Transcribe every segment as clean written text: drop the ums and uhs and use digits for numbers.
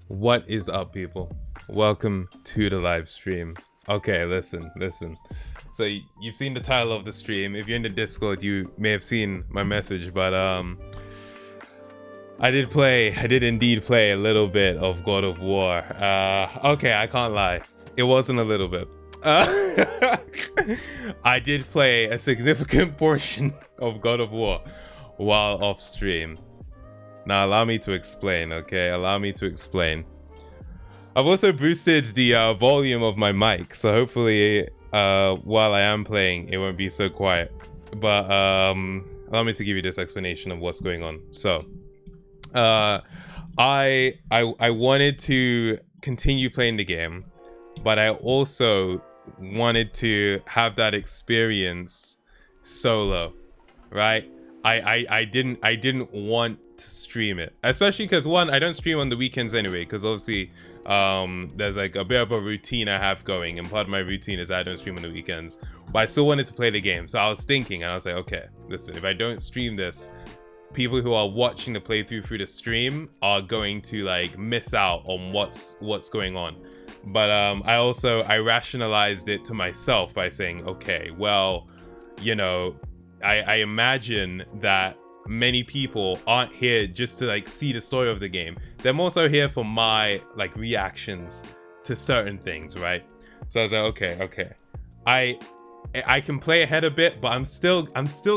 What is up, people? Welcome to the live stream. Okay, listen. So you've seen the title of the stream. If you're in the Discord, you may have seen my message, but I did indeed play a little bit of God of War. Okay, I can't lie. It wasn't a little bit. I did play a significant portion of God of War while off stream. Now, allow me to explain, okay? Allow me to explain. I've also boosted the volume of my mic, so hopefully, while I am playing, it won't be so quiet. But allow me to give you this explanation of what's going on. So, I wanted to continue playing the game, but I also wanted to have that experience solo, right? I didn't want to stream it, especially because one, I don't stream on the weekends anyway, because obviously there's like a bit of a routine I have going, and part of my routine is I don't stream on the weekends, but I still wanted to play the game. So I was thinking, and I was like, okay, listen, if I don't stream this, people who are watching the playthrough through the stream are going to like miss out on what's going on. But I rationalized it to myself by saying, okay, well, you know, I imagine that many people aren't here just to like see the story of the game. They're more so here for my like reactions to certain things, right? So I was like, okay, I can play ahead a bit, but I'm still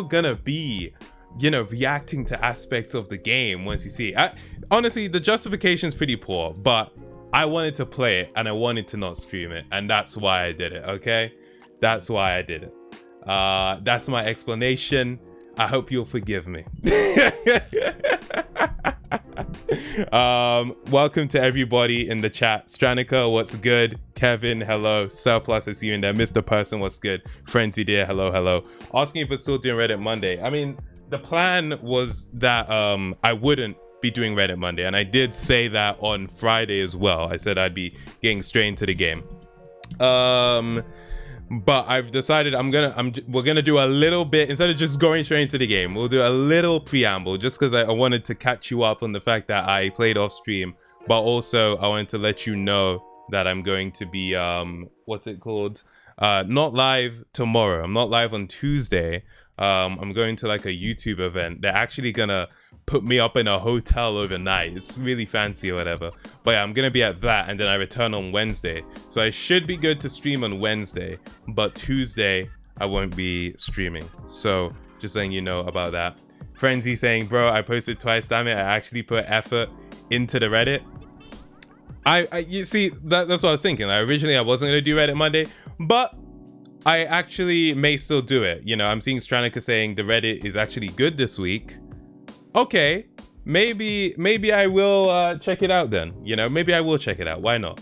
gonna be, you know, reacting to aspects of the game once you see it. Honestly, the justification is pretty poor, but I wanted to play it and I wanted to not stream it, and that's why I did it. Okay, that's why I did it. That's my explanation. I hope you'll forgive me. Welcome to everybody in the chat. Stranica, what's good? Kevin, hello. Surplus, I see you in there. Mr. Person, what's good? Frenzy dear, hello. Asking if we're still doing Reddit Monday. I mean, the plan was that I wouldn't be doing Reddit Monday, and I did say that on Friday as well. I said I'd be getting straight into the game. But I've decided we're gonna do a little bit, instead of just going straight into the game, we'll do a little preamble, just because I wanted to catch you up on the fact that I played off stream, but also I wanted to let you know that I'm going to be what's it called? Not live tomorrow. I'm not live on Tuesday. I'm going to like a YouTube event. They're actually gonna put me up in a hotel overnight. It's really fancy or whatever. But yeah, I'm gonna be at that, and then I return on Wednesday. So I should be good to stream on Wednesday, but Tuesday I won't be streaming. So just letting you know about that. Frenzy saying, bro, I posted twice, damn it. I actually put effort into the Reddit. You see, that's what I was thinking. Like, originally I wasn't gonna do Reddit Monday, but I actually may still do it. You know, I'm seeing Stranica saying the Reddit is actually good this week. Okay, maybe I will check it out then. You know, maybe I will check it out. Why not?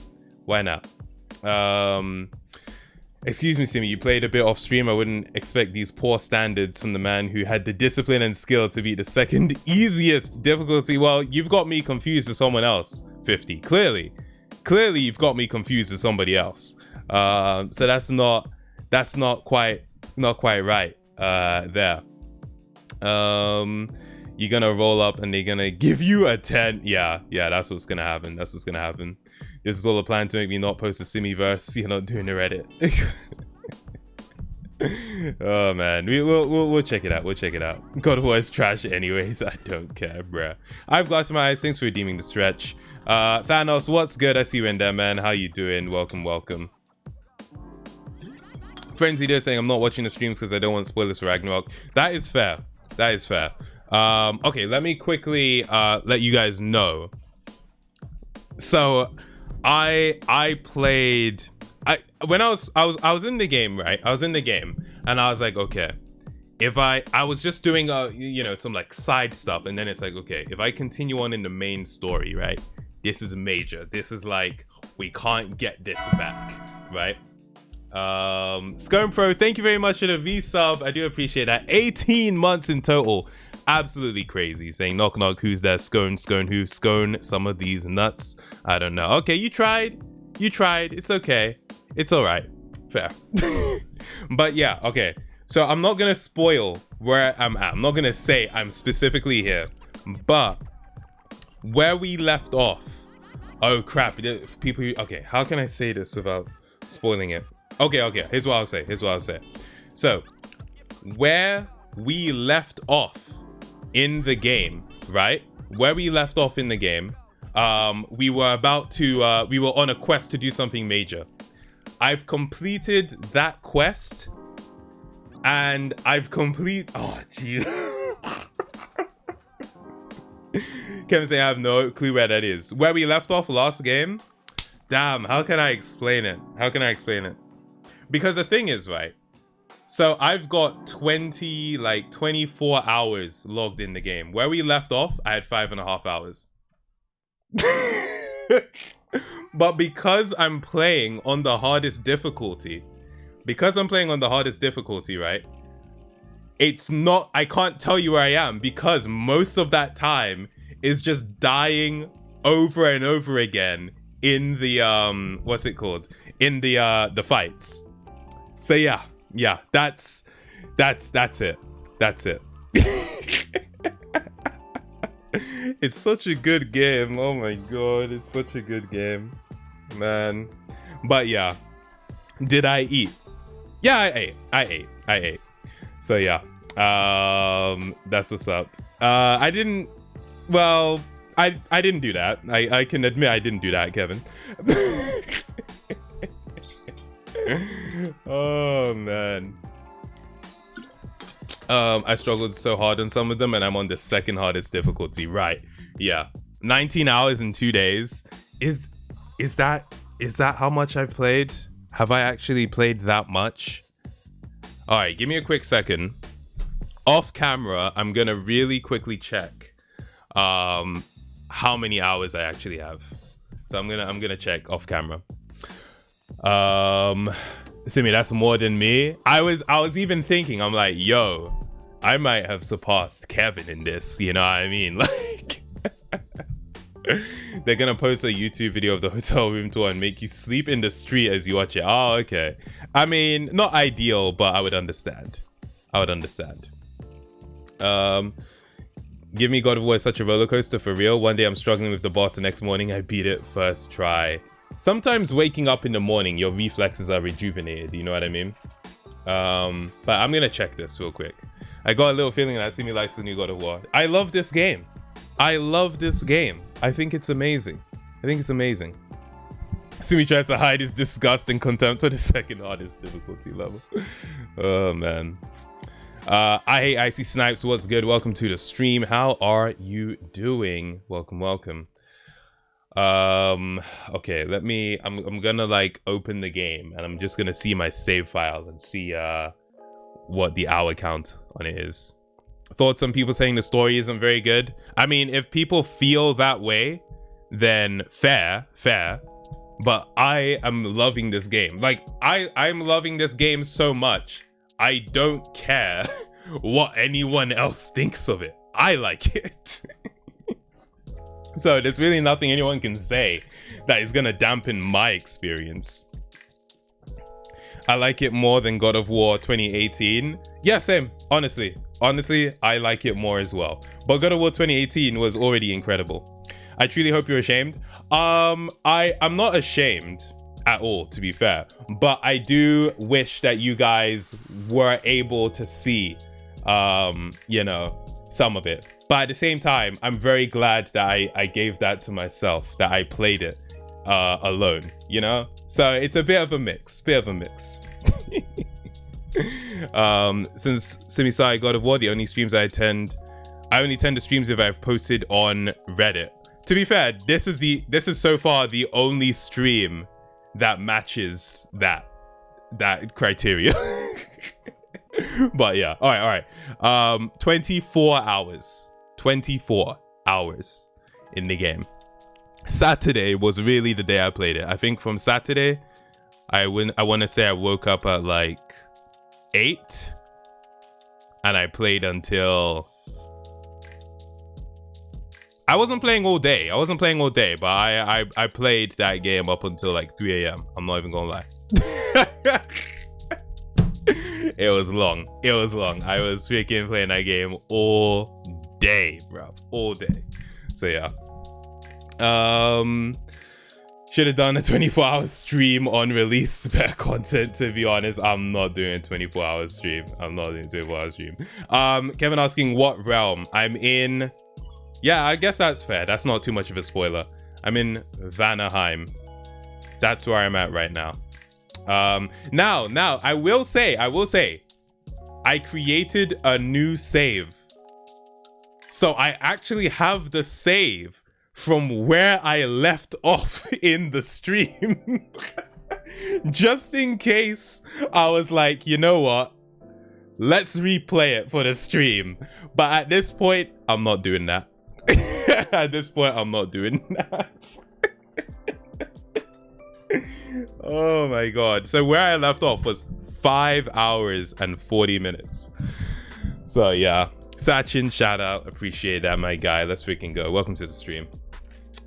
Excuse me, Simi, you played a bit off stream. I wouldn't expect these poor standards from the man who had the discipline and skill to beat the second easiest difficulty. Well, you've got me confused with someone else, 50. Clearly you've got me confused with somebody else. So that's not quite right there. You're gonna roll up and they're gonna give you a 10. Yeah, that's what's gonna happen. This is all a plan to make me not post a Simiverse. You're not doing the Reddit. Oh man, we'll check it out. God of War is trash anyways. I don't care, bruh. I have glass in my eyes. Thanks for redeeming the stretch. Thanos, what's good? I see you in there, man. How you doing? Welcome. Frenzy there saying I'm not watching the streams because I don't want spoilers for Ragnarok. That is fair. Okay, let me quickly let you guys know. So I played when I was in the game, right? I was in the game and I was like, okay, if I was just doing some like side stuff, and then it's like, okay, if I continue on in the main story, right? This is major. This is like, we can't get this back, right? Scone Pro, thank you very much for the V sub. I do appreciate that. 18 months in total. Absolutely crazy. Saying knock knock, who's there? Scone who? Scone some of these nuts. I don't know. Okay, you tried. It's okay. It's all right. Fair. But yeah, okay. So I'm not gonna spoil where I'm at. I'm not gonna say I'm specifically here, but where we left off. Oh crap! People. Okay, how can I say this without spoiling it? Okay. Here's what I'll say. So, where we left off in the game, right? Where we left off in the game, we were on a quest to do something major. I've completed that quest, and oh jeez. Kevin say I have no clue where that is. Where we left off last game. Damn, how can I explain it? Because the thing is, right? So I've got 24 hours logged in the game. Where we left off, I had 5.5 hours. But because I'm playing on the hardest difficulty, right? It's not, I can't tell you where I am because most of that time is just dying over and over again in the what's it called? In the fights. So yeah, that's it. It's such a good game. Oh my god, it's such a good game, man. But yeah, did I eat? Yeah, I ate. So yeah, that's what's up. I didn't do that. I can admit I didn't do that, Kevin. Oh man. I struggled so hard on some of them and I'm on the second hardest difficulty. Right. Yeah. 19 hours in 2 days. Is that how much I've played? Have I actually played that much? All right, give me a quick second. Off camera, I'm gonna really quickly check how many hours I actually have. So I'm gonna check off camera. Simi, that's more than me. I was even thinking, I'm like, yo, I might have surpassed Kevin in this, you know what I mean? Like, they're gonna post a YouTube video of the hotel room tour and make you sleep in the street as you watch it. Oh, okay. I mean, not ideal, but I would understand. Give me God of War is such a roller coaster for real. One day I'm struggling with the boss, the next morning I beat it first try. Sometimes waking up in the morning, your reflexes are rejuvenated, you know what I mean? But I'm gonna check this real quick. I got a little feeling that Simi likes the new God of War. I love this game. I think it's amazing. Simi tries to hide his disgust and contempt for the second hardest difficulty level. Oh man. I hate Icy Snipes. What's good? Welcome to the stream. How are you doing? Welcome. Okay, I'm gonna like open the game and I'm just gonna see my save file and see what the hour count on it is. Thoughts on people saying the story isn't very good? I mean, if people feel that way, then fair. But I am loving this game. Like, I'm loving this game so much, I don't care what anyone else thinks of it. I like it. So there's really nothing anyone can say that is gonna dampen my experience. I like it more than God of War 2018. Yeah, same. Honestly, I like it more as well. But God of War 2018 was already incredible. I truly hope you're ashamed. I'm not ashamed at all, to be fair, but I do wish that you guys were able to see, you know, some of it. But at the same time, I'm very glad that I gave that to myself, that I played it alone, you know? So it's a bit of a mix, Since Simisai God of War, the only streams I only tend to streams if I've posted on Reddit. To be fair, this is so far the only stream that matches that criteria. But yeah, all right. 24 hours in the game. Saturday was really the day I played it. I think from Saturday, I want to say I woke up at like 8 and I played until... I wasn't playing all day, but I played that game up until like 3 a.m. I'm not even gonna lie. It was long. I was freaking playing that game all day, bro. All day. So yeah. Should have done a 24-hour stream on release spare content, to be honest. I'm not doing a 24-hour stream. Kevin asking what realm I'm in. Yeah, I guess that's fair. That's not too much of a spoiler. I'm in Vanaheim. That's where I'm at right now. Now, I will say, I created a new save. So I actually have the save from where I left off in the stream. Just in case I was like, you know what? Let's replay it for the stream. But at this point, I'm not doing that. At this point, I'm not doing that. Oh my god. So where I left off was 5 hours and 40 minutes. So yeah. Sachin, shout out. Appreciate that, my guy. Let's freaking go. Welcome to the stream.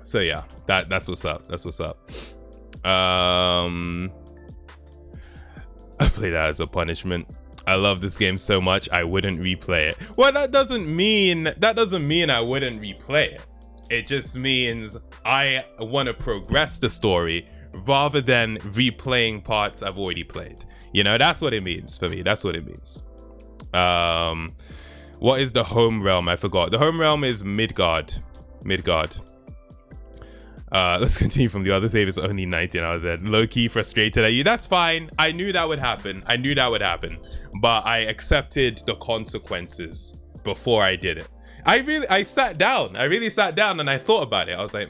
So yeah, that's what's up. I play that as a punishment. I love this game so much I wouldn't replay it. Well, that doesn't mean I wouldn't replay it. It just means I want to progress the story rather than replaying parts I've already played. You know, that's what it means for me. That's what it means. What is the home realm? I forgot. The home realm is Midgard. Let's continue from the other save. It's only 19 hours in. Low-key frustrated at you. That's fine. I knew that would happen. But I accepted the consequences before I did it. I really sat down and I thought about it. I was like,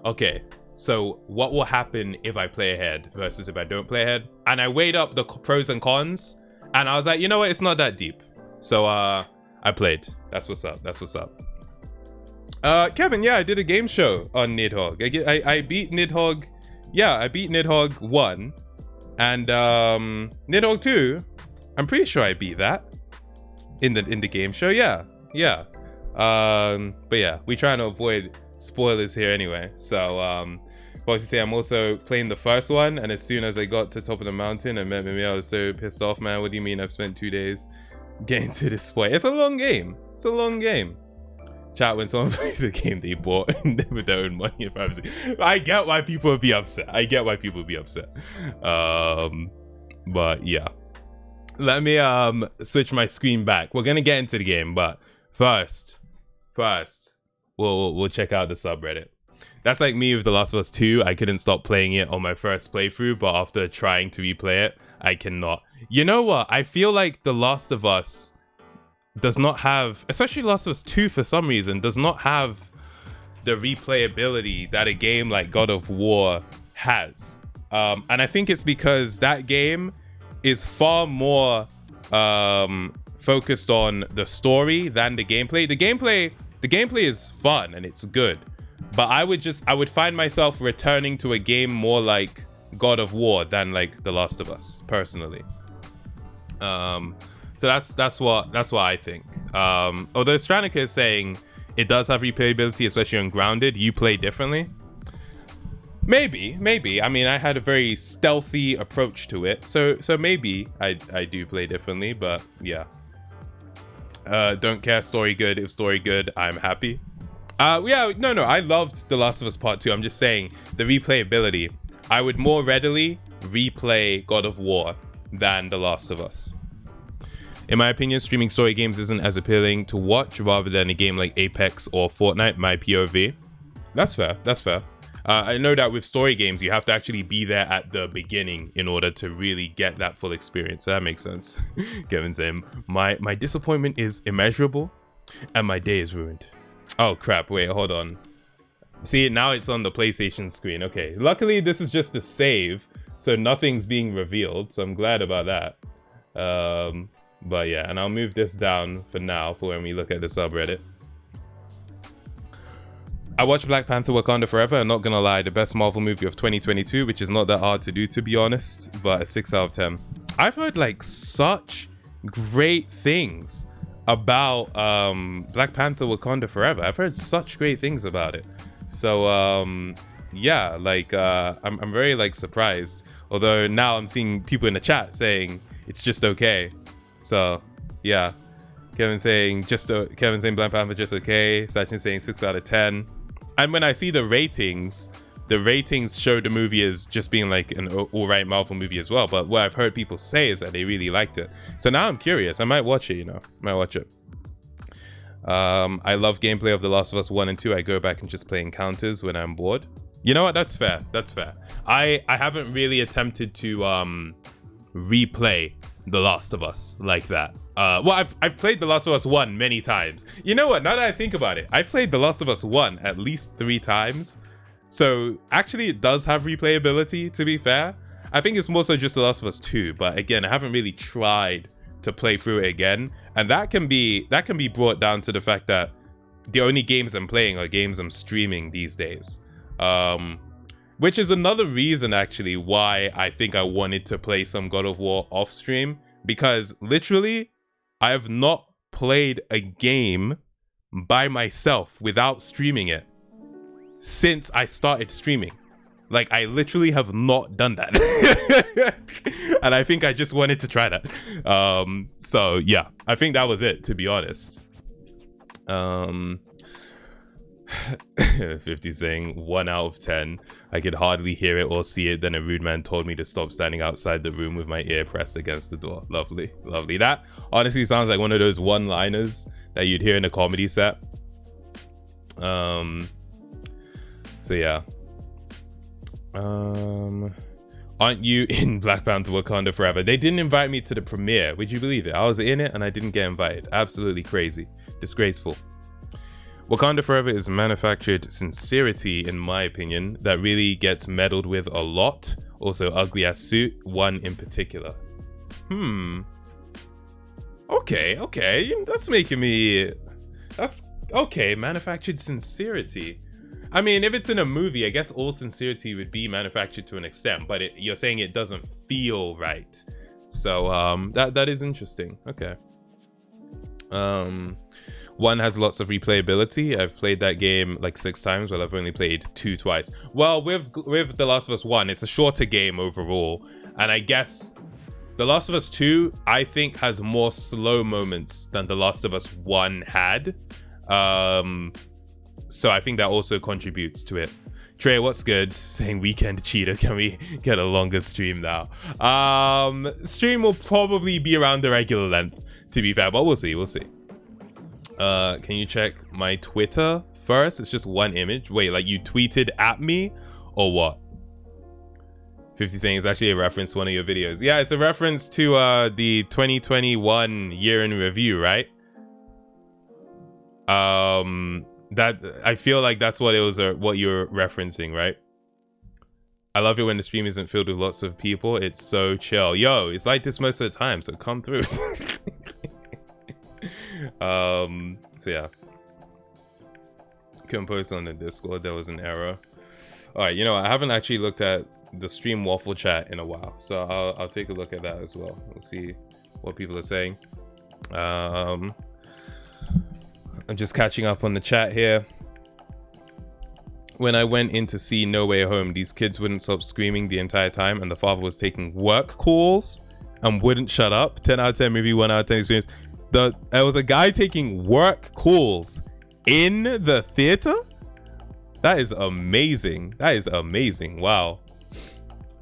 okay, so what will happen if I play ahead versus if I don't play ahead? And I weighed up the pros and cons and I was like, you know what? It's not that deep. So I played. That's what's up. Kevin, yeah, I did a game show on Nidhogg. I beat Nidhogg. Yeah, I beat Nidhogg 1. And Nidhogg 2, I'm pretty sure I beat that in the game show. Yeah. But yeah, we trying to avoid spoilers here anyway. So Foxy say I'm also playing the first one, and as soon as I got to top of the mountain and met Mimi, I was so pissed off, man. What do you mean I've spent 2 days getting to this point? It's a long game. Chat, when someone plays a game they bought with their own money and privacy. I get why people would be upset. But yeah. Let me switch my screen back. We're gonna get into the game, but first, we'll check out the subreddit. That's like me with The Last of Us 2. I couldn't stop playing it on my first playthrough, but after trying to replay it, I cannot. You know what? I feel like The Last of Us does not have, especially Last of Us 2 for some reason, does not have the replayability that a game like God of War has. And I think it's because that game is far more focused on the story than the gameplay. The gameplay is fun and it's good, but I would find myself returning to a game more like God of War than like The Last of Us, personally. So that's what I think. Although Stranica is saying it does have replayability, especially on Grounded. You play differently. Maybe. I mean, I had a very stealthy approach to it, so maybe I do play differently, but yeah. Don't care. Story good. If story good, I'm happy. Yeah, no, I loved The Last of Us Part 2. I'm just saying the replayability. I would more readily replay God of War than The Last of Us. In my opinion, streaming story games isn't as appealing to watch rather than a game like Apex or Fortnite, my POV. That's fair. I know that with story games, you have to actually be there at the beginning in order to really get that full experience. So that makes sense. Kevin saying, my disappointment is immeasurable and my day is ruined. Oh crap, wait, hold on. See, now it's on the PlayStation screen. Okay, luckily this is just a save, so nothing's being revealed, so I'm glad about that. But yeah, and I'll move this down for now for when we look at the subreddit. I watched Black Panther Wakanda Forever, and not gonna lie, the best Marvel movie of 2022, which is not that hard to do, to be honest, but a 6 out of 10. I've heard like such great things about Black Panther Wakanda Forever. I've heard such great things about it. So yeah, like I'm very like surprised. Although now I'm seeing people in the chat saying it's just okay. So yeah, Kevin saying Black Panther just okay. Sachin saying 6 out of 10. And when I see the ratings show the movie as just being like an alright Marvel movie as well. But what I've heard people say is that they really liked it. So now I'm curious. I might watch it, you know. Might watch it. I love gameplay of The Last of Us 1 and 2. I go back and just play encounters when I'm bored. You know what? That's fair. I haven't really attempted to replay The Last of Us like that. Well, I've played The Last of Us 1 many times. You know what? Now that I think about it, I've played The Last of Us 1 at least 3 times. So actually it does have replayability, to be fair. I think it's more so just The Last of Us 2, but again, I haven't really tried to play through it again. And that can be brought down to the fact that the only games I'm playing are games I'm streaming these days. Which is another reason actually why I think I wanted to play some God of War off stream, because literally I have not played a game by myself without streaming it since I started streaming. Like, I literally have not done that. And I think I just wanted to try that. So yeah, I think that was it, to be honest. 50 saying 1 out of 10. I could hardly hear it or see it. Then a rude man told me to stop standing outside the room with my ear pressed against the door. Lovely. That honestly sounds like one of those one-liners that you'd hear in a comedy set. So yeah. Aren't you in Black Panther Wakanda Forever? They didn't invite me to the premiere. Would you believe it? I was in it and I didn't get invited. Absolutely crazy. Disgraceful. Wakanda Forever is manufactured sincerity, in my opinion, that really gets meddled with a lot. Also, ugly ass suit, one in particular. Okay. That's making me... That's... Okay, manufactured sincerity. I mean, if it's in a movie, I guess all sincerity would be manufactured to an extent, but you're saying it doesn't feel right. So, that is interesting. Okay. One has lots of replayability. I've played that game like 6 times, while I've only played 2 twice. Well, with The Last of Us 1, it's a shorter game overall. And I guess The Last of Us 2, I think, has more slow moments than The Last of Us 1 had. So I think that also contributes to it. Trey, what's good? Saying weekend cheater. Can we get a longer stream now? Stream will probably be around the regular length, to be fair, but we'll see. Can you check my Twitter first? It's just one image. Wait, like you tweeted at me or what? 50 saying it's actually a reference to one of your videos. Yeah, it's a reference to the 2021 year in review, right? That I feel like that's what it was, what you're referencing, right? I love it when the stream isn't filled with lots of people. It's so chill. Yo, it's like this most of the time, so come through. So yeah, couldn't post on the Discord, there was an error. All right, you know, I haven't actually looked at the stream waffle chat in a while, so I'll take a look at that as well. We'll see what people are saying. I'm just catching up on the chat here. when I went in to see No Way Home, these kids wouldn't stop screaming the entire time, and the father was taking work calls and wouldn't shut up. 10 out of 10 movie, 1 out of 10 experience. There was a guy taking work calls in the theater? That is amazing. That is amazing. Wow.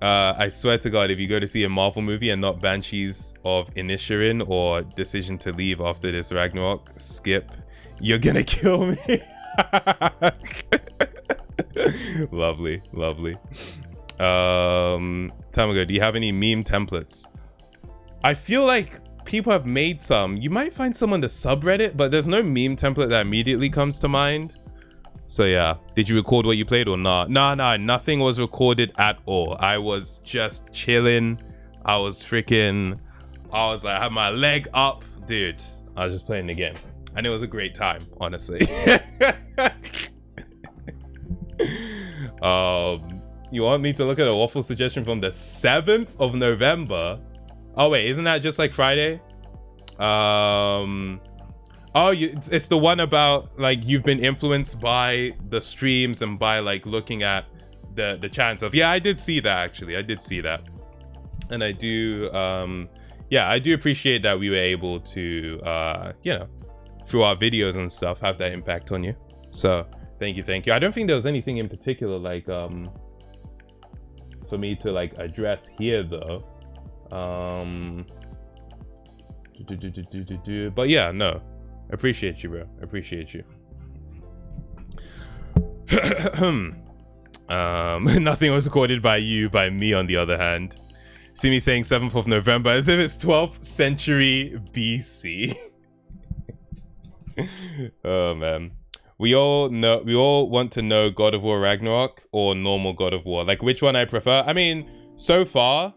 I swear to God, if you go to see a Marvel movie and not Banshees of Inisherin or Decision to Leave after this Ragnarok, skip. You're gonna kill me. Lovely, lovely. Tamago, do you have any meme templates? I feel like people have made some. You might find some on the subreddit, but there's no meme template that immediately comes to mind. So yeah, did you record what you played or not? Nah, nothing was recorded at all. I was just chilling. I was like, I had my leg up. Dude, I was just playing the game. And it was a great time, honestly. You want me to look at a waffle suggestion from the 7th of November? Oh wait, isn't that just like Friday? It's the one about like you've been influenced by the streams and by like looking at the chance of. Yeah, I did see that actually. I did see that, and I do I do appreciate that we were able to through our videos and stuff have that impact on you. So thank you. I don't think there was anything in particular like for me to like address here though. But yeah, no, appreciate you, bro. Appreciate you. Nothing was recorded by me on the other hand. See me saying 7th of November as if it's 12th century BC. Oh man, we all want to know God of War Ragnarok or normal God of War, like which one I prefer. I mean, so far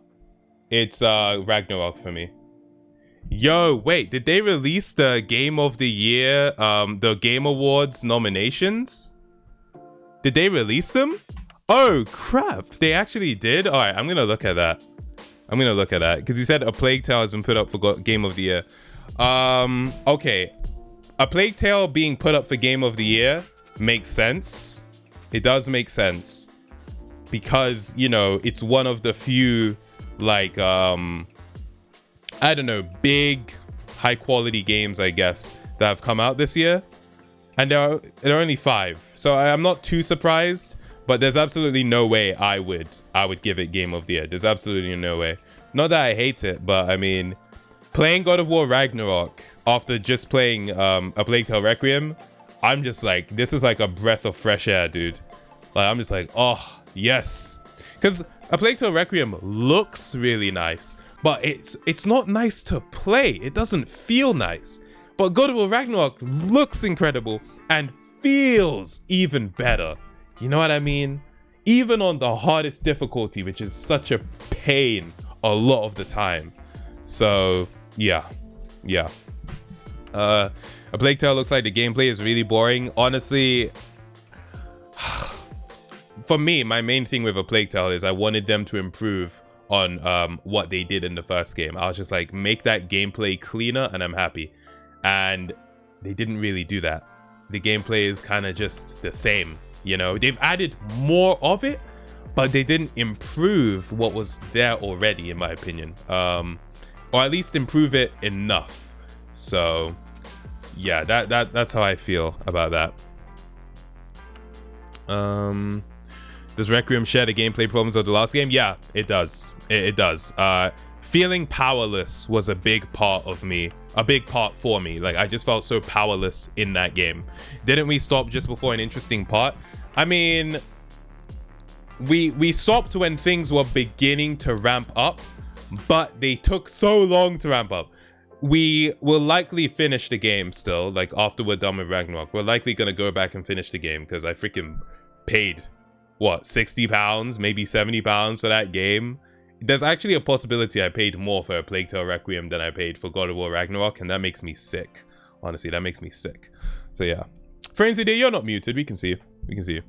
it's Ragnarok for me. Yo, wait, did they release the Game of the Year, the Game Awards nominations? Did they release them? Oh crap, they actually did? All right, I'm gonna look at that. Because you said A Plague Tale has been put up for Game of the Year. Okay, A Plague Tale being put up for Game of the Year makes sense. It does make sense because, you know, it's one of the few like I don't know, big high quality games, I guess, that have come out this year, and there are only 5, so I'm not too surprised. But there's absolutely no way I would give it Game of the Year. There's absolutely no way. Not that I hate it, but I mean, playing God of War Ragnarok after just playing A Plague Tale Requiem, I'm just like, this is like a breath of fresh air, dude. Like, I'm just like, oh yes, because A Plague Tale Requiem looks really nice, but it's not nice to play. It doesn't feel nice. But God of War Ragnarok looks incredible and feels even better. You know what I mean? Even on the hardest difficulty, which is such a pain a lot of the time. So yeah. A Plague Tale looks like the gameplay is really boring. Honestly, for me, my main thing with A Plague Tale is I wanted them to improve on what they did in the first game. I was just like, make that gameplay cleaner and I'm happy. And they didn't really do that. The gameplay is kind of just the same. You know, they've added more of it, but they didn't improve what was there already, in my opinion. Or at least improve it enough. So yeah, that's how I feel about that. Does Requiem share the gameplay problems of the last game? Yeah, it does. It does. Feeling powerless was a big part for me. Like, I just felt so powerless in that game. Didn't we stop just before an interesting part? I mean, we stopped when things were beginning to ramp up, but they took so long to ramp up. We will likely finish the game still, like after we're done with Ragnarok. We're likely gonna go back and finish the game because I freaking paid, what, £60, maybe £70 for that game. There's actually a possibility I paid more for A Plague Tale Requiem than I paid for God of War Ragnarok, and that makes me sick. Honestly, that makes me sick. So yeah. Frenzy, you're not muted. We can see you. We can see you.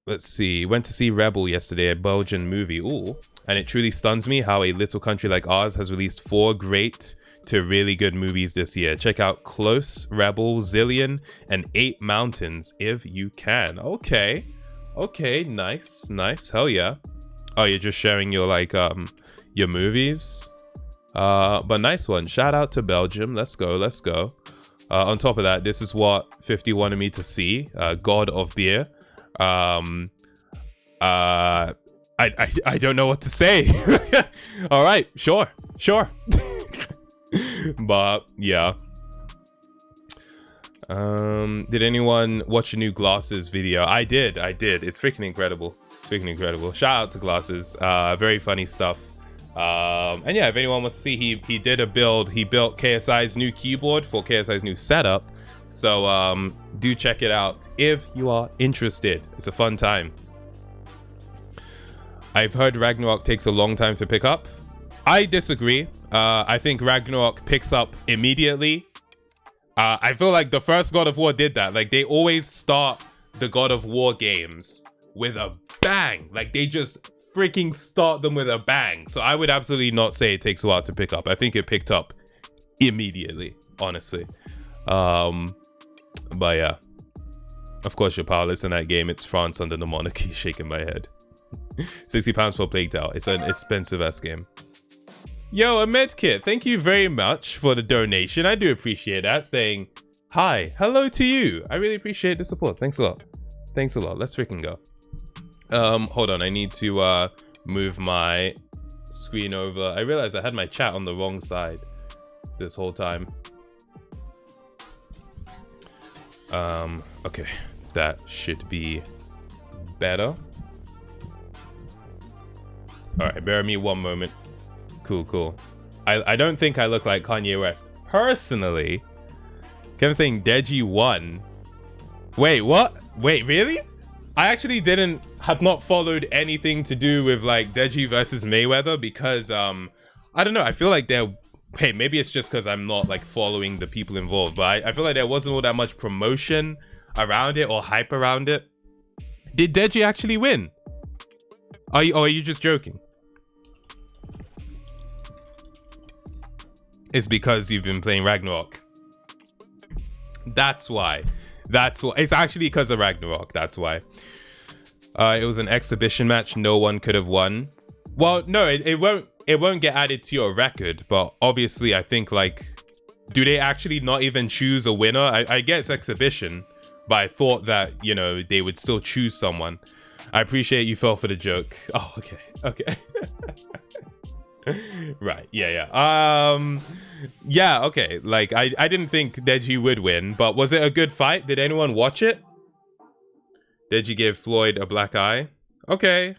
Let's see. Went to see Rebel yesterday, a Belgian movie. Ooh. And it truly stuns me how a little country like ours has released 4 great to really good movies this year. Check out Close, Rebel, Zillion, and 8 Mountains if you can. Okay. Okay, nice. Nice. Hell yeah. Oh, you're just sharing your like your movies? But nice one. Shout out to Belgium. Let's go. Let's go. On top of that, this is what 50 wanted me to see. God of Beer. I don't know what to say. All right, sure. But yeah. Did anyone watch a new Glasses video? I did. It's freaking incredible. Shout out to Glasses. Very funny stuff. And yeah, if anyone wants to see, he did a build. He built KSI's new keyboard for KSI's new setup. So do check it out if you are interested. It's a fun time. I've heard Ragnarok takes a long time to pick up. I disagree. I think Ragnarok picks up immediately. I feel like the first God of War did that. Like, they always start the God of War games with a bang. Like, they just freaking start them with a bang. So I would absolutely not say it takes a while to pick up. I think it picked up immediately, honestly. But yeah. Of course, you're powerless in that game. It's France under the monarchy. Shaking my head. £60 for Plague Tale. It's an expensive-ass game. Yo, a medkit. Thank you very much for the donation. I do appreciate that. Saying hi, hello to you. I really appreciate the support. Thanks a lot. Let's freaking go. Hold on. I need to move my screen over. I realized I had my chat on the wrong side this whole time. Okay, that should be better. All right, bear with me one moment. Cool. I don't think I look like Kanye West personally. Kevin saying Deji won. Wait, what? Wait, really? I actually have not followed anything to do with like Deji versus Mayweather because I don't know. I feel like maybe it's just because I'm not like following the people involved, but I feel like there wasn't all that much promotion around it or hype around it. Did Deji actually win? Are you just joking? It's because you've been playing Ragnarok. That's why. It's actually because of Ragnarok. That's why. It was an exhibition match. No one could have won. Well, no, it won't get added to your record. But obviously, I think like, do they actually not even choose a winner? I guess exhibition, but I thought that, you know, they would still choose someone. I appreciate you fell for the joke. Oh, okay. Right, yeah. Yeah, okay. Like, I didn't think Deji would win, but was it a good fight? Did anyone watch it? Deji gave Floyd a black eye. Okay.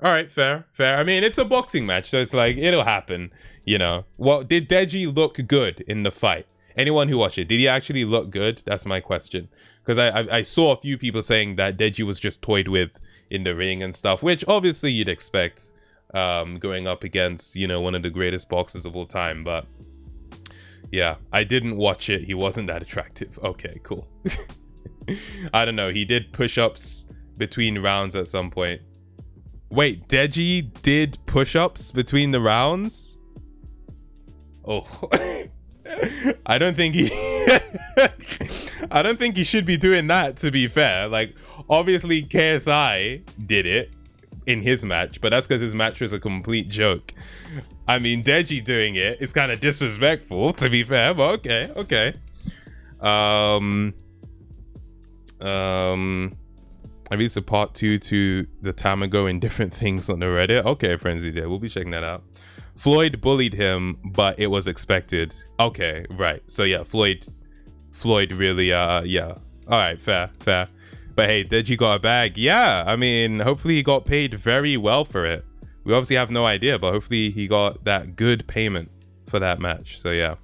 All right, fair. I mean, it's a boxing match, so it's like, it'll happen, you know. Well, did Deji look good in the fight? Anyone who watched it, did he actually look good? That's my question. Because I saw a few people saying that Deji was just toyed with in the ring and stuff, which obviously you'd expect going up against, you know, one of the greatest boxers of all time. But yeah, I didn't watch it. He wasn't that attractive. Okay, cool. I don't know. He did push-ups between rounds at some point. Wait, Deji did push-ups between the rounds? Oh. I don't think he I don't think he should be doing that, to be fair. Like, obviously KSI did it in his match, but that's because his match was a complete joke. I mean, Deji doing it is kind of disrespectful, to be fair, but okay. I released a part 2 to the Tamago in different things on the Reddit. Okay, Frenzy did. We'll be checking that out. Floyd bullied him, but it was expected. Okay, right. So yeah, Floyd really, yeah. All right, fair. But hey, Deji got a bag. Yeah, I mean, hopefully he got paid very well for it. We obviously have no idea, but hopefully he got that good payment for that match. So yeah,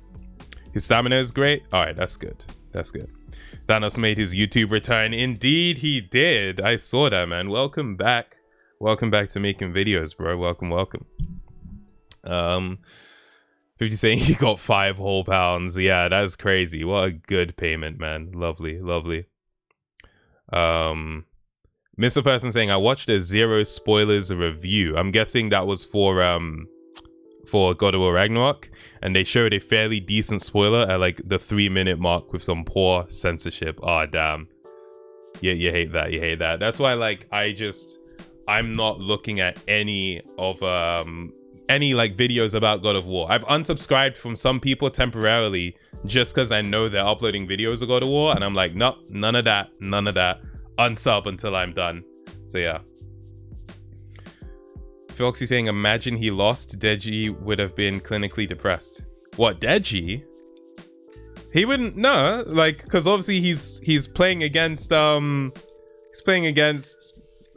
his stamina is great. All right, that's good. Thanos made his YouTube return. Indeed, he did. I saw that, man. Welcome back. Welcome back to making videos, bro. Welcome. 50 saying he got 5 whole pounds. Yeah, that's crazy. What a good payment, man. Lovely. Mr. Person saying I watched a zero spoilers review. I'm guessing that was for for God of War Ragnarok, and they showed a fairly decent spoiler at like the 3-minute mark with some poor censorship. Oh damn. Yeah, you hate that. You hate that. That's why like I'm not looking at any of any like videos about God of War. I've unsubscribed from some people temporarily just because I know they're uploading videos of God of War, and I'm like, nope, none of that. Unsub until I'm done. So yeah. Foxy saying, imagine he lost, Deji would have been clinically depressed. What, Deji? He wouldn't, no, like, because obviously he's playing against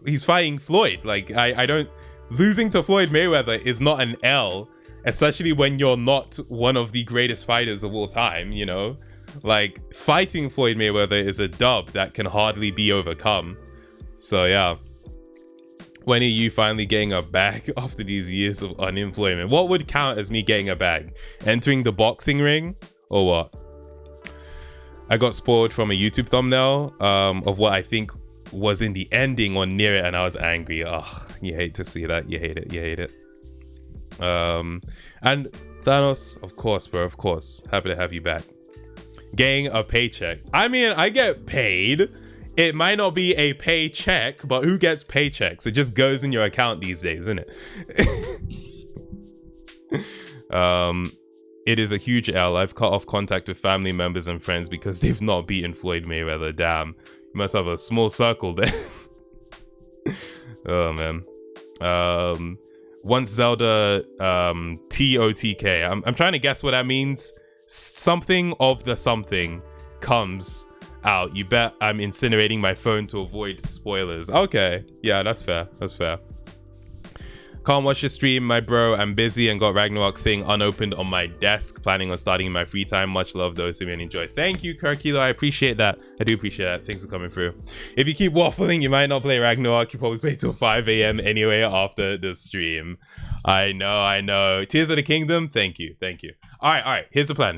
he's fighting Floyd. Like, I don't, losing to Floyd Mayweather is not an L, especially when you're not one of the greatest fighters of all time, you know? Like, fighting Floyd Mayweather is a dub that can hardly be overcome. So yeah. When are you finally getting a bag after these years of unemployment? What would count as me getting a bag? Entering the boxing ring or what? I got spoiled from a YouTube thumbnail of what I think was in the ending or near it, and I was angry. Ugh, you hate to see that. You hate it. You hate it. And Thanos, of course, bro. Of course. Happy to have you back. Getting a paycheck. I mean, I get paid. It might not be a paycheck, but who gets paychecks? It just goes in your account these days, isn't it? It is a huge L. I've cut off contact with family members and friends because they've not beaten Floyd Mayweather. Damn. You must have a small circle there. Oh, man. Once Zelda TOTK. I'm trying to guess what that means. Something of the something comes out. You bet I'm incinerating my phone to avoid spoilers. Okay, yeah, that's fair. That's fair. Can't watch the stream, my bro. I'm busy and got Ragnarok sitting unopened on my desk. Planning on starting in my free time. Much love, those who really enjoy. Thank you, Kirkilo. I appreciate that. I do appreciate that. Thanks for coming through. If you keep waffling, you might not play Ragnarok. You probably play till 5 a.m. anyway after the stream. I know. Tears of the Kingdom. Thank you. All right. Here's the plan.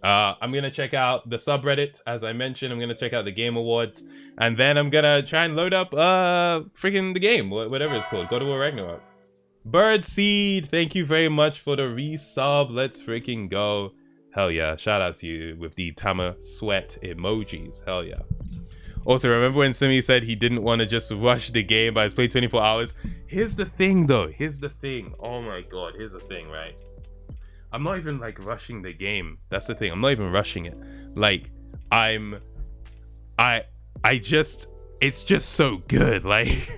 I'm gonna check out the subreddit, as I mentioned. I'm gonna check out the Game Awards, and then I'm gonna try and load up freaking the game, whatever it's called, God of War Ragnarok. Birdseed, thank you very much for the resub. Let's freaking go. Hell yeah, shout out to you with the Tama sweat emojis. Hell yeah. Also, remember when Simi said he didn't want to just rush the game but has played 24 hours? Here's the thing though, oh my god, here's the thing, right? I'm not even like rushing the game. That's the thing. I'm not even rushing it. Like it's just so good. Like,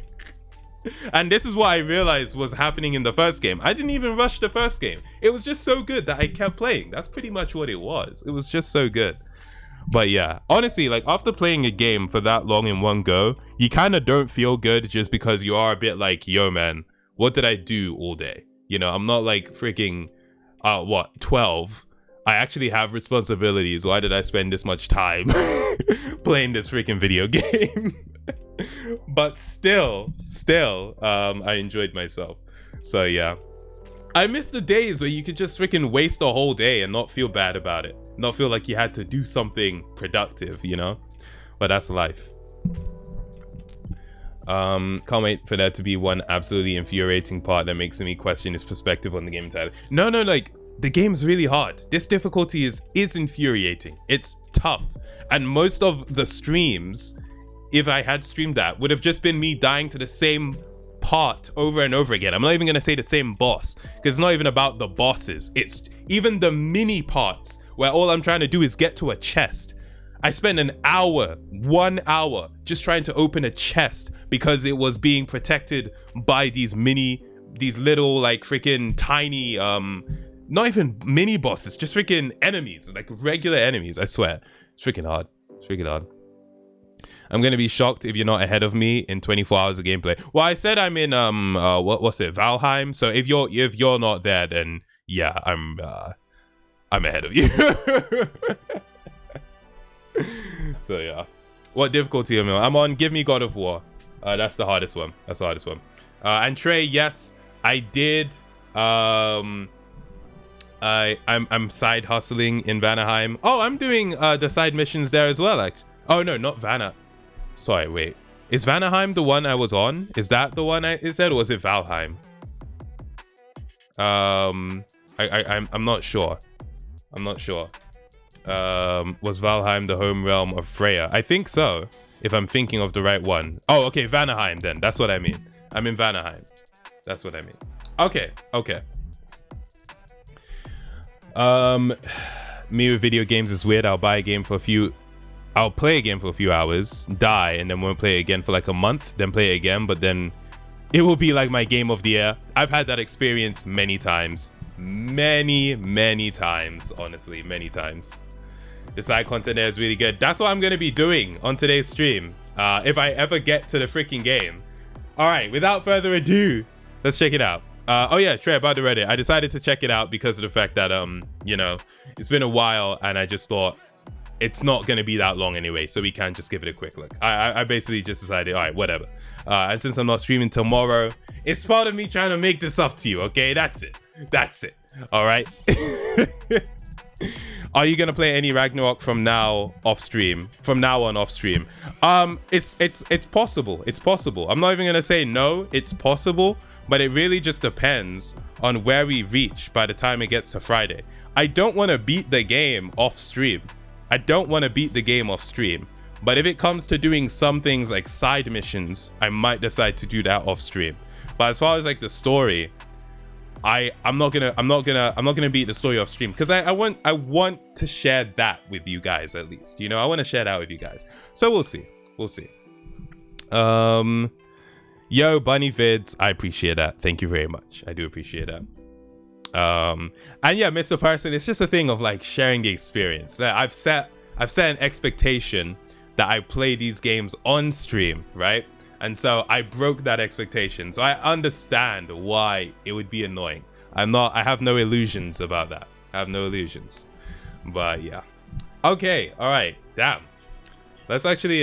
and this is what I realized was happening in the first game. I didn't even rush the first game. It was just so good that I kept playing. That's pretty much what it was. It was just so good. But yeah, honestly, like after playing a game for that long in one go, you kind of don't feel good just because you are a bit like, yo man, what did I do all day? You know, I'm not like freaking 12. I actually have responsibilities. Why did I spend this much time playing this freaking video game? But still, I enjoyed myself. So yeah, I miss the days where you could just freaking waste a whole day and not feel bad about it, not feel like you had to do something productive, you know. But that's life. Can't wait for there to be one absolutely infuriating part that makes me question his perspective on the game entirely. No, like the game's really hard. This difficulty is infuriating. It's tough, and most of the streams, if I had streamed that, would have just been me dying to the same part over and over again. I'm not even gonna say the same boss, because it's not even about the bosses. It's even the mini parts where all I'm trying to do is get to a chest. I spent 1 hour just trying to open a chest because it was being protected by these little like freaking tiny, not even mini bosses, just freaking enemies, like regular enemies. I swear, it's freaking hard. I'm gonna be shocked if you're not ahead of me in 24 hours of gameplay. Well, I said I'm in what's it, Valheim. So if you're not there, then yeah, I'm ahead of you. So yeah, what difficulty am I on? I'm on Give Me God of War. That's the hardest one. And Trey, yes, I did. I'm side hustling in Vanaheim. Oh, I'm doing the side missions there as well. Actually. Oh no, not Vanna. Sorry, wait. Is Vanaheim the one I was on? Is that the one it said, or was it Valheim? I'm not sure. I'm not sure. Was Valheim the home realm of Freya? I think so, if I'm thinking of the right one. Oh, okay, Vanaheim then. That's what I mean. I'm in Vanaheim. That's what I mean. Okay, okay. Me with video games is weird. I'll play a game for a few hours, die, and then won't play it again for like a month, then play it again, but then it will be like my game of the year. I've had that experience many times. Many times, honestly, many times. The side content there is really good. That's what I'm going to be doing on today's stream, if I ever get to the freaking game. All right, without further ado, let's check it out. Oh yeah, Trey, about the Reddit. I decided to check it out because of the fact that, you know, it's been a while and I just thought it's not going to be that long anyway, so we can just give it a quick look. I basically just decided, all right, whatever. And since I'm not streaming tomorrow, it's part of me trying to make this up to you, okay? That's it. That's it. All right. Are you gonna play any Ragnarok from now off stream? From now on off stream? It's possible. It's possible. I'm not even gonna say no. It's possible, but it really just depends on where we reach by the time it gets to Friday. I don't want to beat the game off stream. I don't want to beat the game off stream. But if it comes to doing some things like side missions, I might decide to do that off stream. But as far as like the story, I'm not gonna beat the story off stream because I want to share that with you guys at least. You know, I want to share that with you guys. So we'll see. We'll see. Yo, Bunny Vids, I appreciate that. Thank you very much. I do appreciate that. And yeah, Mr. Person, it's just a thing of like sharing the experience. I've set an expectation that I play these games on stream, right? And so I broke that expectation. So I understand why it would be annoying. I have no illusions about that. I have no illusions. But yeah. Okay, all right. Damn. Let's actually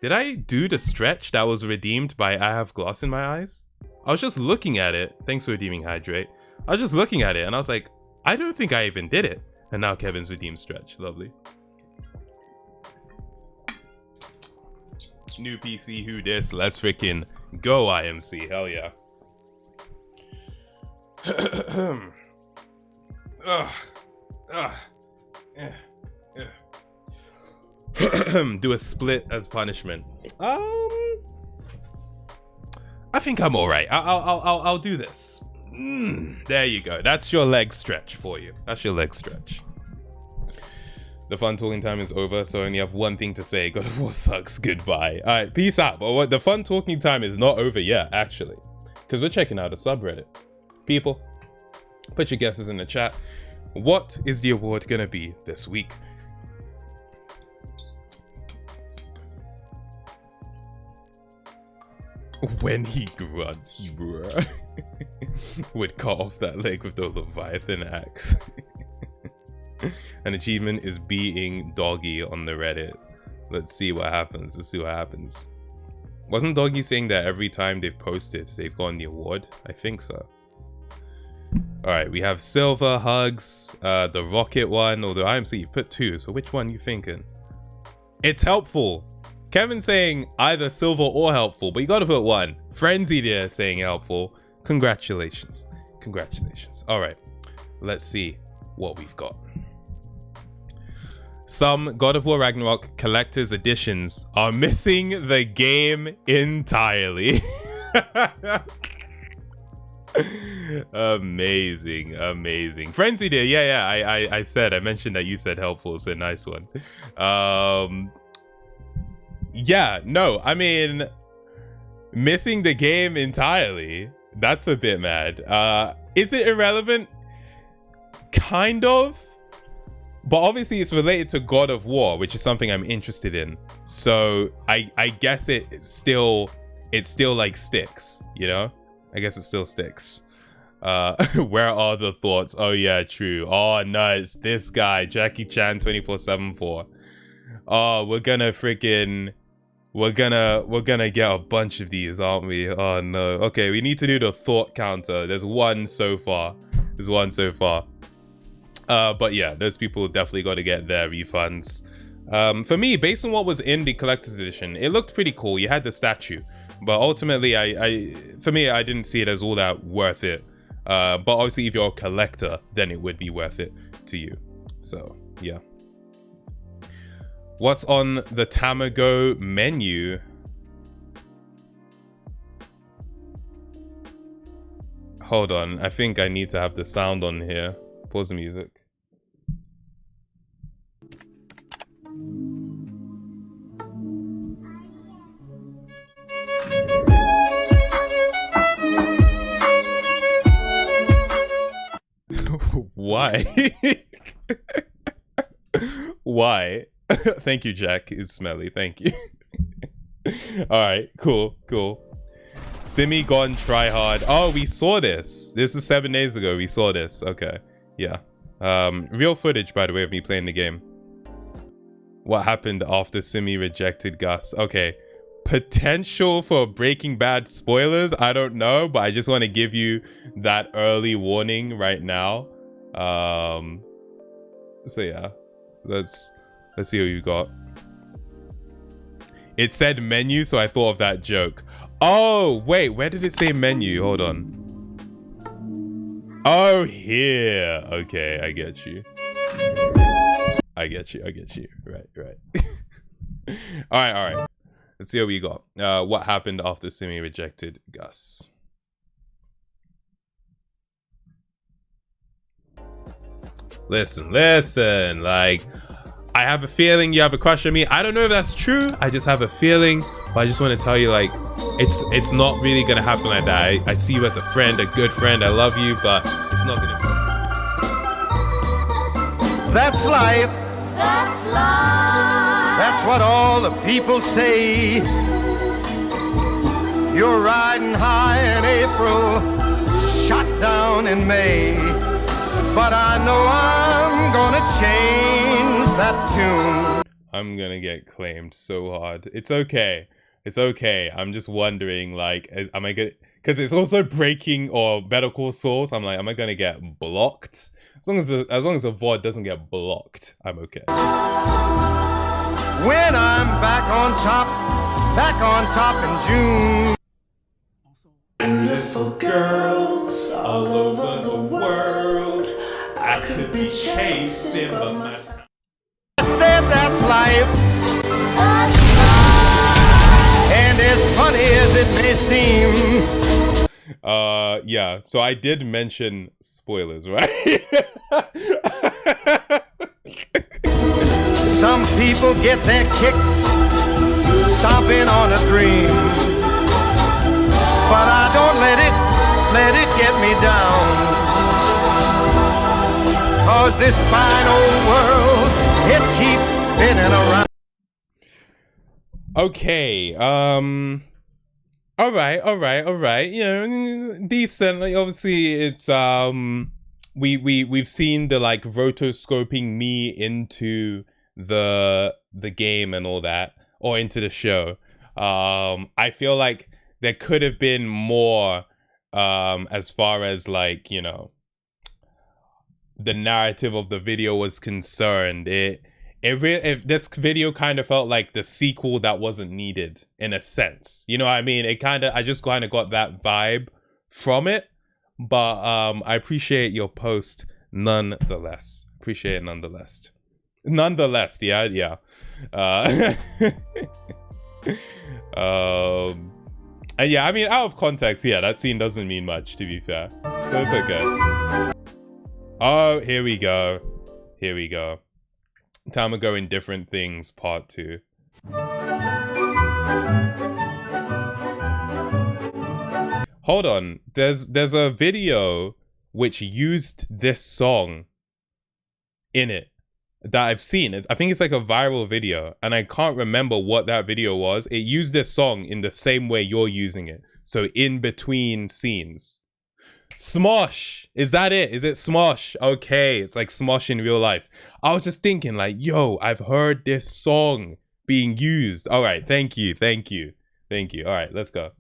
did I do the stretch that was redeemed by I have gloss in my eyes? I was just looking at it. Thanks for redeeming Hydrate. I was just looking at it and I was like, I don't think I even did it. And now Kevin's redeemed stretch. Lovely. New PC, who this? Let's freaking go, IMC. Hell yeah. Do a split as punishment. I think I'm all right. I'll do this. There you go. That's your leg stretch for you. That's your leg stretch. The fun talking time is over, so I only have one thing to say. God of War sucks. Goodbye. All right, peace out. But what the fun talking time is not over yet, actually, because we're checking out a subreddit. People, put your guesses in the chat. What is the award gonna be this week? When he grunts, bruh. Would cut off that leg with the Leviathan axe. An achievement is beating Doggy on the Reddit. Let's see what happens. Let's see what happens. Wasn't Doggy saying that every time they've posted, they've gotten the award? I think so. All right, we have Silver, Hugs, the Rocket one, although IMC, you've put 2, so which one are you thinking? It's helpful. Kevin saying either Silver or helpful, but you gotta put 1. Frenzy there saying helpful. Congratulations. Congratulations. All right, let's see what we've got. Some God of War Ragnarok collector's editions are missing the game entirely. Amazing, amazing. Frenzy there, yeah, I mentioned that you said helpful, so nice one. Yeah, no, I mean, missing the game entirely, that's a bit mad. Is it irrelevant? Kind of. But obviously it's related to God of War, which is something I'm interested in. So I guess it still like sticks, you know? I guess it still sticks. Where are the thoughts? Oh yeah, true. Oh no, it's this guy, Jackie Chan 24/7 Oh, we're gonna get a bunch of these, aren't we? Oh no. Okay, we need to do the thought counter. There's one so far. But yeah, those people definitely got to get their refunds. For me, based on what was in the collector's edition, it looked pretty cool. You had the statue. But ultimately, for me, I didn't see it as all that worth it. But obviously, if you're a collector, then it would be worth it to you. So, yeah. What's on the Tamago menu? Hold on, I think I need to have the sound on here. Pause the music. Why? Why? Thank you, Jack. Is smelly. Thank you. All right, cool. Simi gone try hard. Oh, we saw this. This is 7 days ago. We saw this. Okay, yeah. Real footage, by the way, of me playing the game. What happened after Simi rejected Gus? Okay, potential for Breaking Bad spoilers. I don't know, but I just want to give you that early warning right now. So yeah, let's see what you got. It said menu, so I thought of that joke. Oh, wait, where did it say menu? Hold on. Oh, here. Okay, I get you. I get you. Right. All right. Let's see what we got. What happened after Simi rejected Gus? Listen. Like, I have a feeling you have a crush on me. I don't know if that's true. I just have a feeling. But I just want to tell you, like, it's not really gonna happen like that. I see you as a friend, a good friend. I love you, but it's not gonna. That's life. That's life. That's what all the people say. You're riding high in April, shot down in May. But I know I'm gonna change that tune. I'm gonna get claimed so hard. It's okay. I'm just wondering, like, am I gonna? Because it's also breaking or Better Call Saul. So I'm like, am I gonna get blocked? As long as a VOD doesn't get blocked, I'm okay. When I'm back on top in June. Beautiful girls all over the world. I could be chasing, but my. I said that's life. And as funny as it may seem. Yeah, so I did mention spoilers, right? Some people get their kicks stomping on a dream. But I don't let it get me down. 'Cause this fine old world, it keeps spinning around. Okay, all right. You know, decent. Like, obviously, it's we've seen the like rotoscoping me into the game and all that, or into the show. I feel like there could have been more, as far as, like, you know, the narrative of the video was concerned. If this video kind of felt like the sequel that wasn't needed, in a sense, you know what I mean? I just kind of got that vibe from it. But I appreciate your post nonetheless. Nonetheless, yeah. And yeah, I mean, out of context, yeah, that scene doesn't mean much, to be fair. So it's okay. Oh, here we go. Tamago in Different Things, Part 2. Hold on. There's a video which used this song in it that I've seen. I think it's like a viral video, and I can't remember what that video was. It used this song in the same way you're using it. So in between scenes. Smosh! Is that it? Is it Smosh? Okay, it's like Smosh in real life. I was just thinking, like, yo, I've heard this song being used. All right, thank you. All right, let's go.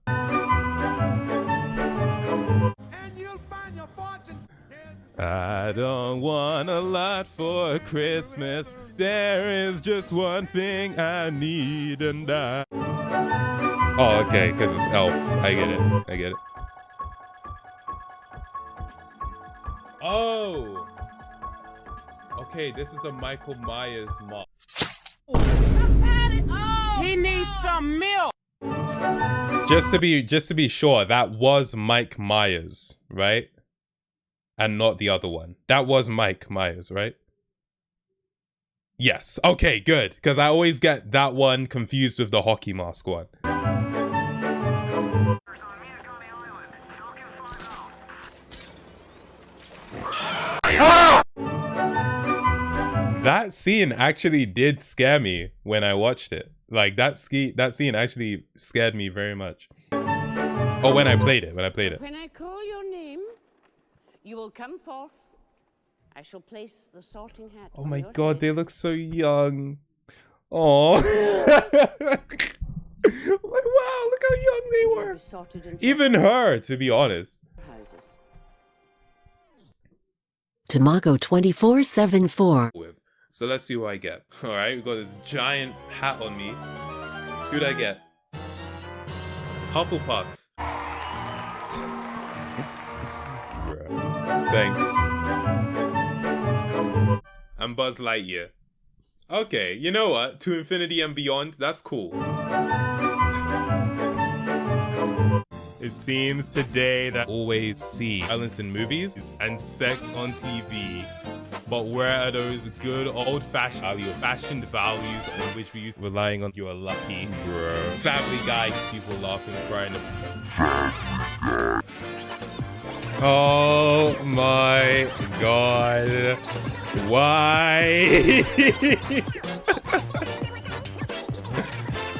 I don't want a lot for Christmas. There is just one thing I need, and Oh, okay, because it's Elf. I get it. I get it. Oh! Okay, this is the Michael Myers mob. He needs some milk. Just to be sure, that was Mike Myers, right? And not the other one. That was Mike Myers, right? Yes. Okay, good. Because I always get that one confused with the hockey mask one. That scene actually did scare me when I watched it. Like that scene actually scared me very much. Oh, when I played it. When I call your name, you will come forth. I shall place the sorting hat. Oh my god, they look so young. Oh. Like, wow, look how young they were. Even her, to be honest. Tamago2474. So let's see who I get. Alright, we got this giant hat on me. Who'd I get? Hufflepuff. Thanks. I'm Buzz Lightyear. Okay, you know what? To infinity and beyond, that's cool. It seems today that always see violence in movies and sex on TV. But where are those good old-fashioned values on which we used relying on you're lucky, bro? Family Guy, people laughing and crying. Oh my god. Why?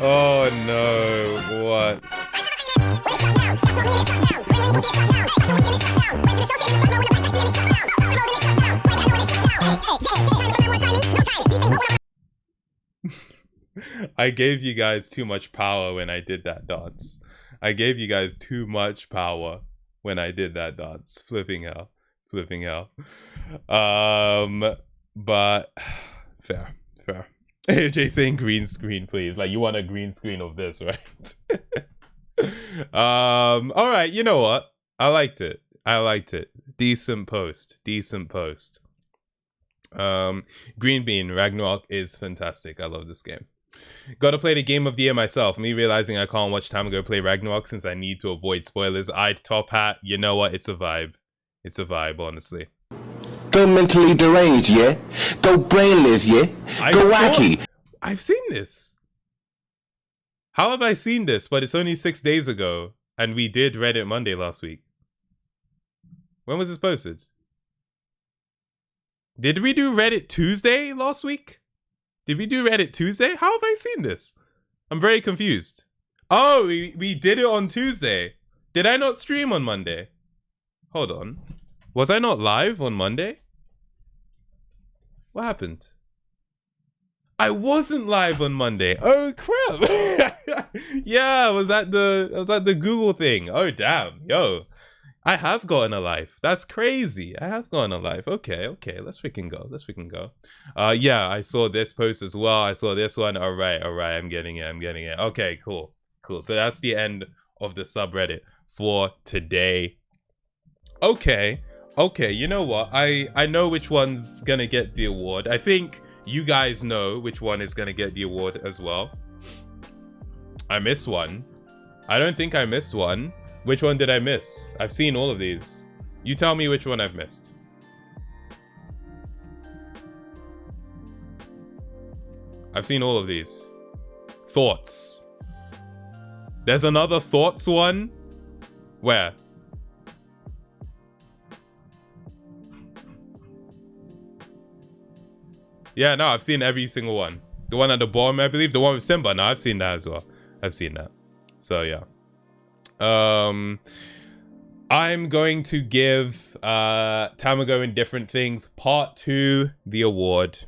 Oh no, what? I gave you guys too much power when I did that dance. I gave you guys too much power when I did that dance. Flipping hell. But fair. AJ saying green screen, please. Like, you want a green screen of this, right? All right, you know what? I liked it. Decent post. Green Bean Ragnarök is fantastic. I love this game. Gotta play the game of the year myself. Me realizing I can't watch Tamago play Ragnarök since I need to avoid spoilers. I'd top hat. You know what? It's a vibe. Honestly. Go mentally deranged, yeah? Go brainless, yeah? Go wacky. I've seen this. How have I seen this? But it's only 6 days ago. And we did Reddit Monday last week. When was this posted? Did we do Reddit Tuesday last week? Did we do Reddit Tuesday? How have I seen this? I'm very confused. Oh, we did it on Tuesday. Did I not stream on Monday? Hold on. Was I not live on Monday? What happened? I wasn't live on Monday. Oh crap. Yeah, I was at the Google thing. Oh damn. Yo. I have gotten a life. That's crazy. I have gotten a life. Okay. Let's freaking go. Yeah, I saw this post as well. I saw this one. All right. I'm getting it. Okay, cool. So that's the end of the subreddit for today. Okay. You know what? I know which one's gonna get the award. I think you guys know which one is gonna get the award as well. I missed one. I don't think I missed one. Which one did I miss? I've seen all of these. You tell me which one I've missed. I've seen all of these. Thoughts. There's another Thoughts one? Where? Yeah, no, I've seen every single one. The one at the bottom, I believe. The one with Simba. No, I've seen that as well. I've seen that. So, yeah. I'm going to give Tamago and Different Things Part 2 the award.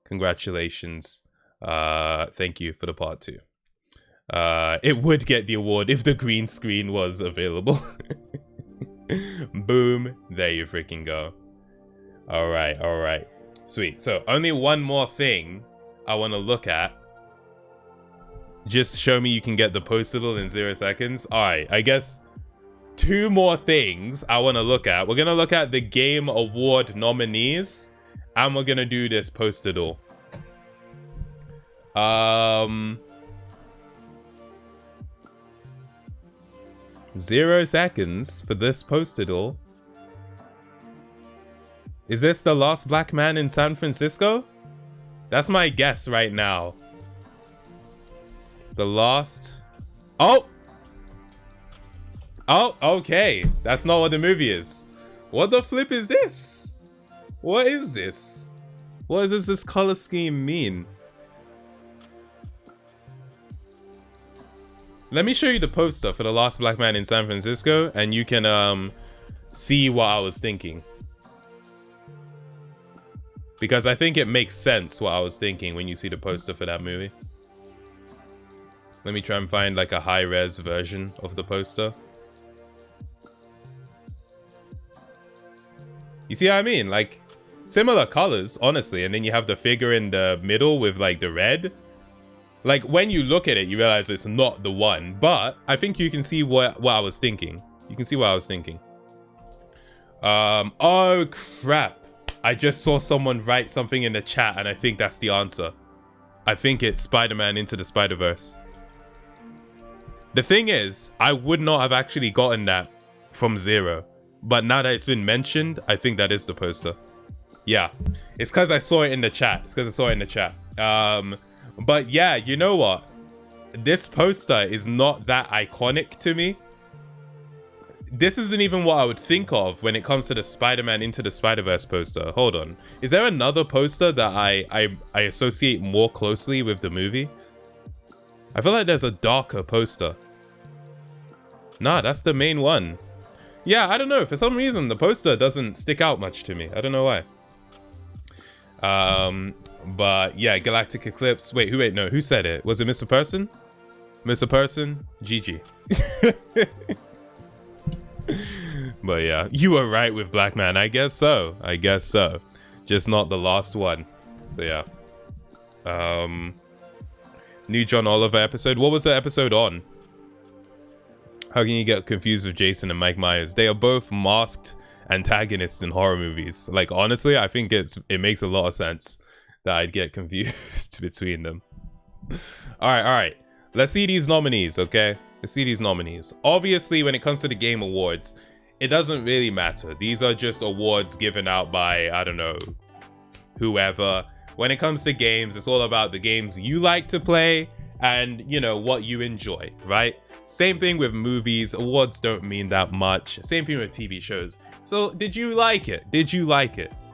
Congratulations. Thank you for the Part 2. It would get the award if the green screen was available. Boom. There you freaking go. All right. Sweet. So only one more thing I want to look at. Just show me you can get the postable in 0 seconds. All right, I guess 2 more things I want to look at. We're going to look at the Game Award nominees, and we're going to do this postable. 0 seconds for this postable. Is this the last black man in San Francisco? That's my guess right now. The last... Oh! Oh, okay. That's not what the movie is. What the flip is this? What is this? What does this color scheme mean? Let me show you the poster for The Last Black Man in San Francisco, and you can see what I was thinking. Because I think it makes sense what I was thinking when you see the poster for that movie. Let me try and find like a high-res version of the poster. You see what I mean? Like, similar colors, honestly. And then you have the figure in the middle with like the red. Like, when you look at it, you realize it's not the one. But I think you can see what I was thinking. You can see what I was thinking. Oh, crap. I just saw someone write something in the chat, and I think that's the answer. I think it's Spider-Man Into the Spider-Verse. The thing is, I would not have actually gotten that from 0. But now that it's been mentioned, I think that is the poster. Yeah. It's because I saw it in the chat. But yeah, you know what? This poster is not that iconic to me. This isn't even what I would think of when it comes to the Spider-Man Into the Spider-Verse poster. Hold on. Is there another poster that I associate more closely with the movie? I feel like there's a darker poster. Nah, that's the main one. Yeah, I don't know. For some reason, the poster doesn't stick out much to me. I don't know why. But yeah, Galactic Eclipse. Wait, who said it? Was it Mr. Person? Mr. Person? GG. But yeah, you were right with Black Man. I guess so. Just not the last one. So yeah. New John Oliver episode. What was the episode on? How can you get confused with Jason and Mike Myers? They are both masked antagonists in horror movies. Like, honestly, I think it makes a lot of sense that I'd get confused between them. All right. Let's see these nominees, okay? Let's see these nominees. Obviously, when it comes to the Game Awards, it doesn't really matter. These are just awards given out by, I don't know, whoever. When it comes to games, it's all about the games you like to play and, you know, what you enjoy, right? Same thing with movies. Awards don't mean that much. Same thing with TV shows. So, did you like it?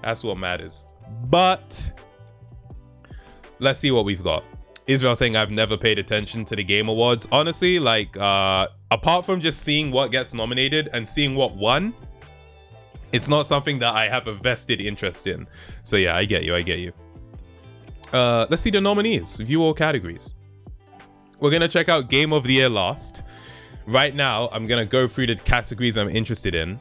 That's what matters. But let's see what we've got. Israel saying I've never paid attention to the Game Awards. Honestly, like, apart from just seeing what gets nominated and seeing what won, it's not something that I have a vested interest in. So yeah, I get you. Let's see the nominees. View all categories. We're gonna check out Game of the Year last. Right now, I'm gonna go through the categories I'm interested in.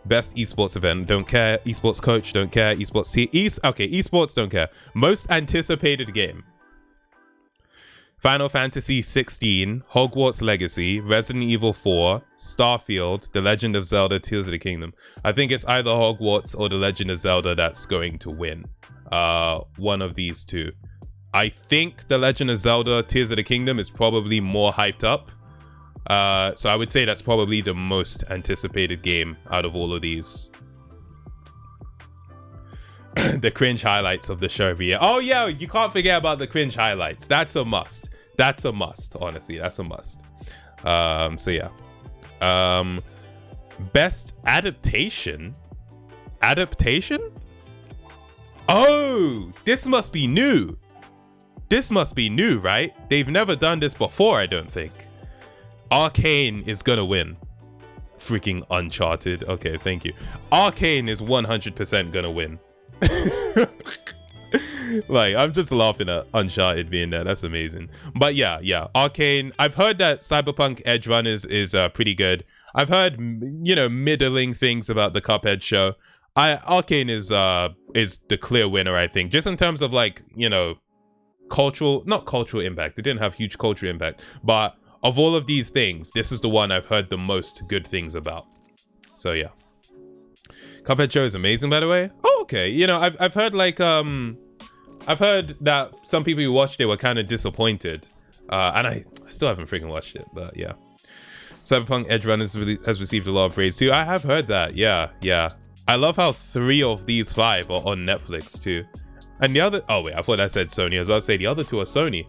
Best esports event, don't care. Esports coach, don't care. Esports team, esports, don't care. Most anticipated game: Final Fantasy 16, Hogwarts Legacy, Resident Evil 4, Starfield, The Legend of Zelda: Tears of the Kingdom. I think it's either Hogwarts or The Legend of Zelda that's going to win. One of these two. I think The Legend of Zelda: Tears of the Kingdom is probably more hyped up. So I would say that's probably the most anticipated game out of all of these. The cringe highlights of the show every year. Oh yeah, you can't forget about the cringe highlights. That's a must. Honestly, that's a must. So yeah. Best adaptation? Oh, this must be new. Right? They've never done this before, I don't think. Arcane is gonna win. Freaking Uncharted. Okay, thank you. Arcane is 100% gonna win. Like, I'm just laughing at Uncharted being there. That's amazing. But yeah. Arcane. I've heard that Cyberpunk Edge Runners is pretty good. I've heard, you know, middling things about the Cuphead show. Arcane is the clear winner, I think. Just in terms of, like, you know, not cultural impact. It didn't have huge cultural impact, but of all of these things, this is the one I've heard the most good things about. So yeah. Cuphead show is amazing, by the way. Oh, okay. You know, I've heard like I've heard that some people who watched it were kind of disappointed. And I still haven't freaking watched it, but yeah. Cyberpunk Edge Runners has received a lot of praise too. I have heard that. Yeah. I love how 3 of these 5 are on Netflix too. And the other, oh wait, I thought I said Sony. I was about to say the other 2 are Sony.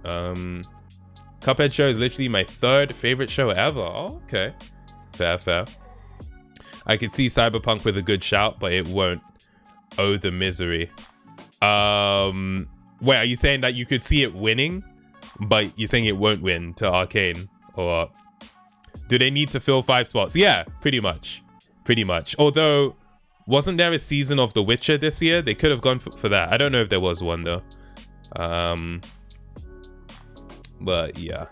Cuphead show is literally my 3rd favorite show ever. Oh, okay. Fair. I could see Cyberpunk with a good shout, but it won't. Oh, the misery. Wait, are you saying that you could see it winning, but you're saying it won't win to Arcane? Or do they need to fill 5 spots? Yeah, pretty much. Although, wasn't there a season of The Witcher this year? They could have gone for that. I don't know if there was one though. But yeah.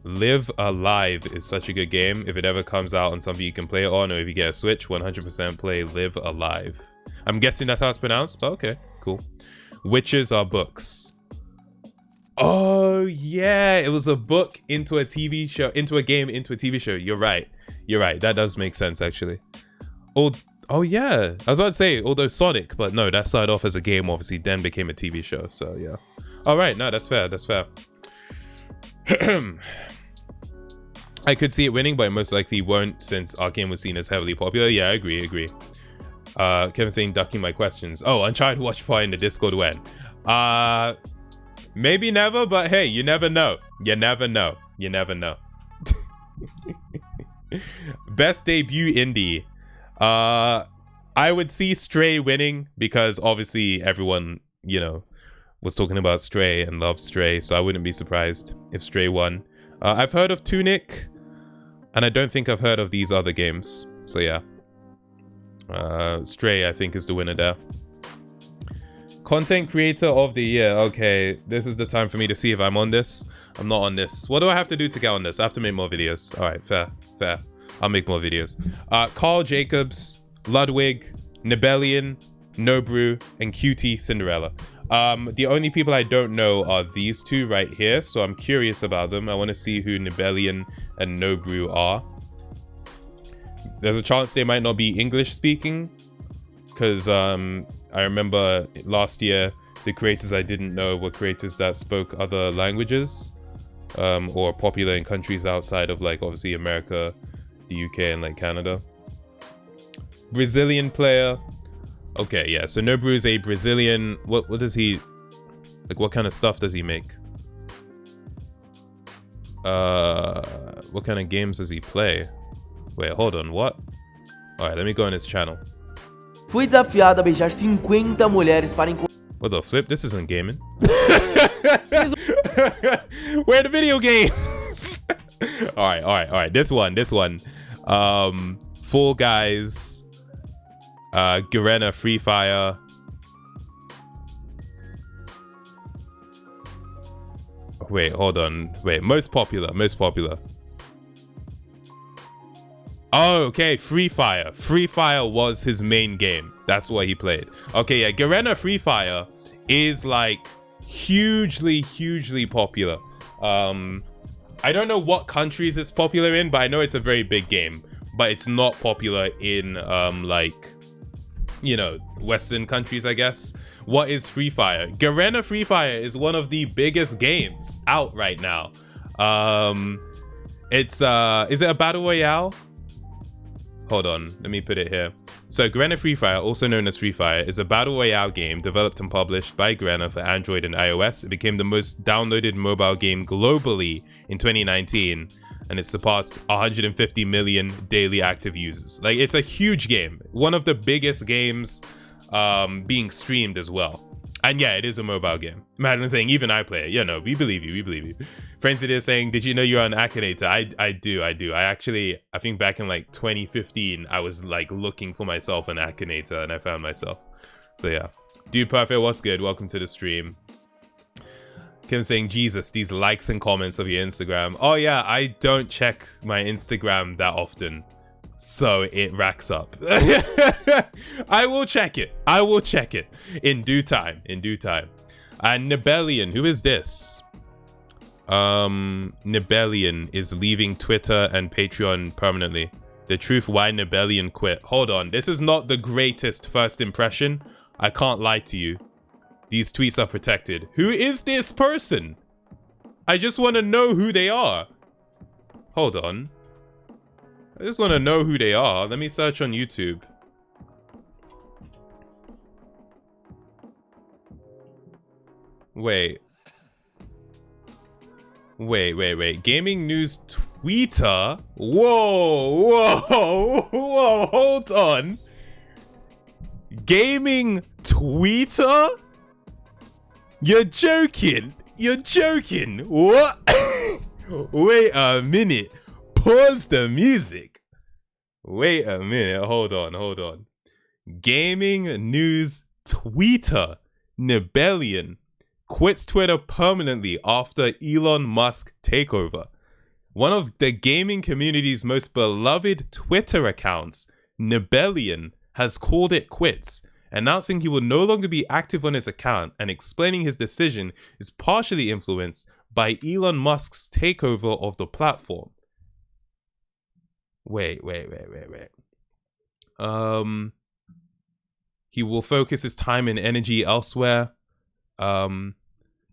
Live Alive is such a good game. If it ever comes out on something you can play it on, or if you get a Switch, 100% play Live Alive. I'm guessing that's how it's pronounced, but okay, cool. Witches are books. Oh yeah, it was a book into a TV show, into a game, into a TV show. You're right. That does make sense actually. Oh yeah, I was about to say, although Sonic, but no, that started off as a game, obviously, then became a TV show. So yeah. All right, no, that's fair. I could see it winning, but it most likely won't since Arcane was seen as heavily popular. Yeah, I agree. Kevin saying ducking my questions. Oh, Uncharted watch party in the Discord when? Maybe never, but hey, you never know. You never know. Best debut indie. I would see Stray winning because obviously everyone, you know, was talking about Stray and loved Stray, so I wouldn't be surprised if Stray won. I've heard of Tunic, and I don't think I've heard of these other games. So yeah. Stray, I think, is the winner there. Content creator of the year. Okay, this is the time for me to see if I'm on this. I'm not on this. What do I have to do to get on this? I have to make more videos. All right, fair. I'll make more videos. Carl Jacobs, Ludwig, Nibelian, Nobrew, and QT Cinderella. The only people I don't know are these 2 right here, so I'm curious about them. I want to see who Nibelian and Nobrew are. There's a chance they might not be English speaking, because I remember last year the creators I didn't know were creators that spoke other languages, or popular in countries outside of, like, obviously America, the UK, and like Canada. Brazilian player. Okay, yeah, so Nobrew is a Brazilian. What does he, like, what kind of stuff does he make? What kind of games does he play? Wait, hold on, what? Alright, let me go on his channel. Fui desafiado a beijar 50 mulheres para encontrar. What the flip? This isn't gaming. Where are the video games? Alright. This one. Fall Guys. Garena Free Fire. Wait, hold on. Wait, most popular. Oh, okay, Free Fire. Free Fire was his main game. That's what he played. Okay, yeah, Garena Free Fire is like hugely popular. I don't know what countries it's popular in, but I know it's a very big game. But it's not popular in like, you know, Western countries, I guess. What is Free Fire? Garena Free Fire is one of the biggest games out right now. Is it a battle royale? Hold on, let me put it here. So Garena Free Fire, also known as Free Fire, is a battle royale game developed and published by Garena for Android and iOS. It became the most downloaded mobile game globally in 2019, and it surpassed 150 million daily active users. Like, it's a huge game, one of the biggest games being streamed as well. And yeah, it is a mobile game. Madeline saying, even I play it. Yeah, no, we believe you. Friends is saying, did you know you're an Akinator? I do. I think back in like 2015, I was like looking for myself an Akinator and I found myself. So yeah. Dude Perfect, what's good? Welcome to the stream. Kim saying, Jesus, these likes and comments of your Instagram. Oh yeah, I don't check my Instagram that often. so it racks up. I will check it. I will check it in due time. In due time. And Nibelian, who is this? Nibelian is leaving Twitter and Patreon permanently. The truth why Nibelian quit. Hold on, this is not the greatest first impression. I can't lie to you. These tweets are protected. Who is this person? I just want to know who they are. Hold on. I just want to know who they are. Let me search on YouTube. Wait. Gaming news tweeter? Whoa, hold on. Gaming tweeter? You're joking. What? Wait a minute. Pause the music. Wait a minute. Hold on. Gaming news tweeter Nibelian quits Twitter permanently after Elon Musk takeover. One of the gaming community's most beloved Twitter accounts, Nibelian, has called it quits, announcing he will no longer be active on his account and explaining his decision is partially influenced by Elon Musk's takeover of the platform. Wait. He will focus his time and energy elsewhere.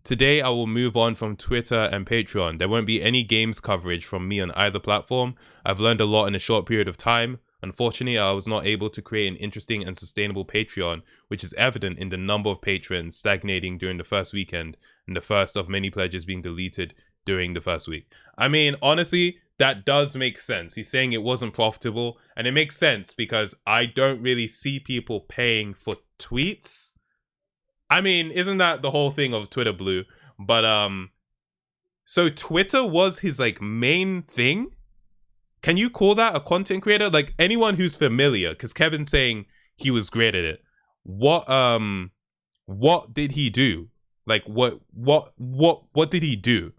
Today I will move on from Twitter and Patreon. There won't be any games coverage from me on either platform. I've learned a lot in a short period of time. Unfortunately, I was not able to create an interesting and sustainable Patreon, which is evident in the number of patrons stagnating during the first weekend and the first of many pledges being deleted during the first week. I mean, honestly, that does make sense. He's saying it wasn't profitable, and it makes sense because I don't really see people paying for tweets. I mean, isn't that the whole thing of Twitter Blue? But so Twitter was his like main thing? Can you call that a content creator? Like anyone who's familiar, because Kevin's saying he was great at it. What did he do? Like what did he do?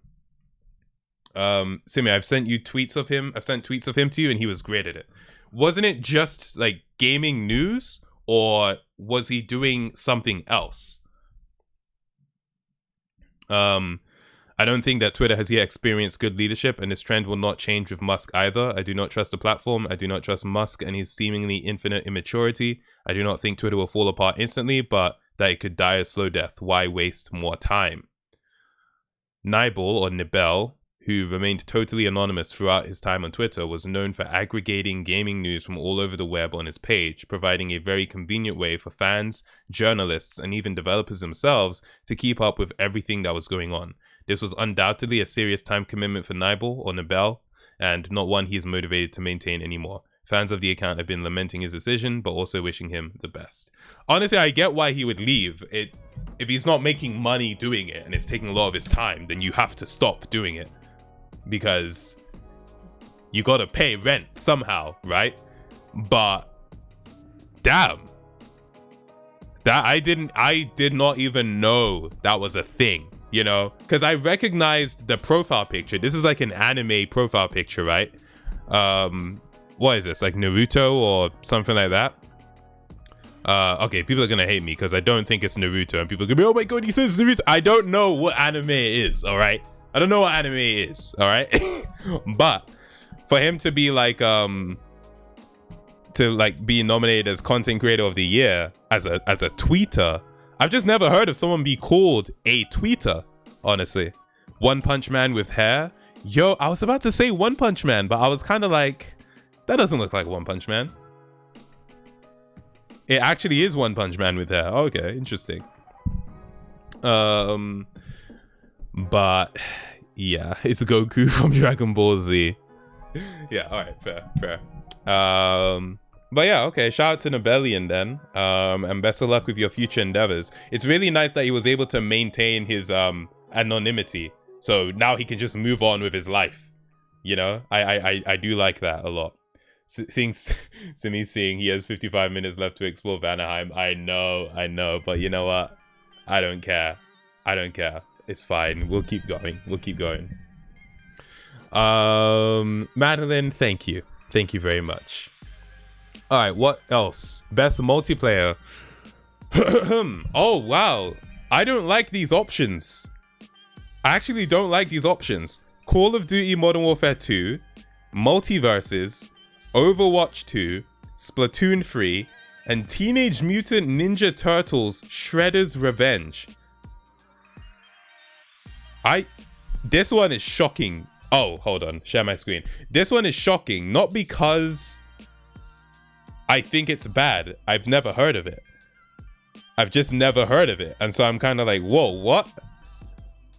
Simi, I've sent tweets of him to you and he was great at it. Wasn't it just like gaming news, or was he doing something else? I don't think that Twitter has yet experienced good leadership, and this trend will not change with Musk either. I do not trust the platform. I do not trust Musk and his seemingly infinite immaturity. I do not think Twitter will fall apart instantly, but that it could die a slow death. Why waste more time? Nibel, who remained totally anonymous throughout his time on Twitter, was known for aggregating gaming news from all over the web on his page, providing a very convenient way for fans, journalists, and even developers themselves to keep up with everything that was going on. This was undoubtedly a serious time commitment for Nibel, and not one he is motivated to maintain anymore. Fans of the account have been lamenting his decision, but also wishing him the best. Honestly, I get why he would leave. If he's not making money doing it, and it's taking a lot of his time, then you have to stop doing it. Because you gotta pay rent somehow, right? But damn, that I did not even know that was a thing, you know, because I recognized the profile picture. This is like an anime profile picture, right? What is this, like Naruto or something like that? Okay, people are gonna hate me because I don't think it's Naruto, and people are gonna be, oh my god, he says Naruto. I don't know what anime is, all right? I don't know what anime is, all right? But for him to be like be nominated as content creator of the year as a tweeter, I've just never heard of someone be called a tweeter, honestly. One Punch Man with hair. Yo, I was about to say One Punch Man, but I was kind of like, that doesn't look like One Punch Man. It actually is One Punch Man with hair. Okay, interesting. But yeah, it's Goku from Dragon Ball Z. Yeah, all right, fair. But yeah, okay, shout out to Nibelian then, and best of luck with your future endeavors. It's really nice that he was able to maintain his anonymity, so now he can just move on with his life. You know, I do like that a lot. Seeing he has 55 minutes left to explore Vanaheim. I know, but you know what? I don't care. It's fine. We'll keep going. Madeline, thank you very much. All right, what else? Best multiplayer. Oh, wow. I don't like these options. I actually don't like these options. Call of Duty Modern Warfare 2, Multiverses, Overwatch 2, Splatoon 3, and Teenage Mutant Ninja Turtles Shredder's Revenge. This one is shocking. Oh, hold on. Share my screen. This one is shocking, not because I think it's bad. I've never heard of it. I've just never heard of it. And so I'm kind of like, whoa, what?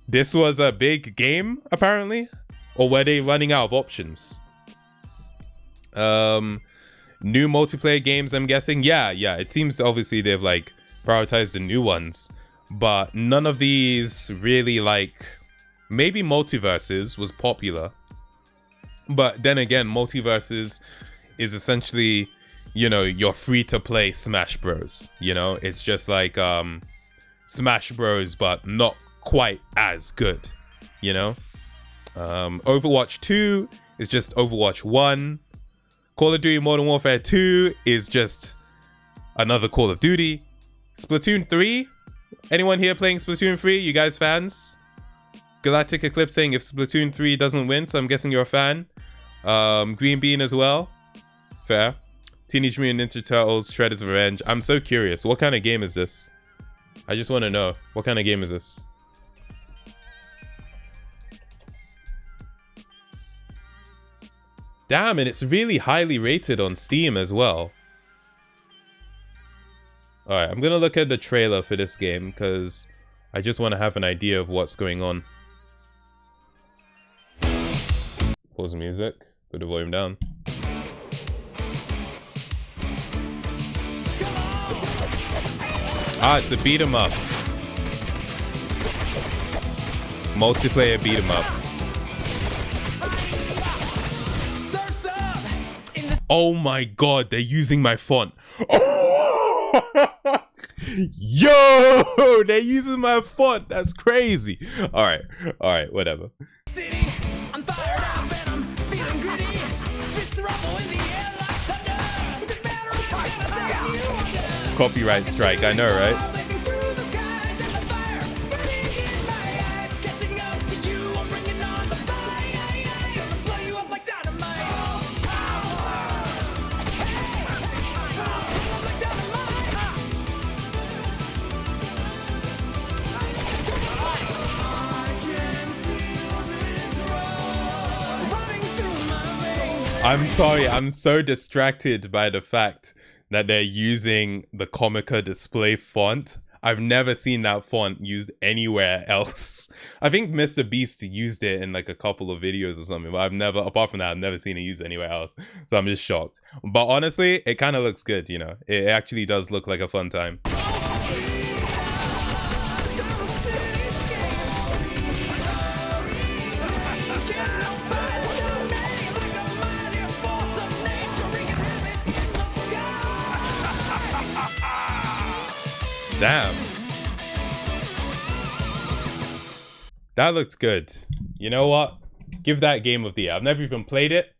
This was a big game, apparently? Or were they running out of options? New multiplayer games, I'm guessing. Yeah. It seems obviously they've like prioritized the new ones. But none of these really like... Maybe Multiverses was popular. But then again, Multiverses is essentially... You know, your free-to-play Smash Bros. You know, it's just like Smash Bros, but not quite as good. You know, Overwatch 2 is just Overwatch 1. Call of Duty Modern Warfare 2 is just another Call of Duty. Splatoon 3. Anyone here playing Splatoon 3? You guys fans? Galactic Eclipse saying if Splatoon 3 doesn't win, so I'm guessing you're a fan. Green Bean as well. Fair. Teenage Mutant Ninja Turtles, Shredder's Revenge. I'm so curious. What kind of game is this? I just want to know. What kind of game is this? Damn, and it's really highly rated on Steam as well. Alright, I'm going to look at the trailer for this game because I just want to have an idea of what's going on. Pause the music. Put the volume down. Ah, it's a beat 'em up. Multiplayer beat 'em up. Oh my god, they're using my font. Yo, they're using my font. That's crazy. All right, whatever. Copyright strike, I know, right? I'm sorry, I'm so distracted by the fact that they're using the Comica display font. I've never seen that font used anywhere else. I think Mr. Beast used it in like a couple of videos or something, but I've never, apart from that, I've never seen it used anywhere else. So I'm just shocked. But honestly, it kind of looks good, you know. It actually does look like a fun time. Damn. That looks good. You know what? Give that game of the year. I've never even played it.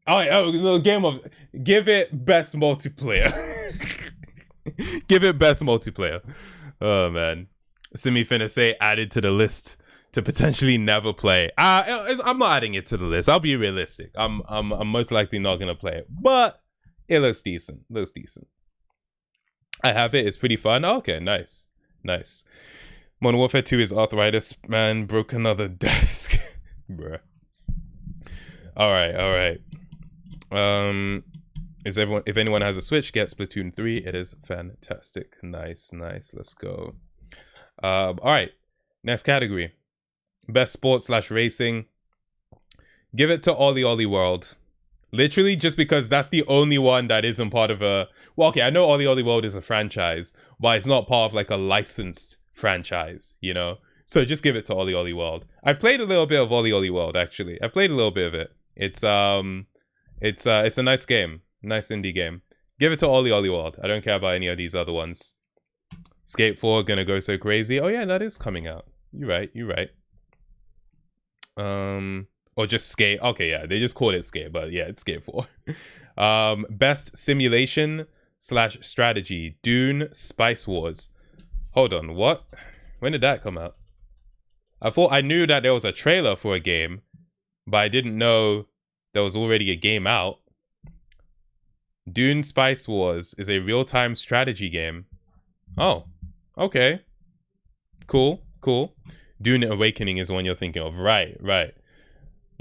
Give it best multiplayer. Give it best multiplayer. Oh man. Simi finna say added to the list to potentially never play. I'm not adding it to the list. I'll be realistic. I'm most likely not gonna play it, but it looks decent. Looks decent. I have it. It's pretty fun. Oh, okay, nice. Modern Warfare 2 is arthritis. Man, broke another desk. Bruh. All right. If anyone has a Switch, get Splatoon 3. It is fantastic. Nice. Let's go. All right. Next category. Best sports / racing. Give it to Ollie Ollie World. Literally just because that's the only one that isn't part of a... Well, okay, I know Ollie Ollie World is a franchise, but it's not part of like a licensed franchise, you know? So just give it to Ollie Ollie World. I've played a little bit of Ollie Ollie World, actually. I've played a little bit of it. It's a nice game. Nice indie game. Give it to Ollie Ollie World. I don't care about any of these other ones. Skate 4 gonna go so crazy. Oh yeah, that is coming out. You're right. Or just Skate. Okay, yeah, they just called it Skate, but yeah, it's Skate 4. Best simulation / strategy. Dune Spice Wars. Hold on, what? When did that come out? I knew that there was a trailer for a game, but I didn't know there was already a game out. Dune Spice Wars is a real-time strategy game. Oh, okay. Cool. Dune Awakening is the one you're thinking of. Right.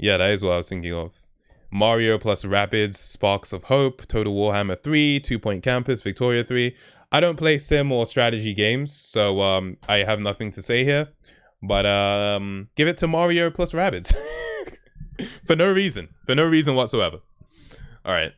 Yeah, that is what I was thinking of. Mario plus Rabbids, Sparks of Hope, Total Warhammer 3, 2 Point Campus, Victoria 3. I don't play sim or strategy games, so I have nothing to say here. But give it to Mario plus Rabbids. For no reason whatsoever. All right.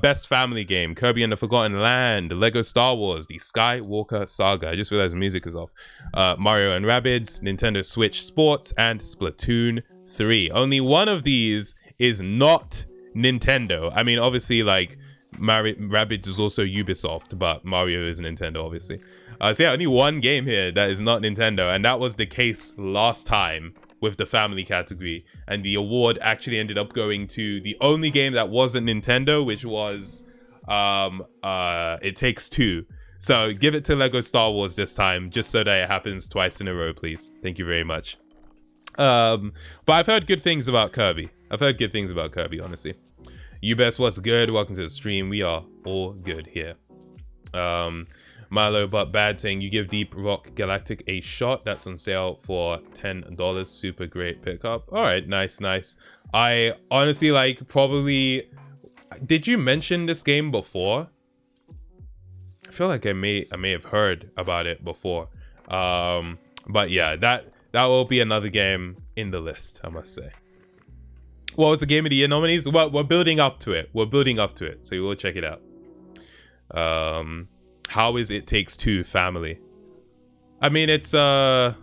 Best family game. Kirby and the Forgotten Land, Lego Star Wars, the Skywalker Saga. I just realized the music is off. Mario and Rabbids, Nintendo Switch Sports, and Splatoon 3. Only one of these is not Nintendo. I mean, obviously, like, Rabbids is also Ubisoft, but Mario is Nintendo, obviously. So yeah, only one game here that is not Nintendo, and that was the case last time with the family category, and the award actually ended up going to the only game that wasn't Nintendo, which was It Takes Two. So give it to Lego Star Wars this time, just so that it happens twice in a row, please. Thank you very much. But I've heard good things about Kirby. Honestly. Ubest, what's good? Welcome to the stream. We are all good here. Milo But Bad saying, you give Deep Rock Galactic a shot. That's on sale for $10. Super great pickup. All right, nice. I honestly, like, probably... Did you mention this game before? I feel like I may have heard about it before. But yeah, that will be another game in the list, I must say. What was the Game of the Year nominees? Well, we're building up to it. So we'll check it out. How is It Takes Two family? I mean, it's oh,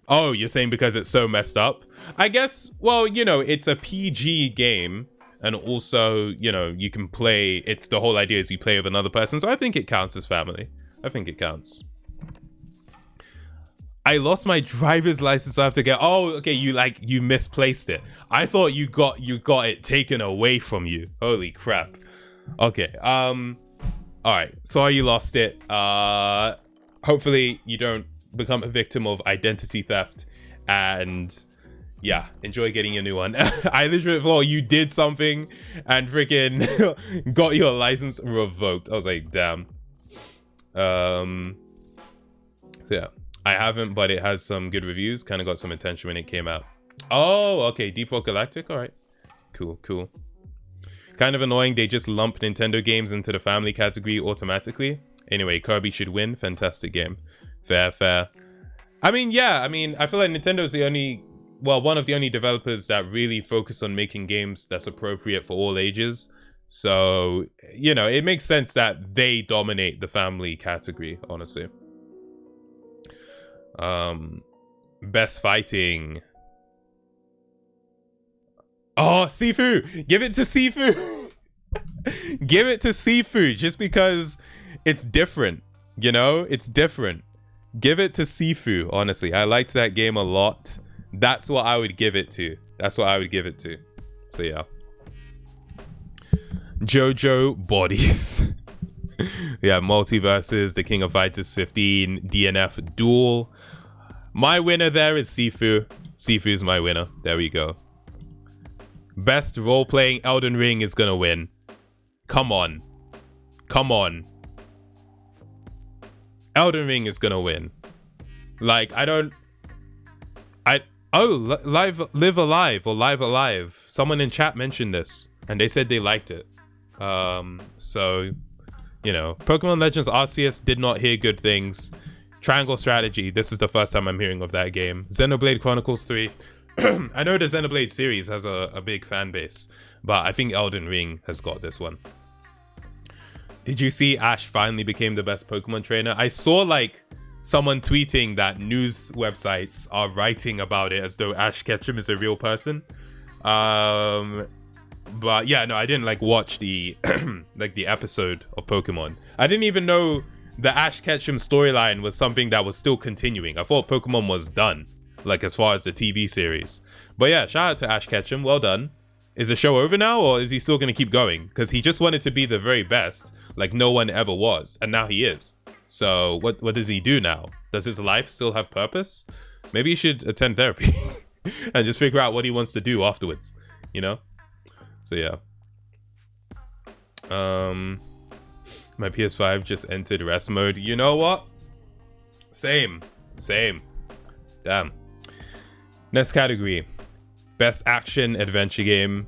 you're saying because it's so messed up? I guess, well, you know, it's a PG game, and also, you know, you can play, it's the whole idea is you play with another person, so I think it counts as family. I think it counts. I lost my driver's license, so I have to get, oh, okay, you misplaced it. I thought you got it taken away from you. Holy crap. Okay, all right, sorry you lost it. Hopefully you don't become a victim of identity theft, and yeah, enjoy getting a new one. I literally thought you did something and freaking got your license revoked. I was like, damn. So yeah, I haven't, but it has some good reviews. Kind of got some attention when it came out. Oh, okay, Deep Rock Galactic. All right, cool. Kind of annoying, they just lump Nintendo games into the family category automatically. Anyway, Kirby should win. Fantastic game. Fair. I mean, yeah, I feel like Nintendo's one of the only developers that really focus on making games that's appropriate for all ages. So, you know, it makes sense that they dominate the family category, honestly. Best fighting. Oh, Sifu! Give it to Sifu! Give it to Sifu, just because it's different, you know? It's different. Give it to Sifu, honestly. I liked that game a lot. That's what I would give it to. So yeah. JoJo Bodies. Yeah, Multiverses, The King of Fighters 15, DNF Duel. My winner there is Sifu. Sifu's my winner. There we go. Best role-playing, Elden Ring is gonna win. Come on. Elden Ring is gonna win. Like, Live Alive. Someone in chat mentioned this, and they said they liked it. So, you know, Pokemon Legends Arceus did not hear good things. Triangle Strategy, this is the first time I'm hearing of that game. Xenoblade Chronicles 3. I know the Xenoblade series has a big fan base, but I think Elden Ring has got this one. Did you see Ash finally became the best Pokemon trainer? I saw like someone tweeting that news websites are writing about it as though Ash Ketchum is a real person. But yeah, no, I didn't like watch the like the episode of Pokemon. I didn't even know the Ash Ketchum storyline was something that was still continuing. I thought Pokemon was done. like as far as the TV series. But yeah, shout out to Ash Ketchum. Well done. Is the show over now, or is he still going to keep going? Because he just wanted to be the very best, like no one ever was, and now he is. So what does he do now? Does his life still have purpose? Maybe he should attend therapy and just figure out what he wants to do afterwards, you know? So yeah. My PS5 just entered rest mode. You know what? Same. Damn. Next category. Best action adventure game,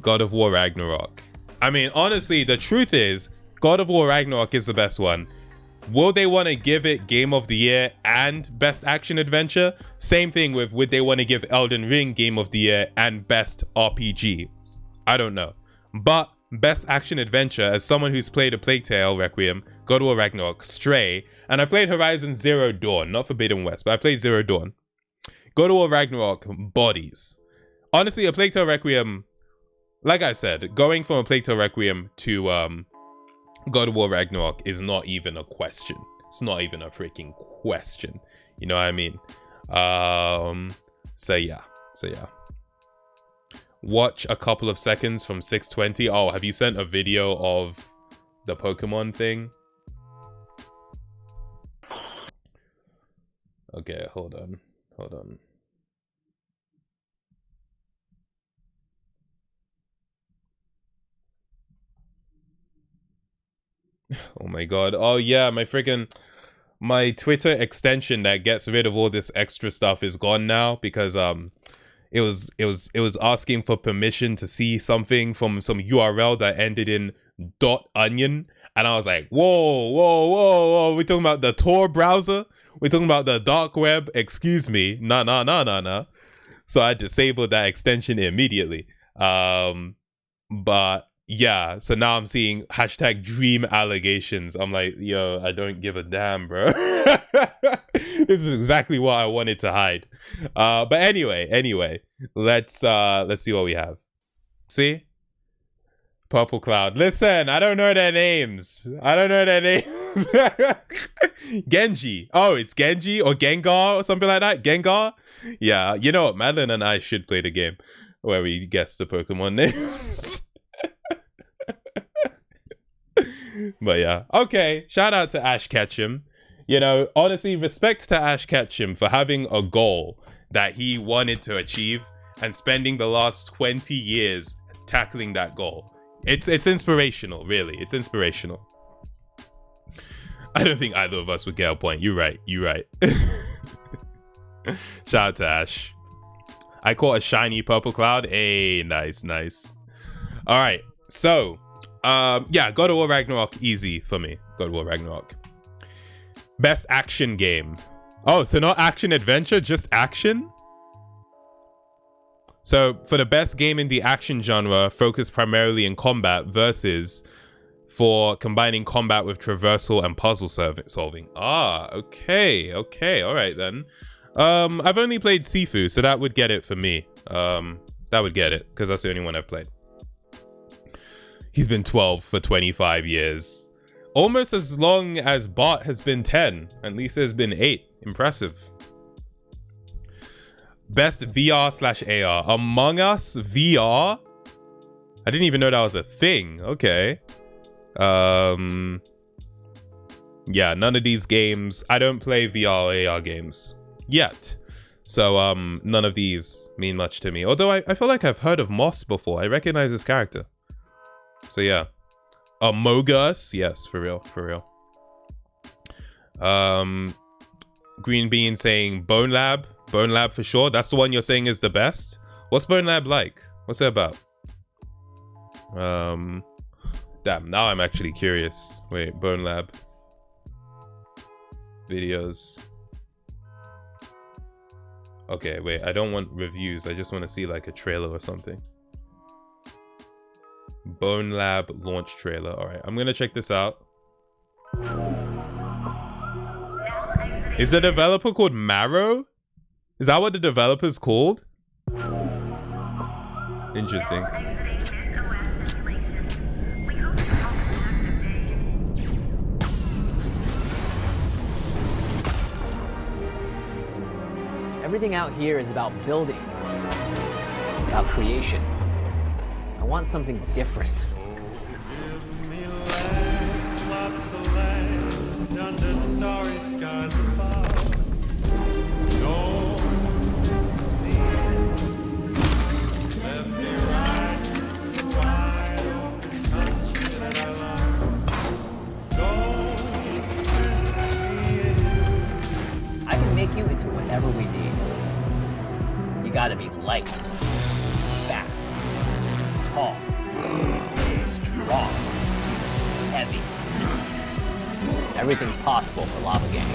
God of War Ragnarok. I mean, honestly, the truth is, God of War Ragnarok is the best one. Will they want to give it Game of the Year and Best Action Adventure? Same thing with, would they want to give Elden Ring Game of the Year and Best RPG? I don't know. But Best Action Adventure, as someone who's played A Plague Tale, Requiem, God of War Ragnarok, Stray, and I played Horizon Zero Dawn, not Forbidden West, but I played Zero Dawn. God of War Ragnarok bodies. Honestly, A Plague Tale Requiem, like I said, going from A Plague Tale Requiem to God of War Ragnarok is not even a question. It's not even a freaking question. You know what I mean? So yeah. Watch a couple of seconds from 620. Oh, have you sent a video of the Pokemon thing? Okay, hold on. Oh my god. Oh yeah, my Twitter extension that gets rid of all this extra stuff is gone now because it was asking for permission to see something from some URL that ended in .onion, and I was like, whoa, we're talking about the Tor browser? We're talking about the dark web? Excuse me. Nah. So I disabled that extension immediately. But yeah, so now I'm seeing hashtag dream allegations. I'm like, yo, I don't give a damn, bro. This is exactly what I wanted to hide. But anyway, let's see what we have. See? Purple Cloud. Listen, I don't know their names. Genji. Oh, it's Genji or Gengar or something like that. Gengar? Yeah, you know what? Madeline and I should play the game where we guess the Pokemon names. But yeah, okay, shout out to Ash Ketchum. You know, honestly, respect to Ash Ketchum for having a goal that he wanted to achieve and spending the last 20 years tackling that goal. It's inspirational, really. It's inspirational. I don't think either of us would get a point. You're right. Shout out to Ash. I caught a shiny Purple Cloud. Hey, nice. All right, so yeah, God of War Ragnarok, easy for me. God of War Ragnarok. Best action game. Oh, so not action adventure, just action? So for the best game in the action genre, focused primarily in combat, versus for combining combat with traversal and puzzle solving. Ah, okay, all right then. I've only played Sifu, so that would get it for me. That would get it, because that's the only one I've played. He's been 12 for 25 years. Almost as long as Bart has been 10. And Lisa has been 8. Impressive. Best VR/AR. Among Us VR? I didn't even know that was a thing. Okay. Yeah, none of these games. I don't play VR or AR games yet. So none of these mean much to me. Although I feel like I've heard of Moss before. I recognize his character. So yeah. Among Us, yes, for real. Green Bean saying Bone Lab for sure. That's the one you're saying is the best. What's Bone Lab like? What's it about? Damn, now I'm actually curious. Wait, Bone Lab videos. Okay, wait, I don't want reviews. I just want to see like a trailer or something. Bone Lab launch trailer. All right, I'm gonna check this out. Is the developer called Marrow? Is that what the developer's called? Interesting. Everything out here is about building, about creation. I want something different. Under starry skies above. Don't me. Let me ride the wide open country that I love. Don't me. I can make you into whatever we need. You gotta be light, fast, tall, strong, heavy. Everything's possible for Lava Gang.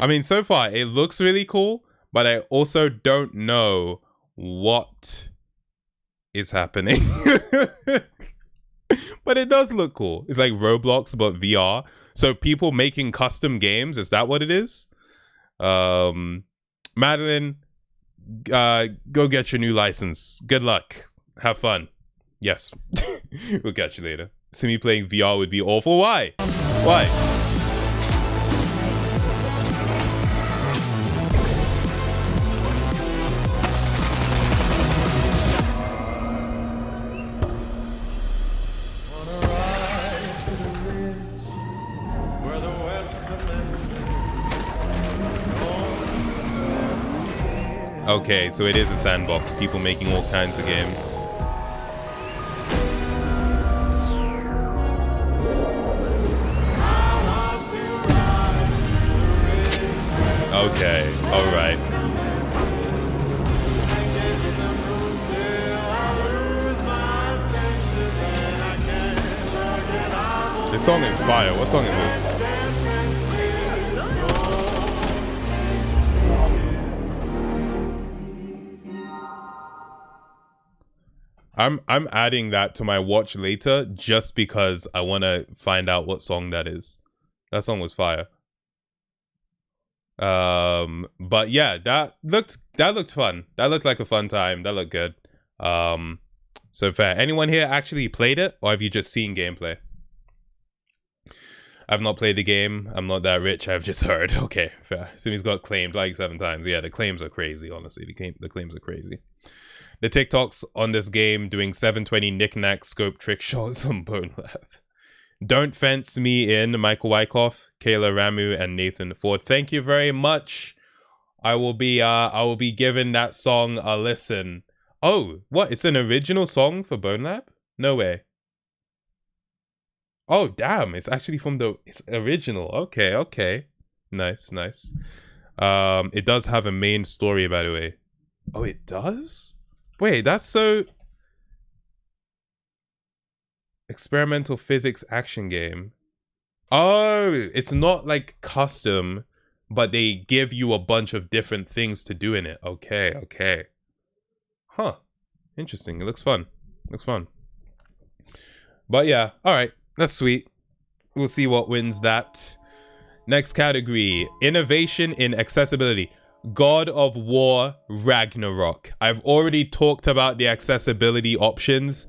I mean, so far it looks really cool, but I also don't know what is happening. But it does look cool. It's like Roblox but VR. So people making custom games, is that what it is? Madeline, go get your new license. Good luck. Have fun. Yes. We'll catch you later. See me playing VR would be awful. Why? Why? Where the west commences. Okay, so it is a sandbox. People making all kinds of games. Okay, alright. This song is fire. What song is this? I'm adding that to my watch later just because I want to find out what song that is. That song was fire. But yeah, that looked fun. That looked like a fun time. That looked good. So fair. Anyone here actually played it, or have you just seen gameplay? I've not played the game. I'm not that rich. I've just heard. Okay, fair. Simi's got claimed like 7 times. Yeah, the claims are crazy, honestly. The claims are crazy. The TikToks on this game doing 720 knick-knack scope trick shots on Bone Lab. Don't fence me in, Michael Wyckoff, Kayla Ramu, and Nathan Ford. Thank you very much. I will be giving that song a listen. Oh, what? It's an original song for Bone Lab? No way. Oh, damn. It's actually from it's original. Okay, okay. Nice, nice. It does have a main story, by the way. Oh, it does? Wait, that's so... Experimental physics action game. Oh, it's not like custom, but they give you a bunch of different things to do in it. Okay, okay. Huh. Interesting. It looks fun. Looks fun. But yeah, alright. That's sweet. We'll see what wins that. Next category. Innovation in accessibility. God of War Ragnarok. I've already talked about the accessibility options.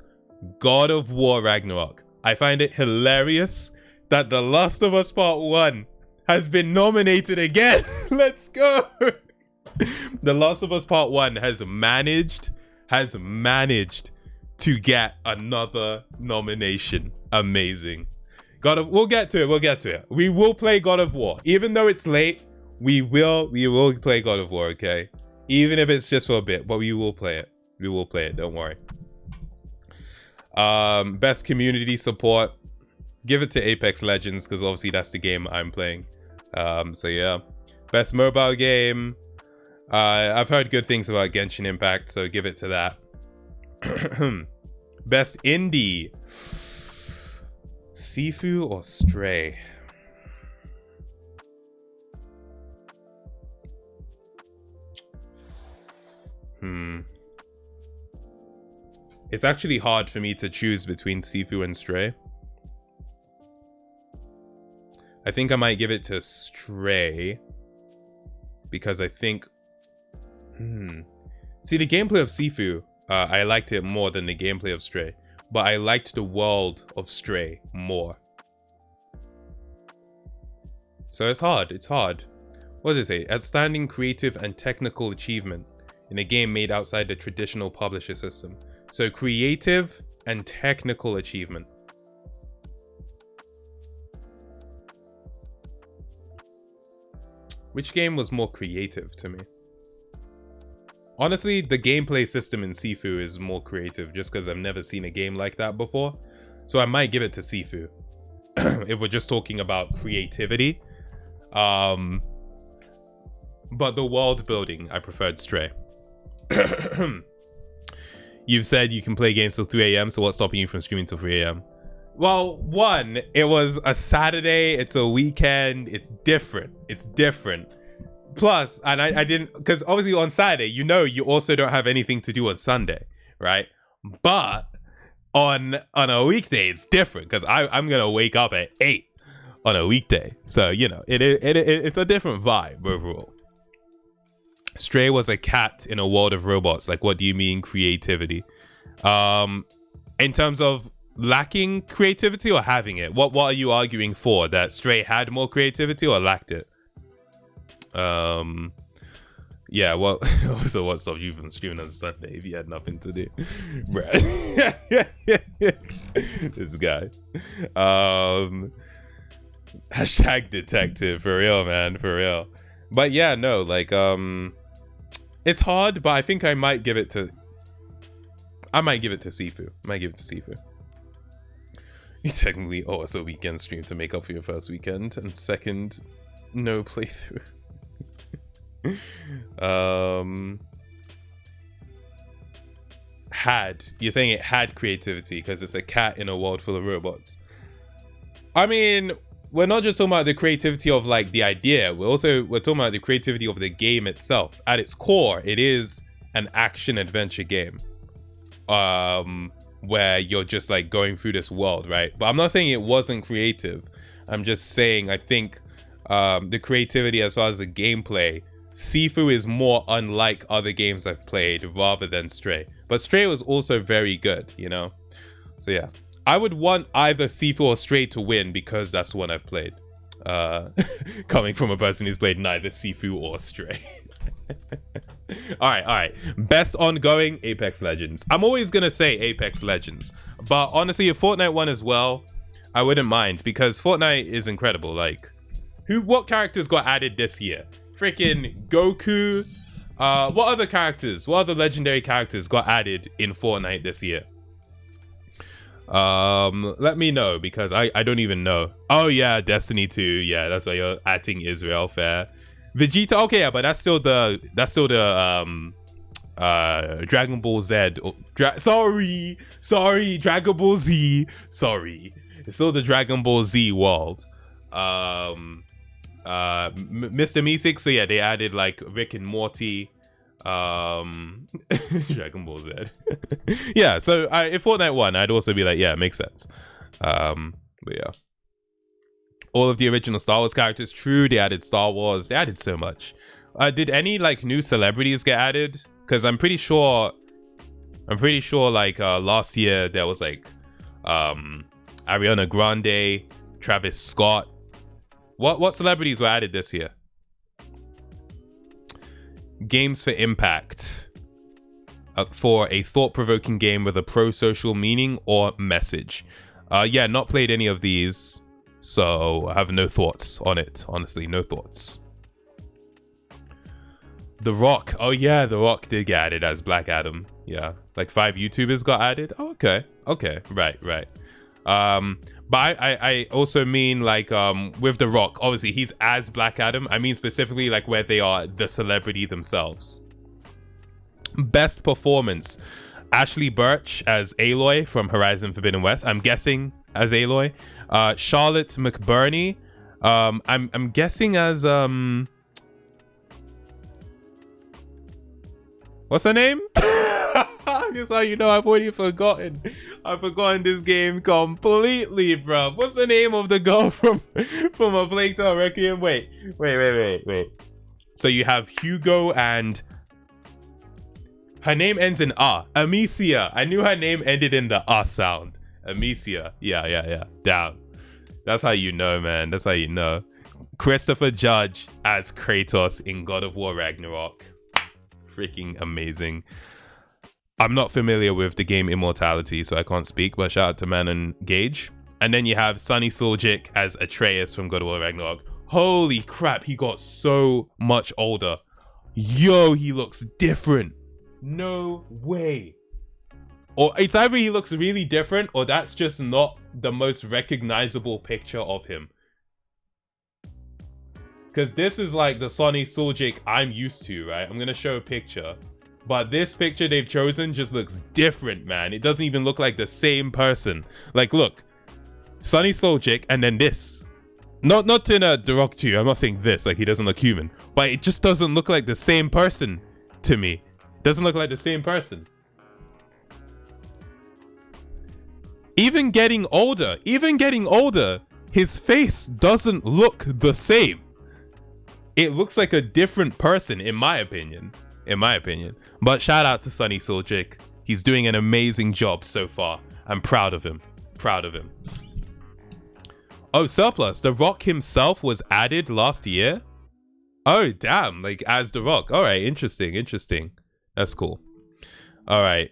God of War Ragnarok. I find it hilarious that The Last of Us Part 1 has been nominated again. Let's go. The Last of Us Part 1 has managed to get another nomination. Amazing. We'll get to it. We will play God of War. Even though it's late, we will play God of War, okay? Even if it's just for a bit, but we will play it. We will play it, don't worry. Best community support. Give it to Apex Legends, because obviously that's the game I'm playing. So yeah. Best mobile game. I've heard good things about Genshin Impact, so give it to that. Best indie. Sifu or Stray? It's actually hard for me to choose between Sifu and Stray. I think I might give it to Stray. Because I think... See, the gameplay of Sifu, I liked it more than the gameplay of Stray. but I liked the world of Stray more. So it's hard. It's hard. What does it say? Outstanding creative and technical achievement in a game made outside the traditional publisher system. So creative and technical achievement. Which game was more creative to me? Honestly, the gameplay system in Sifu is more creative just because I've never seen a game like that before. So I might give it to Sifu. If we're just talking about creativity. But the world building, I preferred Stray. You've said you can play games till 3 AM, so what's stopping you from streaming till 3 AM? Well, one, it was a Saturday, it's a weekend, it's different. It's different. Plus, and I didn't, because obviously on Saturday, you know, you also don't have anything to do on Sunday, right? But on a weekday, it's different, because I'm going to wake up at 8 on a weekday. So, you know, it's a different vibe overall. Stray was a cat in a world of robots. Like, what do you mean creativity? In terms of lacking creativity or having it? What are you arguing for? That Stray had more creativity or lacked it? Yeah, well, so what stopped you from streaming on Sunday if you had nothing to do? Bruh. This guy. Hashtag detective, for real, man, for real. But yeah, no, like, it's hard, but I think I might give it to Sifu. You technically owe us a weekend stream to make up for your first weekend, and second, no playthrough. You're saying it had creativity because it's a cat in a world full of robots. I mean, we're not just talking about the creativity of like the idea, we're talking about the creativity of the game itself. At its core, it is an action adventure game, where you're just like going through this world, right? But I'm not saying it wasn't creative. I'm just saying I think the creativity as far as the gameplay, Sifu is more unlike other games I've played rather than Stray. But Stray was also very good, you know? So yeah. I would want either Sifu or Stray to win because that's one I've played. Coming from a person who's played neither Sifu or Stray. All right. Best ongoing, Apex Legends. I'm always gonna say Apex Legends, but honestly, if Fortnite won as well, I wouldn't mind because Fortnite is incredible. Like, what characters got added this year? Freaking Goku. What other legendary characters got added in Fortnite this year? Let me know because I don't even know. Oh yeah, Destiny 2. Yeah, that's why you're acting Israel. Fair. Vegeta. Okay, yeah, but that's still the Dragon Ball Z. Sorry, Dragon Ball Z. Sorry, it's still the Dragon Ball Z world. Mr. Meeseeks. So yeah, they added like Rick and Morty. Dragon Ball Z. Yeah, so if Fortnite won, I'd also be like, yeah, it makes sense. But yeah, all of the original Star Wars characters, true, they added Star Wars, they added so much. Did any like new celebrities get added? Because I'm pretty sure like last year there was like Ariana Grande, Travis Scott. What celebrities were added this year? Games for Impact, for a thought-provoking game with a pro-social meaning or message. Yeah, not played any of these, so I have no thoughts on it. Honestly, no thoughts. The Rock. Oh yeah, The Rock did get added as Black Adam. Yeah, like 5 YouTubers got added. Oh, okay, right. But I also mean like with The Rock, obviously he's as Black Adam. I mean specifically like where they are the celebrity themselves. Best performance, Ashley Birch as Aloy from Horizon Forbidden West. I'm guessing as Aloy. Charlotte McBurney. I'm guessing as what's her name? That's how you know I've already forgotten. I've forgotten this game completely, bro. What's the name of the girl from A Plague Tale Requiem? Wait. So you have Hugo and Her name ends in Amicia. I knew her name ended in the sound. Amicia. Yeah. Down. That's how you know, man. That's how you know. Christopher Judge as Kratos in God of War Ragnarok. Freaking amazing. I'm not familiar with the game Immortality, so I can't speak, but shout out to Man and Gage. And then you have Sonny Suljic as Atreus from God of War Ragnarok. Holy crap, he got so much older. Yo, he looks different. No way. Or it's either he looks really different or that's just not the most recognizable picture of him. Because this is like the Sonny Suljic I'm used to, right? I'm going to show a picture. But this picture they've chosen just looks different, man. It doesn't even look like the same person. Like, look. Sonny Suljic and then this. Not in a derogatory. I'm not saying this, like he doesn't look human. But it just doesn't look like the same person to me. It doesn't look like the same person. Even getting older, his face doesn't look the same. It looks like a different person, in my opinion. But shout out to Sonny Suljic. He's doing an amazing job so far. I'm proud of him. Oh, Surplus. The Rock himself was added last year? Oh, damn. Like, as The Rock. All right. Interesting. That's cool. All right.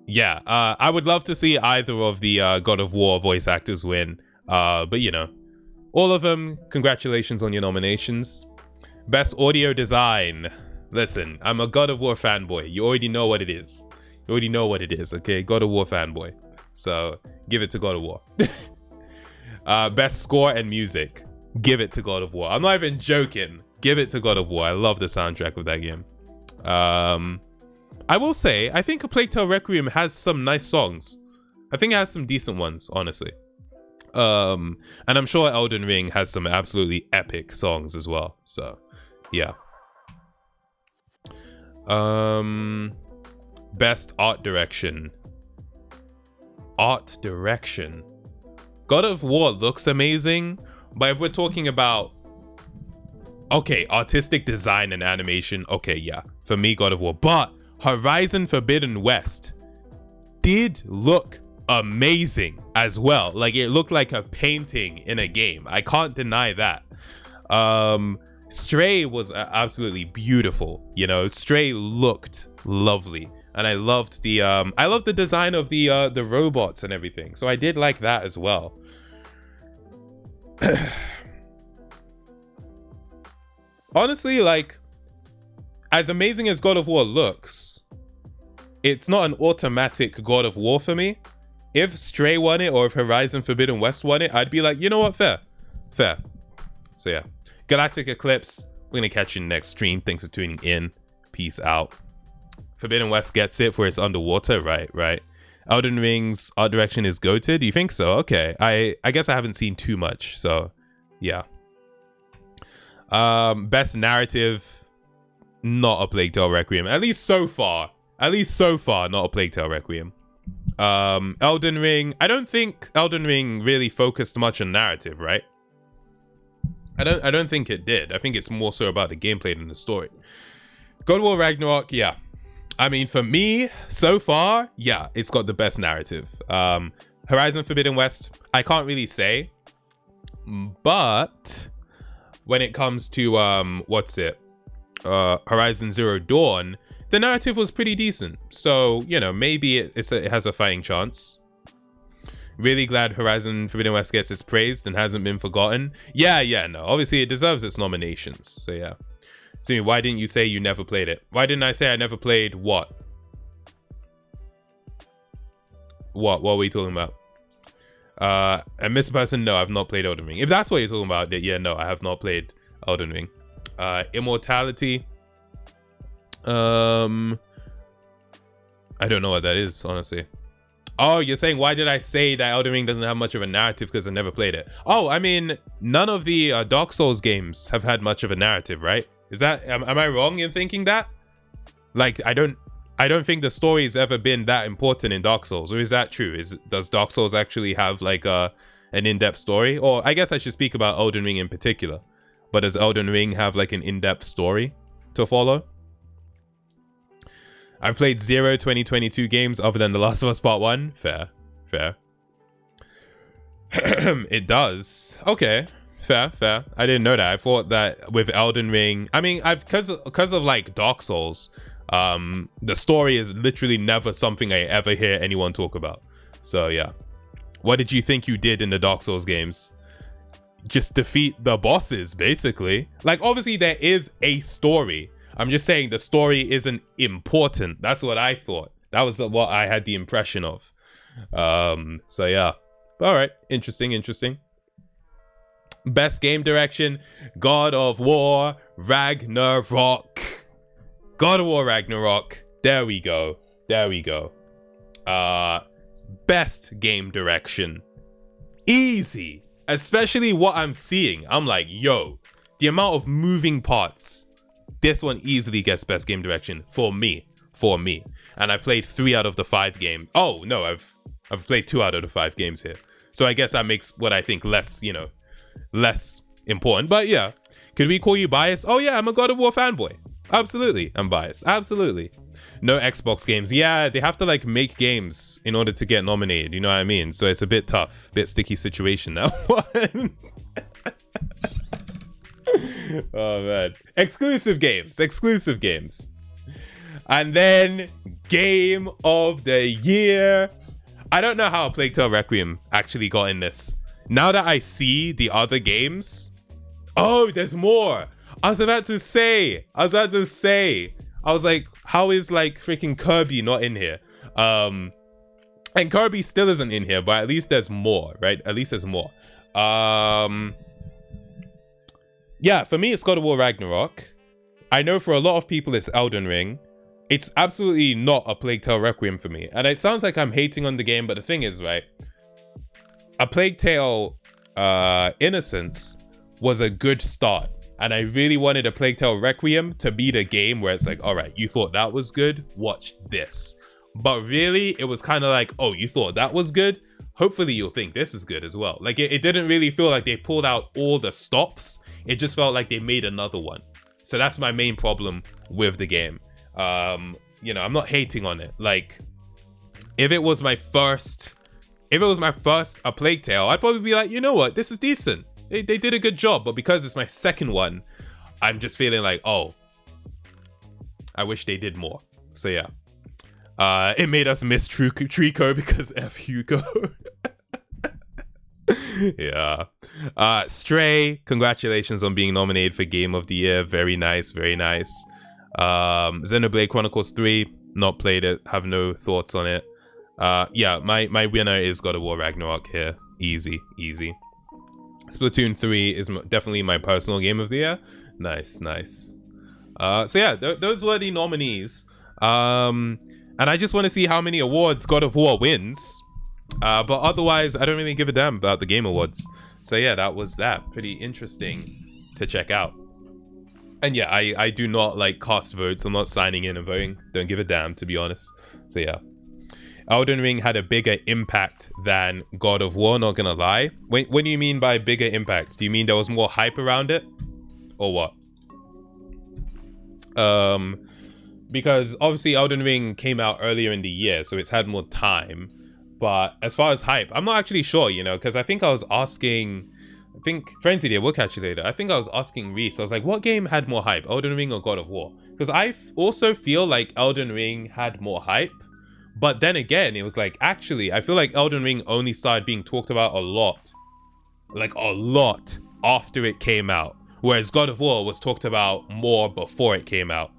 Yeah. I would love to see either of the God of War voice actors win. But, you know, all of them, congratulations on your nominations. Best audio design. Listen, I'm a God of War fanboy. You already know what it is. Okay? God of War fanboy. So, give it to God of War. Best score and music. Give it to God of War. I'm not even joking. Give it to God of War. I love the soundtrack of that game. I will say, I think A Plague Tale Requiem has some nice songs. I think it has some decent ones, honestly. And I'm sure Elden Ring has some absolutely epic songs as well. So, yeah. Best art direction. God of War looks amazing, but if we're talking about, okay, artistic design and animation, okay, yeah, for me, God of War. But Horizon Forbidden West did look amazing as well. Like, it looked like a painting in a game. I can't deny that. Stray was absolutely beautiful. You know, Stray looked lovely. And I loved the design of the robots and everything. So I did like that as well. Honestly, like, as amazing as God of War looks, it's not an automatic God of War for me. If Stray won it or if Horizon Forbidden West won it, I'd be like, you know what, fair. So yeah, Galactic Eclipse, we're gonna catch you in the next stream. Thanks for tuning in. Peace out. Forbidden West gets it for its underwater, right. Elden Ring's art direction is goated. Do you think so? Okay, I guess I haven't seen too much, so yeah. Best narrative, not A Plague Tale Requiem. At least so far, not A Plague Tale Requiem. Elden Ring, I don't think Elden Ring really focused much on narrative, right? I don't think it did. I think it's more so about the gameplay than the story. God of War Ragnarok, yeah. I mean, for me, so far, yeah, it's got the best narrative. Horizon Forbidden West, I can't really say. But when it comes to, Horizon Zero Dawn, the narrative was pretty decent. So, you know, maybe it has a fighting chance. Really glad Horizon Forbidden West gets its praised and hasn't been forgotten. Yeah, no, obviously it deserves its nominations. So, yeah. So why didn't you say you never played it? Why didn't I say I never played what? What were we talking about? And Mr. Person, no, I've not played Elden Ring. If that's what you're talking about, yeah, no, I have not played Elden Ring. Immortality. I don't know what that is, honestly. Oh, you're saying why did I say that Elden Ring doesn't have much of a narrative because I never played it? Oh, I mean, none of the Dark Souls games have had much of a narrative, right? Is that, am I wrong in thinking that? Like, I don't think the story's ever been that important in Dark Souls, or is that true? Does Dark Souls actually have like an in-depth story? Or I guess I should speak about Elden Ring in particular. But does Elden Ring have like an in-depth story to follow? I've played 0 2022 games other than The Last of Us Part 1. Fair. It does. Okay. Fair. I didn't know that. I thought that with Elden Ring, I mean, because of like Dark Souls, the story is literally never something I ever hear anyone talk about. So yeah. What did you think you did in the Dark Souls games? Just defeat the bosses, basically. Like, obviously there is a story. I'm just saying the story isn't important. That's what I thought. That was what I had the impression of. So yeah. All right. Interesting. Best game direction, God of War Ragnarok. God of War Ragnarok. There we go. Best game direction. Easy. Especially what I'm seeing. I'm like, yo, the amount of moving parts. This one easily gets best game direction for me. And I've played 3 out of the 5 games. Oh, no, I've played 2 out of the 5 games here. So I guess that makes what I think less, less important. But yeah, could we call you biased? Oh yeah, I'm a God of War fanboy. Absolutely, I'm biased. Absolutely. No Xbox games. Yeah, they have to like make games in order to get nominated. You know what I mean? So it's a bit tough, bit sticky situation that one. Oh man, exclusive games. And then game of the year. I don't know how A Plague Tale Requiem actually got in this. Now that I see the other games, oh, there's more. I was about to say, I was like, how is like freaking Kirby not in here? And Kirby still isn't in here, but at least there's more, right? At least there's more. Yeah, for me, it's God of War Ragnarok. I know for a lot of people, it's Elden Ring. It's absolutely not A Plague Tale Requiem for me. And it sounds like I'm hating on the game, but the thing is, right? A Plague Tale Innocence was a good start. And I really wanted A Plague Tale Requiem to be the game where it's like, all right, you thought that was good? Watch this. But really, it was kind of like, oh, you thought that was good? Hopefully you'll think this is good as well. Like, it didn't really feel like they pulled out all the stops. It just felt like they made another one. So that's my main problem with the game. I'm not hating on it. Like, if it was my first A Plague Tale, I'd probably be like, you know what, this is decent. They did a good job. But because it's my second one, I'm just feeling like, oh, I wish they did more. So yeah, it made us miss Trico because F Hugo. Yeah. Stray, congratulations on being nominated for Game of the Year. Very nice. Xenoblade Chronicles 3, not played it, have no thoughts on it. Yeah, my winner is God of War Ragnarok here. Easy. Splatoon 3 is definitely my personal Game of the Year. Nice. So yeah, those were the nominees. And I just want to see how many awards God of War wins. But otherwise, I don't really give a damn about the Game Awards. So yeah, that was that. Pretty interesting to check out. And yeah, I do not like cast votes. I'm not signing in and voting. Don't give a damn, to be honest. So yeah. Elden Ring had a bigger impact than God of War, not gonna lie. What do you mean by bigger impact? Do you mean there was more hype around it? Or what? Because obviously Elden Ring came out earlier in the year, so it's had more time. But as far as hype, I'm not actually sure, because I think I was asking... Frenzy Day, we'll catch you later. I think I was asking Reese. I was like, what game had more hype, Elden Ring or God of War? Because I also feel like Elden Ring had more hype. But then again, it was like, actually, I feel like Elden Ring only started being talked about a lot. Like, a lot after it came out. Whereas God of War was talked about more before it came out.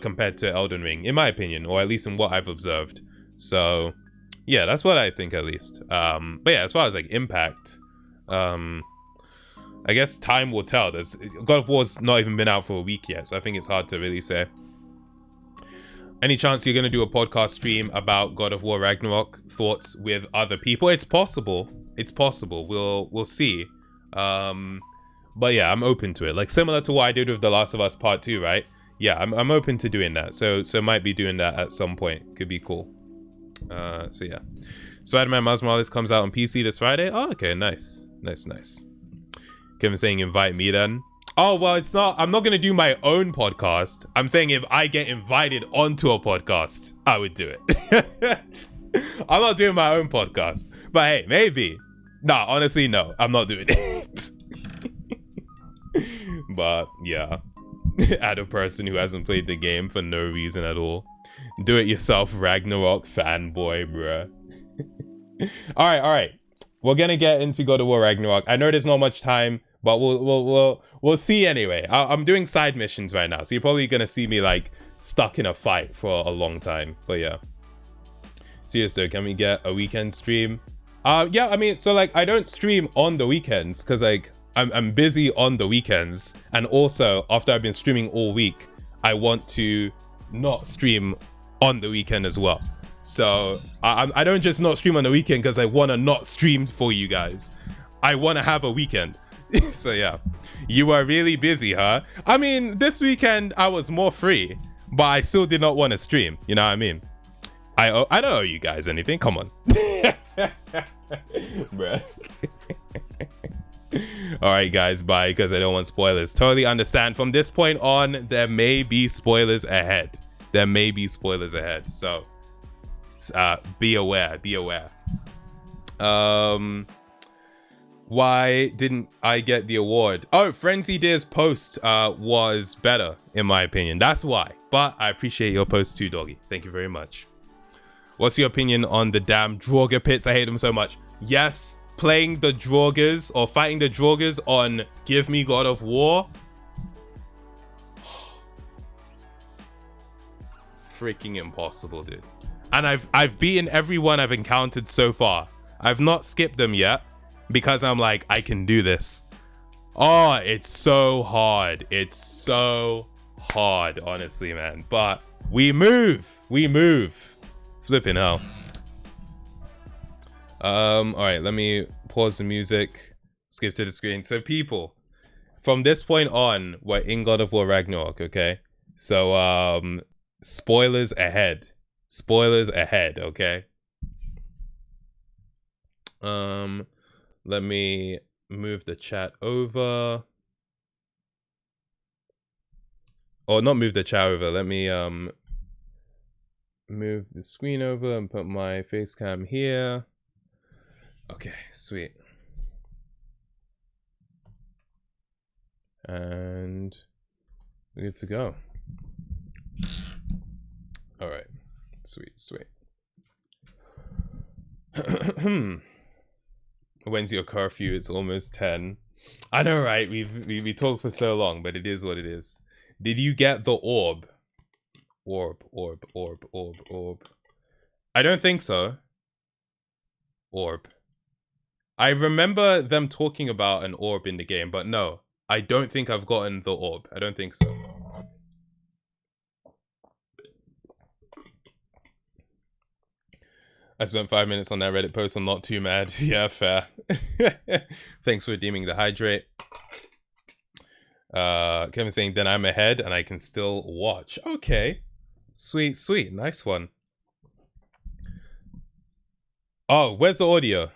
Compared to Elden Ring, in my opinion. Or at least in what I've observed. So, yeah, that's what I think at least. But yeah, as far as like impact... I guess time will tell. God of War's not even been out for a week yet, so I think it's hard to really say. Any chance you're going to do a podcast stream about God of War Ragnarok thoughts with other people? It's possible. We'll see. But yeah, I'm open to it. Like similar to what I did with The Last of Us Part 2, right? Yeah, I'm open to doing that. So might be doing that at some point. Could be cool. So yeah. Spider-Man Miles Morales comes out on PC this Friday. Oh, okay, nice. Kevin saying invite me then. Oh, well, it's not. I'm not going to do my own podcast. I'm saying if I get invited onto a podcast, I would do it. I'm not doing my own podcast. But hey, maybe. Nah, honestly, no. I'm not doing it. But yeah. Add a person who hasn't played the game for no reason at all. Do it yourself, Ragnarok fanboy, bruh. Alright. We're gonna get into God of War Ragnarok. I know there's not much time, but we'll see anyway. I'm doing side missions right now, so you're probably gonna see me like stuck in a fight for a long time. But yeah. Serious though, can we get a weekend stream? Yeah, I mean, so like I don't stream on the weekends because like I'm busy on the weekends, and also after I've been streaming all week, I want to not stream on the weekend as well. So I don't just not stream on the weekend because I want to not stream for you guys. I want to have a weekend. So yeah, you were really busy, huh? I mean, this weekend I was more free, but I still did not want to stream. You know what I mean? I don't owe you guys anything. Come on. Bruh. Alright guys, bye, because I don't want spoilers. Totally understand. From this point on, there may be spoilers ahead. There may be spoilers ahead. So be aware. Why didn't I get the award? Oh, Frenzy Deer's post was better, in my opinion. That's why. But I appreciate your post too, doggy. Thank you very much. What's your opinion on the damn Draugr pits? I hate them so much. Yes, playing the Draugrs or fighting the Draugrs on Give Me God of War. Freaking impossible, dude. And I've beaten everyone I've encountered so far. I've not skipped them yet because I'm like, I can do this. Oh, it's so hard. It's so hard, honestly, man. But we move. Flipping hell. Alright, let me pause the music, skip to the screen. So people, from this point on, we're in God of War Ragnarok, okay? So spoilers ahead, okay? Let me move the chat over, or not move the chat over, let me move the screen over and put my face cam here. Okay, sweet. And we're good to go. All right, sweet. When's your curfew? It's almost 10. I know, right? We talked for so long, but it is what it is. Did you get the orb? Orb. I don't think so. Orb. I remember them talking about an orb in the game, but no, I don't think I've gotten the orb. I don't think so. I spent 5 minutes on that Reddit post. I'm not too mad. Yeah, fair. Thanks for redeeming the hydrate. Kevin saying, then I'm ahead and I can still watch. Okay. Sweet. Nice one. Oh, where's the audio?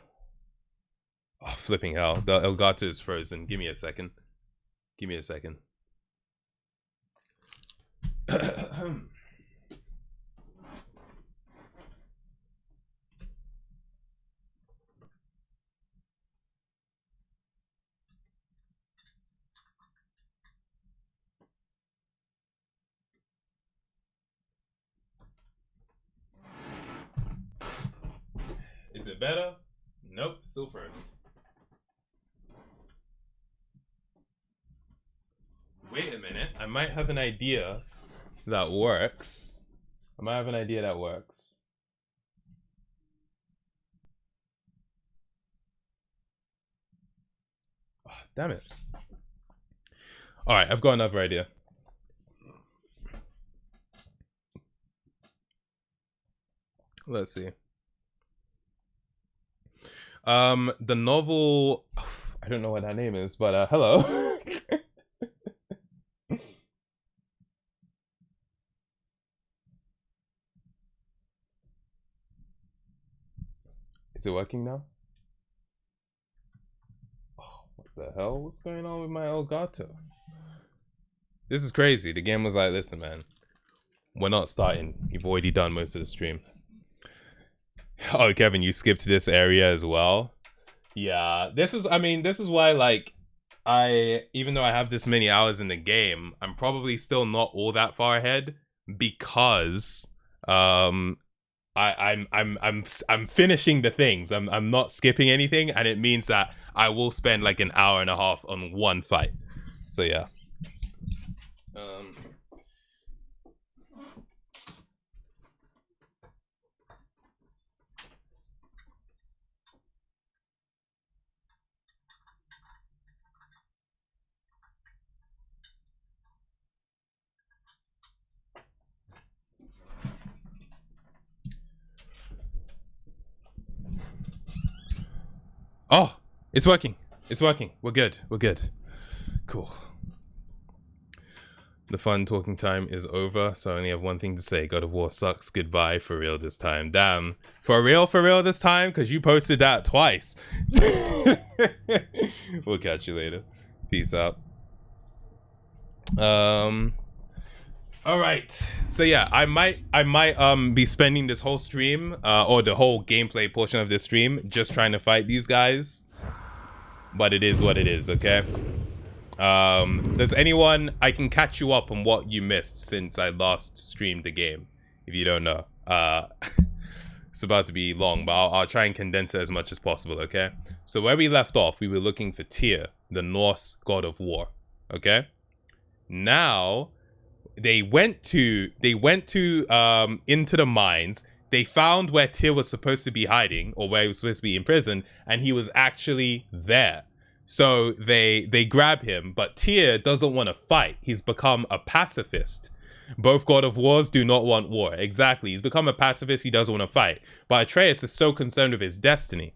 Oh, flipping hell. The Elgato is frozen. Give me a second. Is it better? Nope, still frozen. Wait a minute, I might have an idea that works. Oh, damn it. Alright, I've got another idea. Let's see. The novel, I don't know what that name is, but hello. Is it working now? Oh, what the hell? What's going on with my Elgato? This is crazy. The game was like, listen, man, we're not starting. You've already done most of the stream. Oh, Kevin, you skipped this area as well. Yeah, this is why, like, even though I have this many hours in the game, I'm probably still not all that far ahead because I'm finishing the things. I'm not skipping anything, and it means that I will spend like an hour and a half on one fight. So yeah. Oh, it's working. It's working. We're good. We're good. Cool. The fun talking time is over, so I only have one thing to say. God of War sucks. Goodbye. For real this time. Damn. For real this time? Because you posted that twice. We'll catch you later. Peace out. All right. So yeah, I might be spending this whole stream or the whole gameplay portion of this stream just trying to fight these guys. But it is what it is, okay? Does anyone, I can catch you up on what you missed since I last streamed the game, if you don't know. It's about to be long, but I'll try and condense it as much as possible, okay? So where we left off, we were looking for Tyr, the Norse god of war, okay? Now they went into the mines. They found where Tyr was supposed to be hiding, or where he was supposed to be imprisoned, and he was actually there. So they grab him, but Tyr doesn't want to fight. He's become a pacifist. Both God of Wars do not want war. Exactly. He's become a pacifist. He doesn't want to fight. But Atreus is so concerned with his destiny.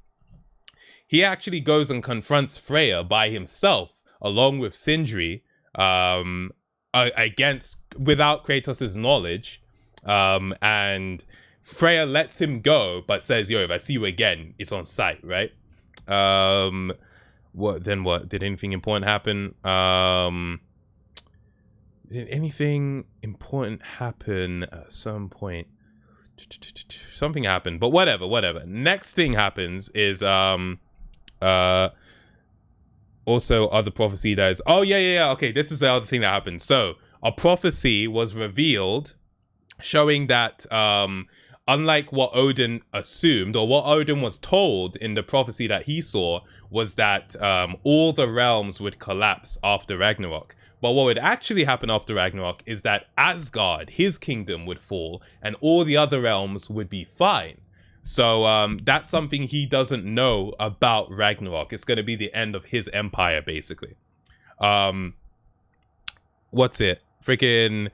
He actually goes and confronts Freya by himself, along with Sindri, without Kratos' knowledge. And Freya lets him go, but says, yo, if I see you again, it's on sight, right? What did anything important happen? Did anything important happen at some point? Something happened, but whatever. Next thing happens is also other prophecy that is, oh yeah, okay, this is the other thing that happened. So a prophecy was revealed showing that unlike what Odin assumed, or what Odin was told in the prophecy that he saw, was that all the realms would collapse after Ragnarok. But what would actually happen after Ragnarok is that Asgard, his kingdom, would fall, and all the other realms would be fine. So that's something he doesn't know about Ragnarok. It's going to be the end of his empire, basically. What's it? Freaking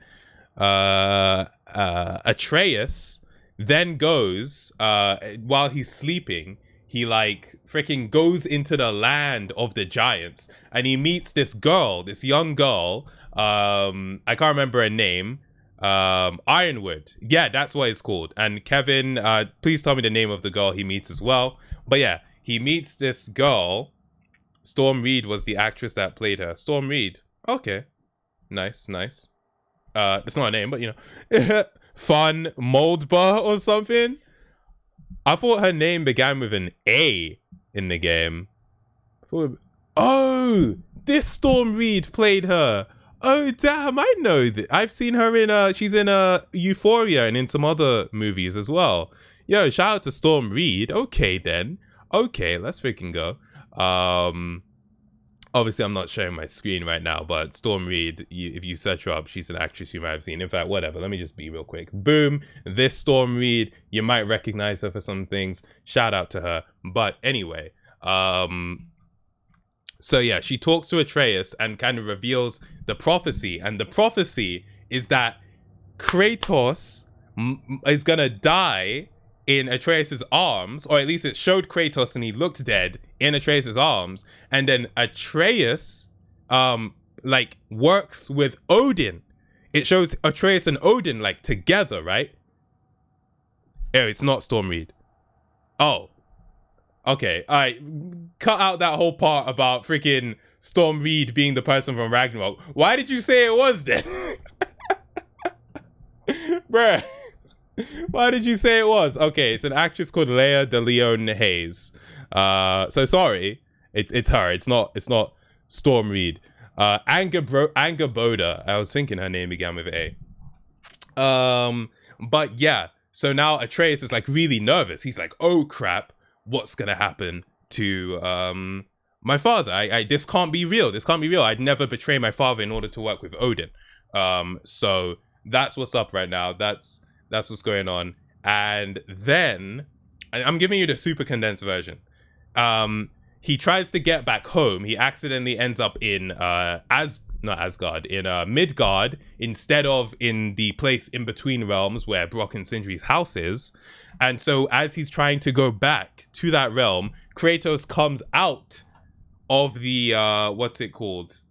Atreus then goes, while he's sleeping, he like freaking goes into the land of the giants, and he meets this girl, this young girl. I can't remember her name. Ironwood. Yeah, that's what it's called. And Kevin, please tell me the name of the girl he meets as well. But yeah, he meets this girl. Storm Reed was the actress that played her. Storm Reed. Okay. Nice. That's not a name, but you know. Fun Moldba or something. I thought her name began with an A in the game. Oh, this Storm Reed played her. Oh damn, I know that. I've seen her in she's in Euphoria and in some other movies as well. Yo, shout out to Storm Reed. Okay then. Okay, let's freaking go. Obviously I'm not showing my screen right now, but Storm Reed, if you search her up, she's an actress you might have seen. In fact, whatever, let me just be real quick. Boom, this Storm Reed, you might recognize her for some things. Shout out to her. But anyway, so yeah, she talks to Atreus and kind of reveals the prophecy. And the prophecy is that Kratos is gonna die in Atreus's arms, or at least it showed Kratos and he looked dead in Atreus's arms, and then Atreus like works with Odin. It shows Atreus and Odin like together, right? Oh, it's not Storm Reed. Oh, okay. All right, cut out that whole part about freaking Storm Reed being the person from Ragnarok. Why did you say it was then? Bruh. Why did you say it was? Okay, it's an actress called Leia DeLeon Hayes. So sorry. It's her. It's not Storm Reed. Anga Boda. I was thinking her name began with A. But yeah. So now Atreus is like really nervous. He's like, oh crap, what's gonna happen to my father? This can't be real. This can't be real. I'd never betray my father in order to work with Odin. So that's what's up right now. That's what's going on. And then I'm giving you the super condensed version. He tries to get back home. He accidentally ends up in Midgard instead of in the place in between realms where Brock and Sindri's house is. And so as he's trying to go back to that realm, Kratos comes out of the what's it called?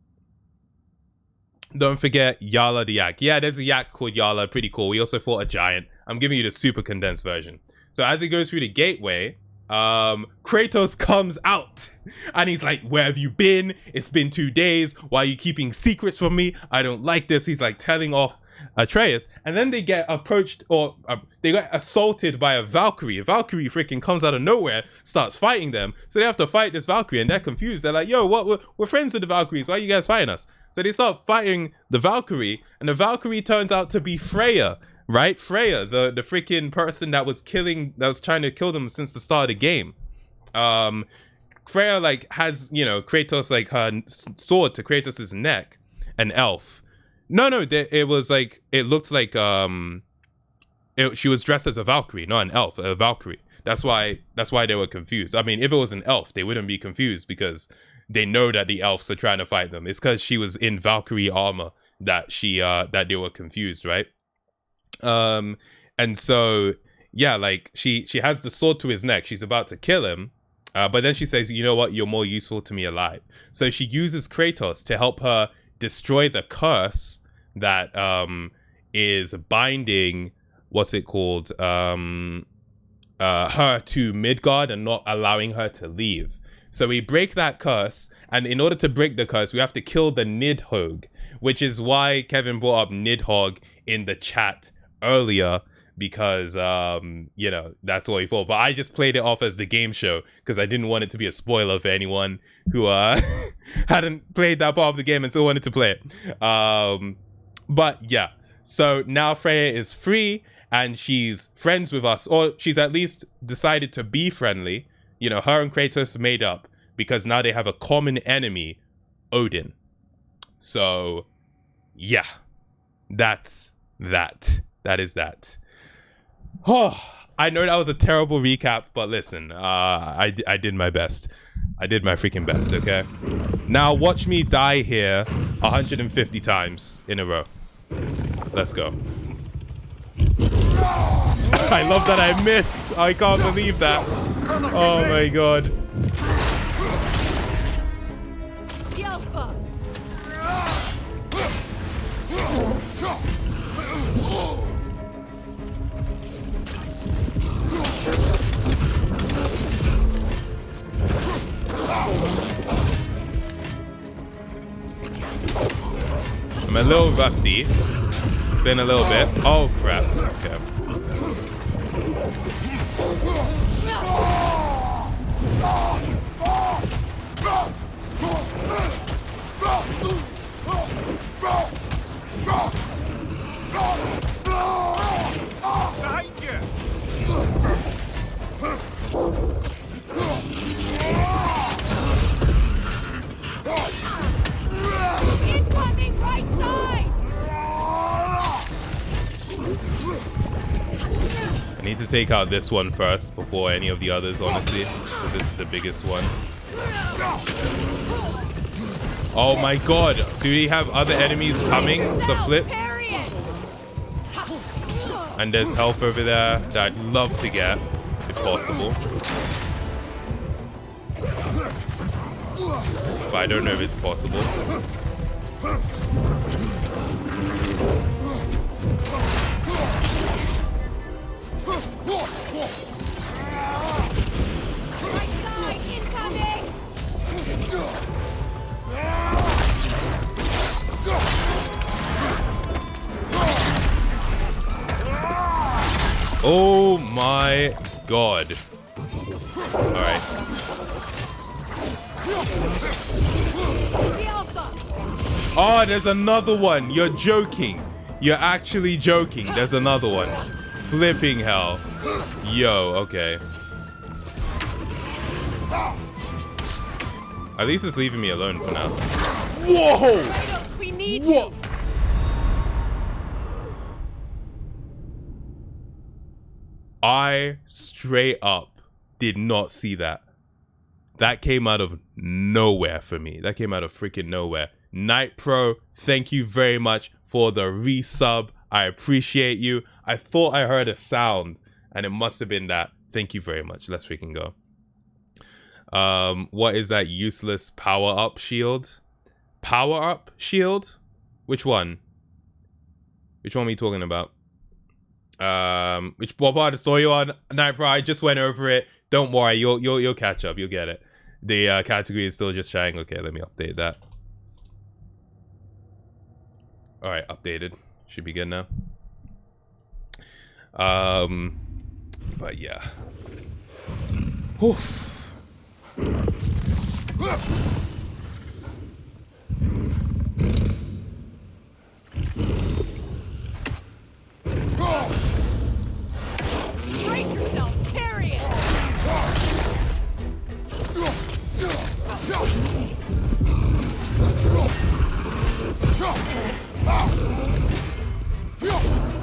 Don't forget Yala the yak. Yeah, there's a yak called Yala, pretty cool. We also fought a giant. I'm giving you the super condensed version. So as he goes through the gateway, Kratos comes out and he's like, where have you been? It's been 2 days. Why are you keeping secrets from me? I don't like this. He's like telling off Atreus, and then they get approached, or they get assaulted by a Valkyrie. A Valkyrie freaking comes out of nowhere, starts fighting them. So they have to fight this Valkyrie, and they're confused. They're like, yo, what? We're friends with the Valkyries. Why are you guys fighting us? So they start fighting the Valkyrie, and the Valkyrie turns out to be Freya, right? Freya, the freaking person that was trying to kill them since the start of the game. Freya like has, Kratos, like her sword to Kratos' neck, an elf. No, it was like, it looked like she was dressed as a Valkyrie, not an elf, a Valkyrie. That's why they were confused. I mean, if it was an elf, they wouldn't be confused because they know that the elves are trying to fight them. It's because she was in Valkyrie armor that that they were confused, right? And so yeah, like she has the sword to his neck. She's about to kill him, but then she says, you know what? You're more useful to me alive. So she uses Kratos to help her destroy the curse that is binding her to Midgard and not allowing her to leave. So we break that curse, and in order to break the curse, we have to kill the Nidhogg, which is why Kevin brought up Nidhogg in the chat earlier, because that's what he thought. But I just played it off as the game show because I didn't want it to be a spoiler for anyone who hadn't played that part of the game and still wanted to play it. But yeah, so now Freya is free and she's friends with us, or she's at least decided to be friendly. Her and Kratos made up because now they have a common enemy, Odin. So yeah, that's that. That is that. Oh, I know that was a terrible recap, but listen, I did my best. I did my freaking best, okay? Now watch me die here 150 times in a row. Let's go. I love that I missed. I can't believe that. Oh my god. I'm a little rusty. It's been a little bit. Oh crap. Okay. Incoming right side! I need to take out this one first before any of the others, honestly, because this is the biggest one. Oh my god, do we have other enemies coming? The flip? And there's health over there that I'd love to get, if possible. But I don't know if it's possible. Right side, incoming! my god. Alright. Oh, there's another one. You're joking. You're actually joking. There's another one. Flipping hell. Yo, okay. At least it's leaving me alone for now. Whoa! We need what? I straight up did not see that. That came out of nowhere for me. That came out of freaking nowhere. Night Pro, thank you very much for the resub. I appreciate you. I thought I heard a sound and it must have been that. Thank you very much. Let's freaking go. What is that useless power-up shield? Power-up shield? Which one? Which one are we talking about? What part of the story you on? Night Pro, I just went over it. Don't worry, you'll catch up. You'll get it. The category is still just showing. Okay, let me update that. All right, updated. Should be good now. But yeah. Oof. Brace yourself, carry it!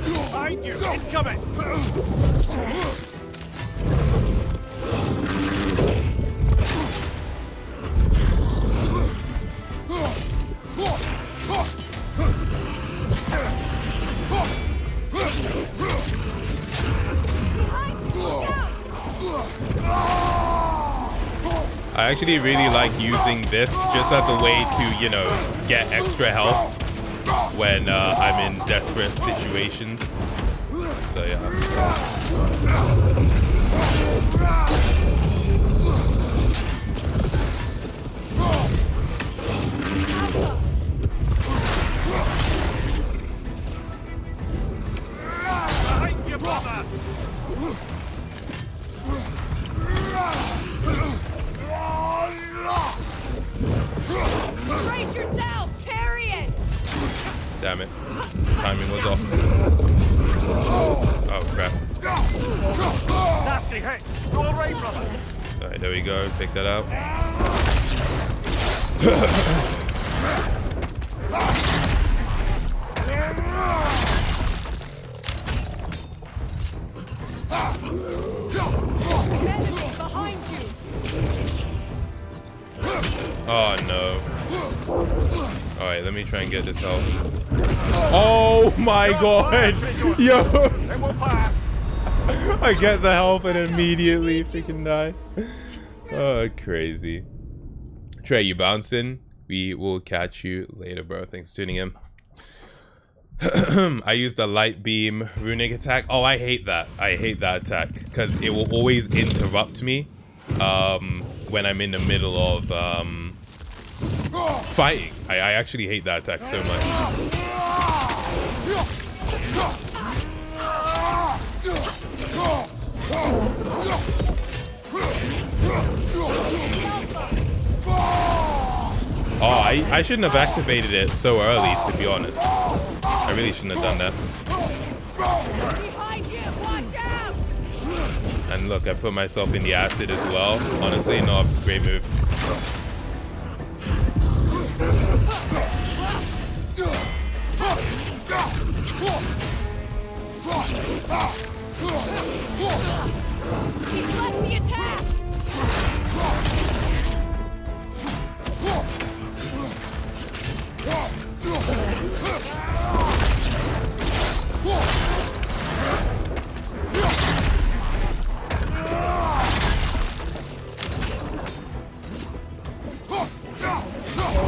Behind you! Incoming! I actually really like using this just as a way to, you know, get extra health when I'm in desperate situations. So yeah. Behind you, brother! Brace yourself, carry it! Damn it. Timing was off. Oh crap. Nasty hit! You alright, brother? Alright, there we go. Take that out. Enemy behind you! Oh no. Alright, let me try and get this out. Oh my god! Yo! It will pass! I get the health and immediately freaking die. Oh, crazy. Trey, you bouncing? We will catch you later, bro. Thanks for tuning in. I use the light beam runic attack. Oh, I hate that. I hate that attack because it will always interrupt me when I'm in the middle of fighting. I actually hate that attack so much. Oh, I shouldn't have activated it so early, to be honest. I really shouldn't have done that. Behind you, watch out! And look, I put myself in the acid as well. Honestly, no, great move. He's left the attack!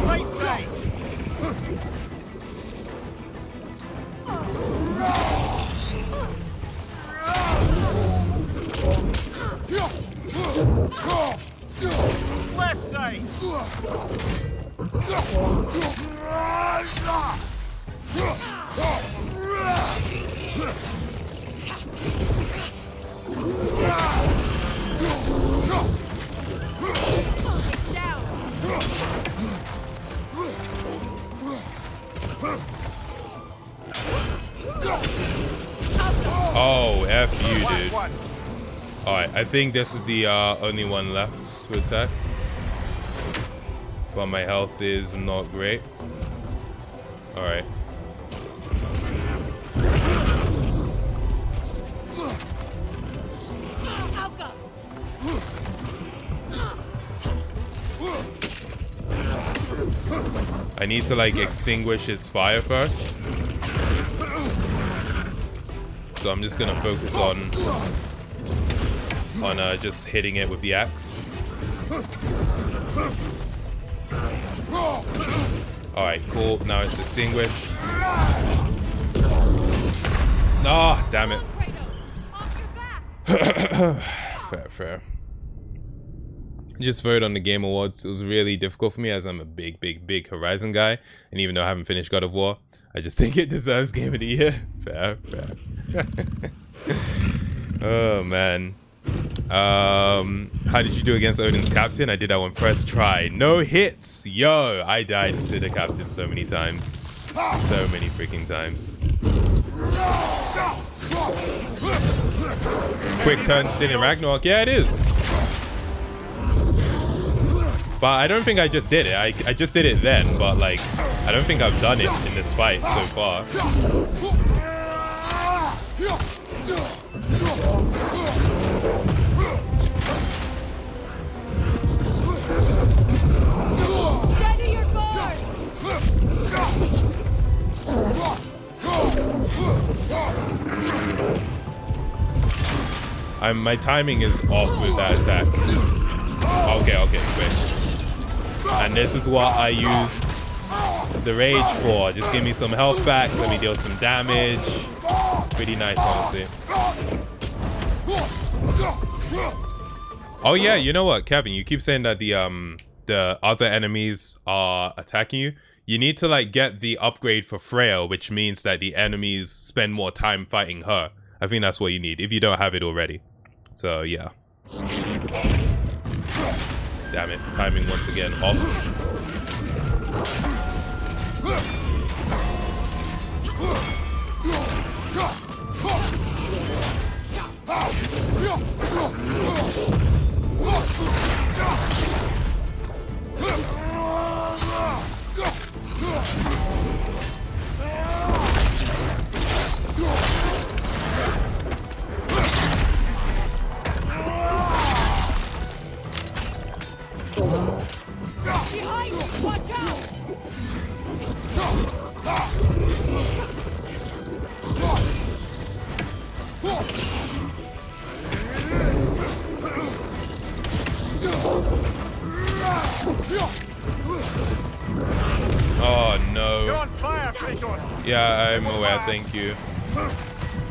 Right side! Left side! Oh, F you, dude. Alright, I think this is the only one left to attack. But my health is not great. Alright. I need to like extinguish his fire first. So I'm just gonna focus on just hitting it with the axe. Alright, cool. Now it's extinguished. Ah, damn it. Fair. Just voted on the Game Awards. It was really difficult for me as I'm a big Horizon guy. And even though I haven't finished God of War, I just think it deserves Game of the Year. Fair. Oh, man. How did you do against Odin's captain? I did that one first try. No hits. Yo, I died to the captain so many times. So many freaking times. Quick turn still in Ragnarok. Yeah, it is. But I don't think I just did it. I just did it then, but like, I don't think I've done it in this fight so far. My timing is off with that attack. Okay, great. And this is what I use the rage for. Just give me some health back, let me deal some damage. Pretty nice, honestly. Oh yeah, you know what, Kevin? You keep saying that the other enemies are attacking you. You need to like get the upgrade for Freya, which means that the enemies spend more time fighting her. I think that's what you need if you don't have it already. So yeah. Damn it, timing once again off. Oh no. Yeah, I'm aware, thank you.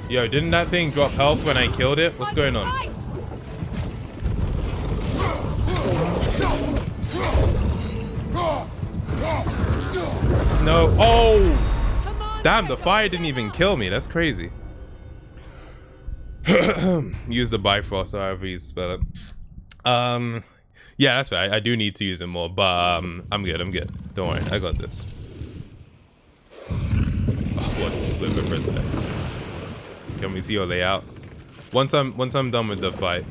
Yo, didn't that thing drop health when I killed it? What's going on? No. Oh! Damn, the fire didn't even kill me. That's crazy. Use the Bifrost, however you spell it. Yeah, that's right. I do need to use it more, but I'm good. Don't worry, I got this. Oh, what? Flip and press X. Can we see your layout? Once I'm done with the fight.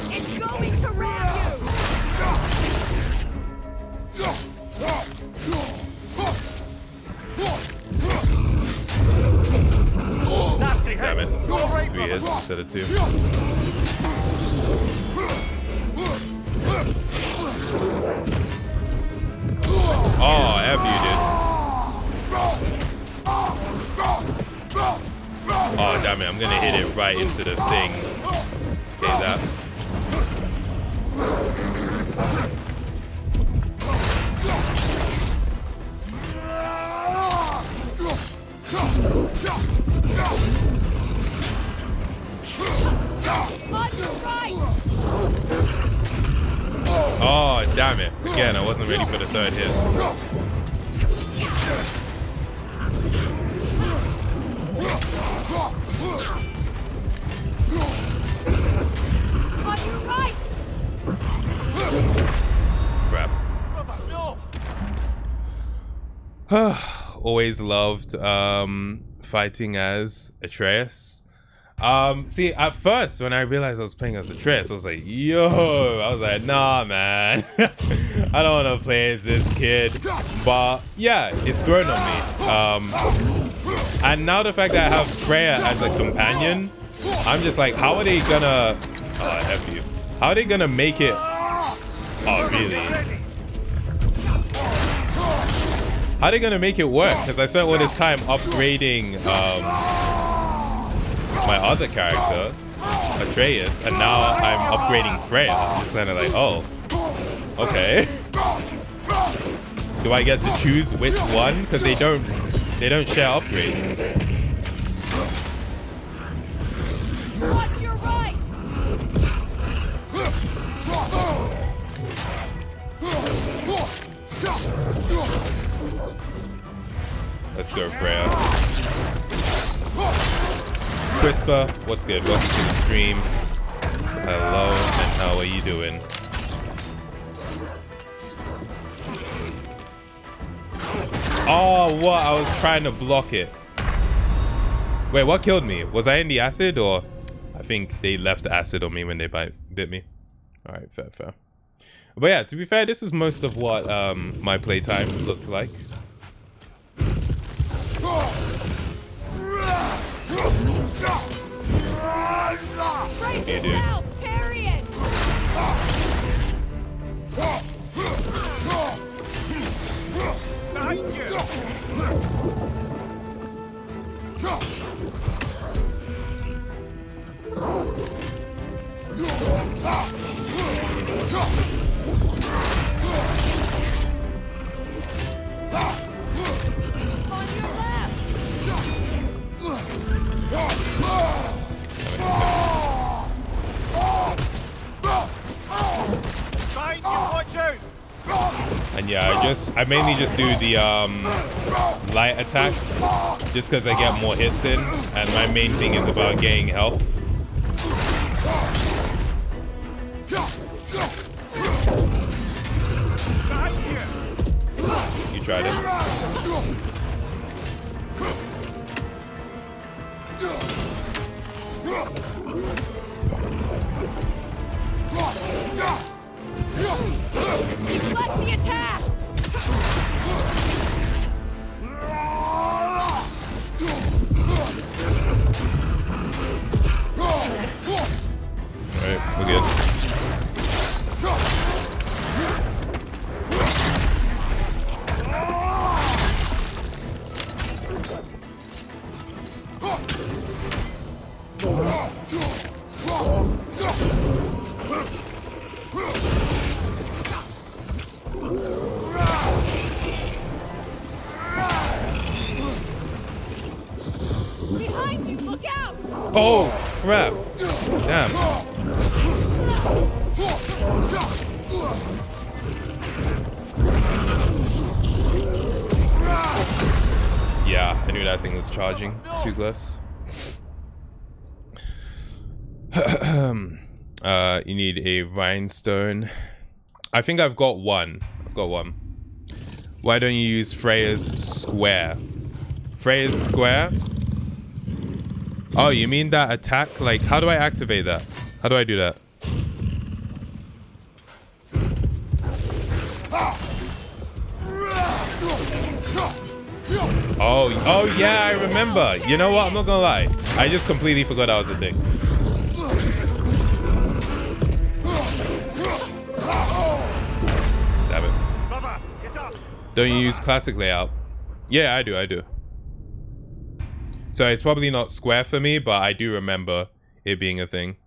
It's going to ram you. Damn it. 3 hits instead of 2. Oh, F you did. Oh, damn it. I'm going to hit it right into the thing. Okay, that. On your right. again, I wasn't ready for the third hit. On your right! Crap. Always loved fighting as Atreus. See, at first when I realized I was playing as Atreus, I was like, yo, I was like, nah, man. I don't want to play as this kid. But yeah, it's grown on me. And now the fact that I have Freya as a companion, I'm just like, how are they gonna F you. How are they gonna make it? Oh, really? How are they gonna make it work? Because I spent all this time upgrading my other character, Atreus, and now I'm upgrading Freya. I'm just kind of like, oh, okay. Do I get to choose which one? Because they don't share upgrades. On your right! Let's go, Freya. Crispa, what's good? Welcome to the stream. Hello, and how are you doing? Oh, what? I was trying to block it. Wait, what killed me? Was I in the acid, or I think they left the acid on me when they bit me? All right, fair. But yeah, to be fair, this is most of what my playtime looked like. Okay, dude. Parry it! And yeah, I mainly just do the light attacks just because I get more hits in, and my main thing is about getting health. You tried it. Deflect the attack! Alright, we're good. Behind you, look out! Oh, crap. Damn. Yeah, I knew that thing was charging. It's too close. You need a rhinestone. I think I've got one. Why don't you use Freya's square? Freya's square? Oh, you mean that attack? Like, how do I activate that? How do I do that? Oh yeah, I remember. You know what? I'm not gonna lie. I just completely forgot that was a thing. Damn it. Don't you use classic layout? Yeah, I do. So it's probably not square for me, but I do remember it being a thing.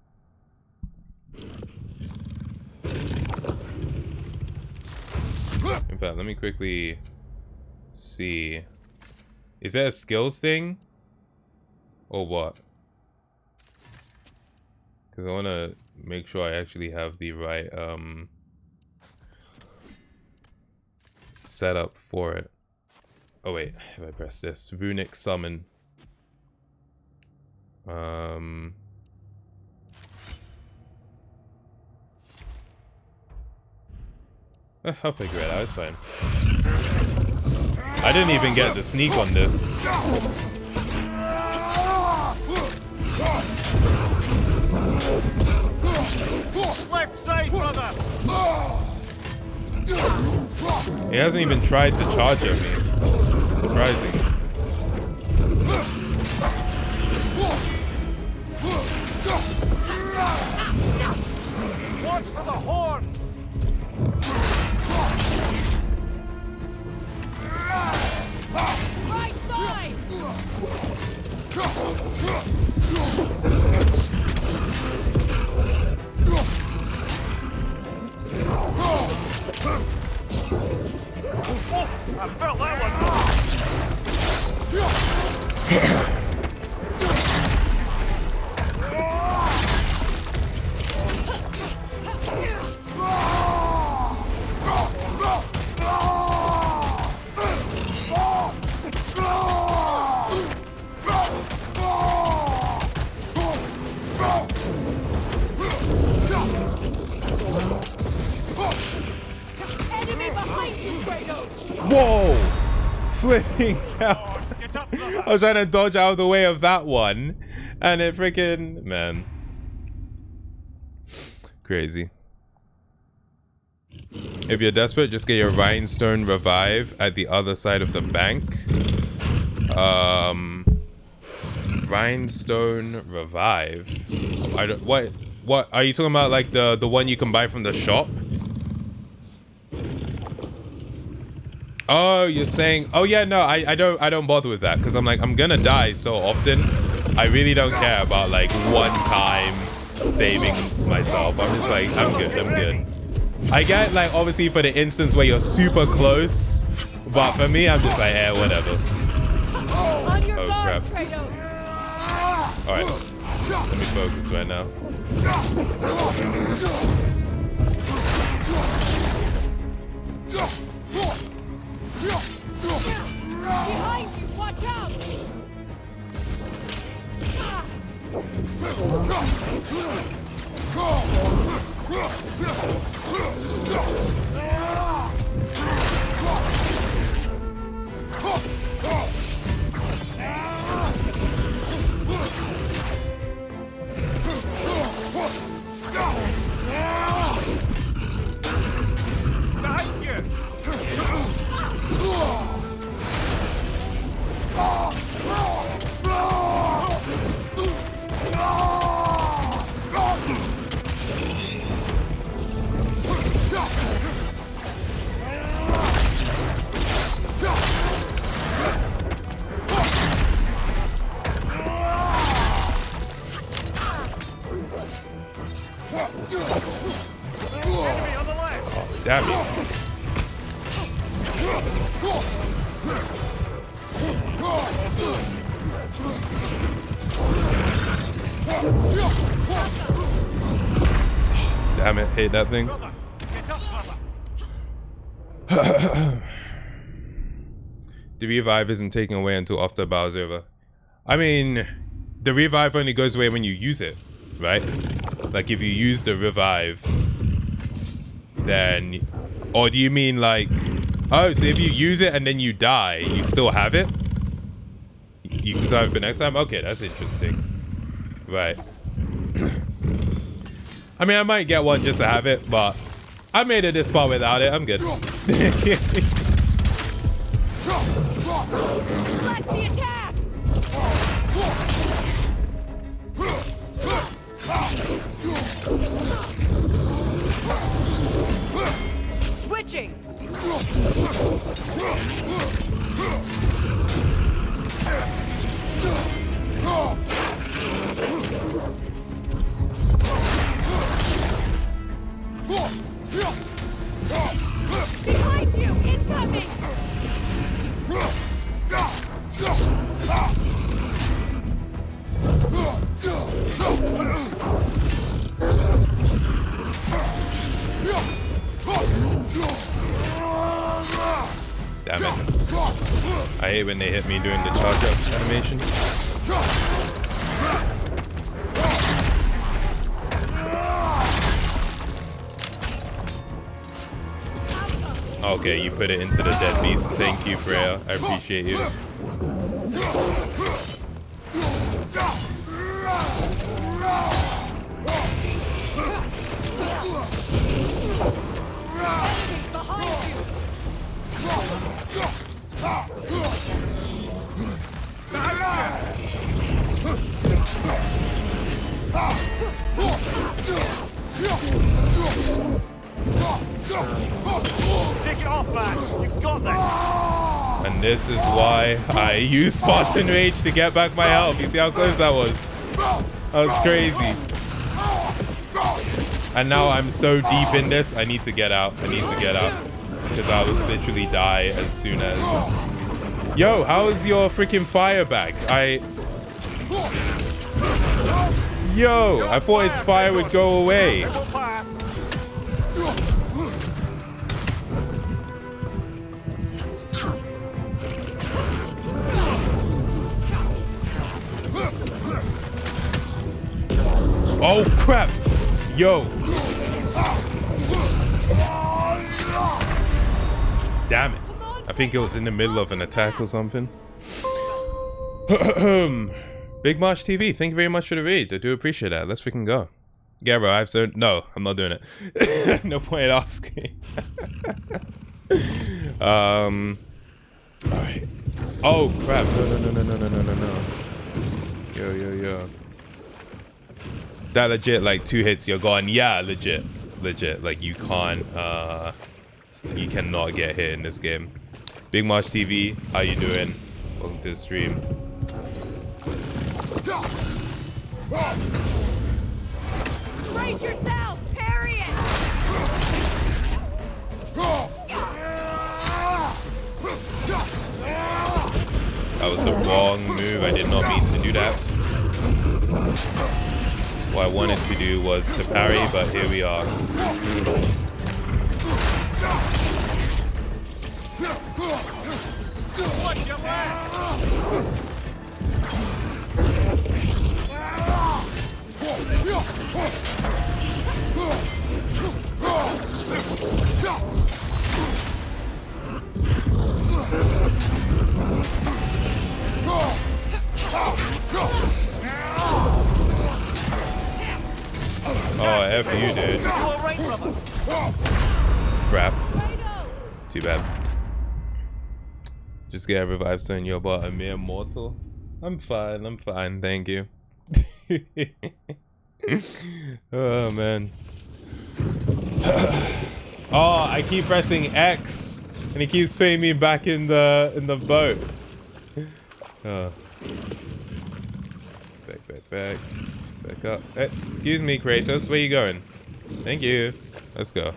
In fact, let me quickly see. Is there a skills thing? Or what? Because I want to make sure I actually have the right setup for it. Oh wait, if I press this, runic summon. I'll figure it out, it's fine. I didn't even get the sneak on this. Left side, brother! He hasn't even tried to charge at me. Surprising. Watch for the horns! Right side! I felt that one! Enemy behind you, Kratos! Whoa! Flipping out. I was trying to dodge out of the way of that one. And it freaking... Man. Crazy. If you're desperate, just get your rhinestone revive at the other side of the bank. Rhinestone revive? I don't... What? Are you talking about like the one you can buy from the shop? Oh, you're saying... Oh, yeah, no, I don't bother with that. Because I'm like, I'm gonna die so often. I really don't care about, like, one time saving myself. I'm just like, I'm good, I'm good. I get, like, obviously for the instance where you're super close. But for me, I'm just like, eh, whatever. On your Oh, guard, crap. Kratos! Alright. Let me focus right now. Behind you, watch out! Behind you! Enemy on the left! Oh, damn it. Damn it, hate that thing. Brother, get up, brother! The revive isn't taken away until after battle's over. I mean, the revive only goes away when you use it, right? Like if you use the revive, then... Or do you mean like... Oh, so if you use it and then you die, you still have it? You can save it for next time? Okay, that's interesting. Right. I mean, I might get one just to have it, but I made it this far without it. I'm good. Select the attack! Switching! Behind you! Incoming! I hate when they hit me doing the charge up animation. Okay, you put it into the dead beast. Thank you, Freya. I appreciate you. Take it off, man. You've got this. And this is why I use Spartan Rage to get back my health. You see how close that was? That was crazy. And now I'm so deep in this, I need to get out. I need to get out. Because I would literally die as soon as... Yo, how is your freaking fire back? Yo, I thought its fire would go away. Oh crap! Yo! Damn it. I think it was in the middle of an attack or something. Big March TV, thank you very much for the raid. I do appreciate that. Let's freaking go. Yeah, bro, I've said no, I'm not doing it. No point in asking. Alright. Oh crap. No. Yo. That legit, like 2 hits, you're gone. Yeah, legit. Like you can't, you cannot get hit in this game. Big March TV, how you doing? Welcome to the stream. Brace yourself! Parry it! That was the wrong move. I did not mean to do that. What I wanted to do was to parry, but here we are. Oh, F you, dude. Crap. Too bad. Just get a revive stone, you're but a mere mortal. I'm fine, thank you. Oh man. Oh, I keep pressing X and he keeps putting me back in the boat. Oh. Back up. Hey, excuse me, Kratos, where you going? Thank you. Let's go.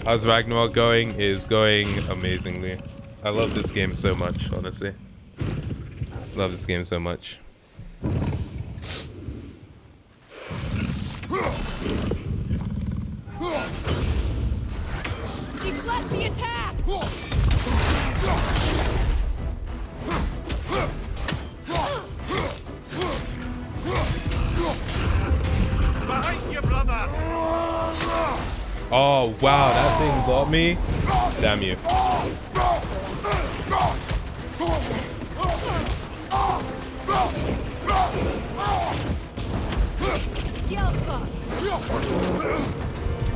How's Ragnarök going? Is going amazingly. I love this game so much, honestly. Love this game so much. Deflect the attack! Behind you, brother! Oh, wow, that thing got me. Damn you.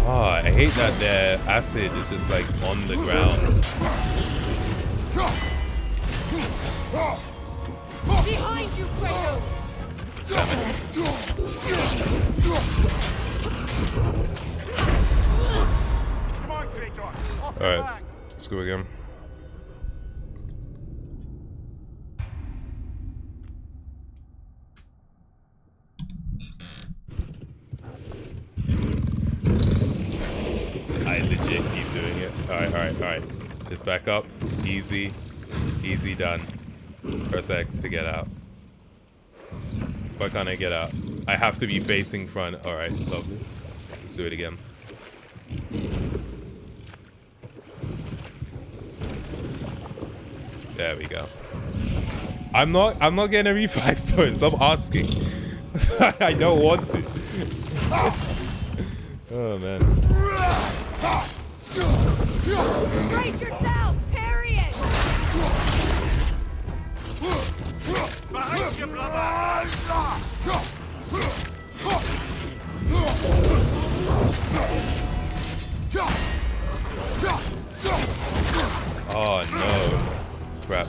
Oh, I hate that their acid is just like on the ground. Behind you, Kratos! Come on, Kratos! Off the Alright, back. let's go again. I legit keep doing it. Alright. Just back up. Easy done. Press X to get out. Why can't I get out? I have to be facing front. Alright, lovely. Let's do it again. There we go. I'm not getting a revive, so stop asking. I don't want to. Oh man. Brace yourself! Parry it! Behind you, brother! Oh no. Crap.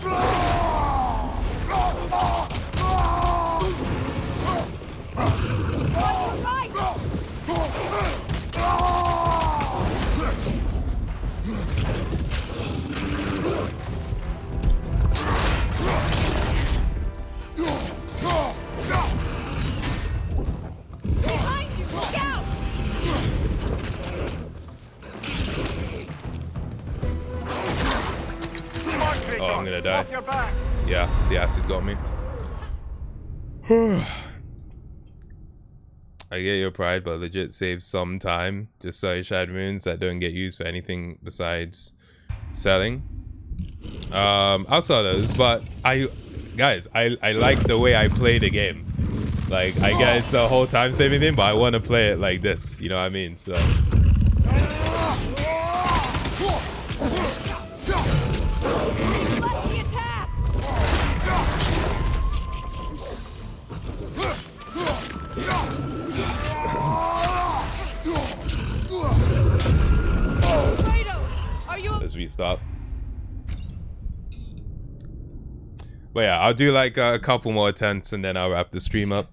Behind you! Look out! Oh, I'm gonna die. Off your back. Yeah, the acid got me. I get your pride, but legit save some time. Just so shad runes that don't get used for anything besides selling. Outside of those, but I like the way I play the game. Like, I get it's a whole time saving thing, but I want to play it like this. You know what I mean? So. Let's restart. But yeah, I'll do like a couple more attempts and then I'll wrap the stream up.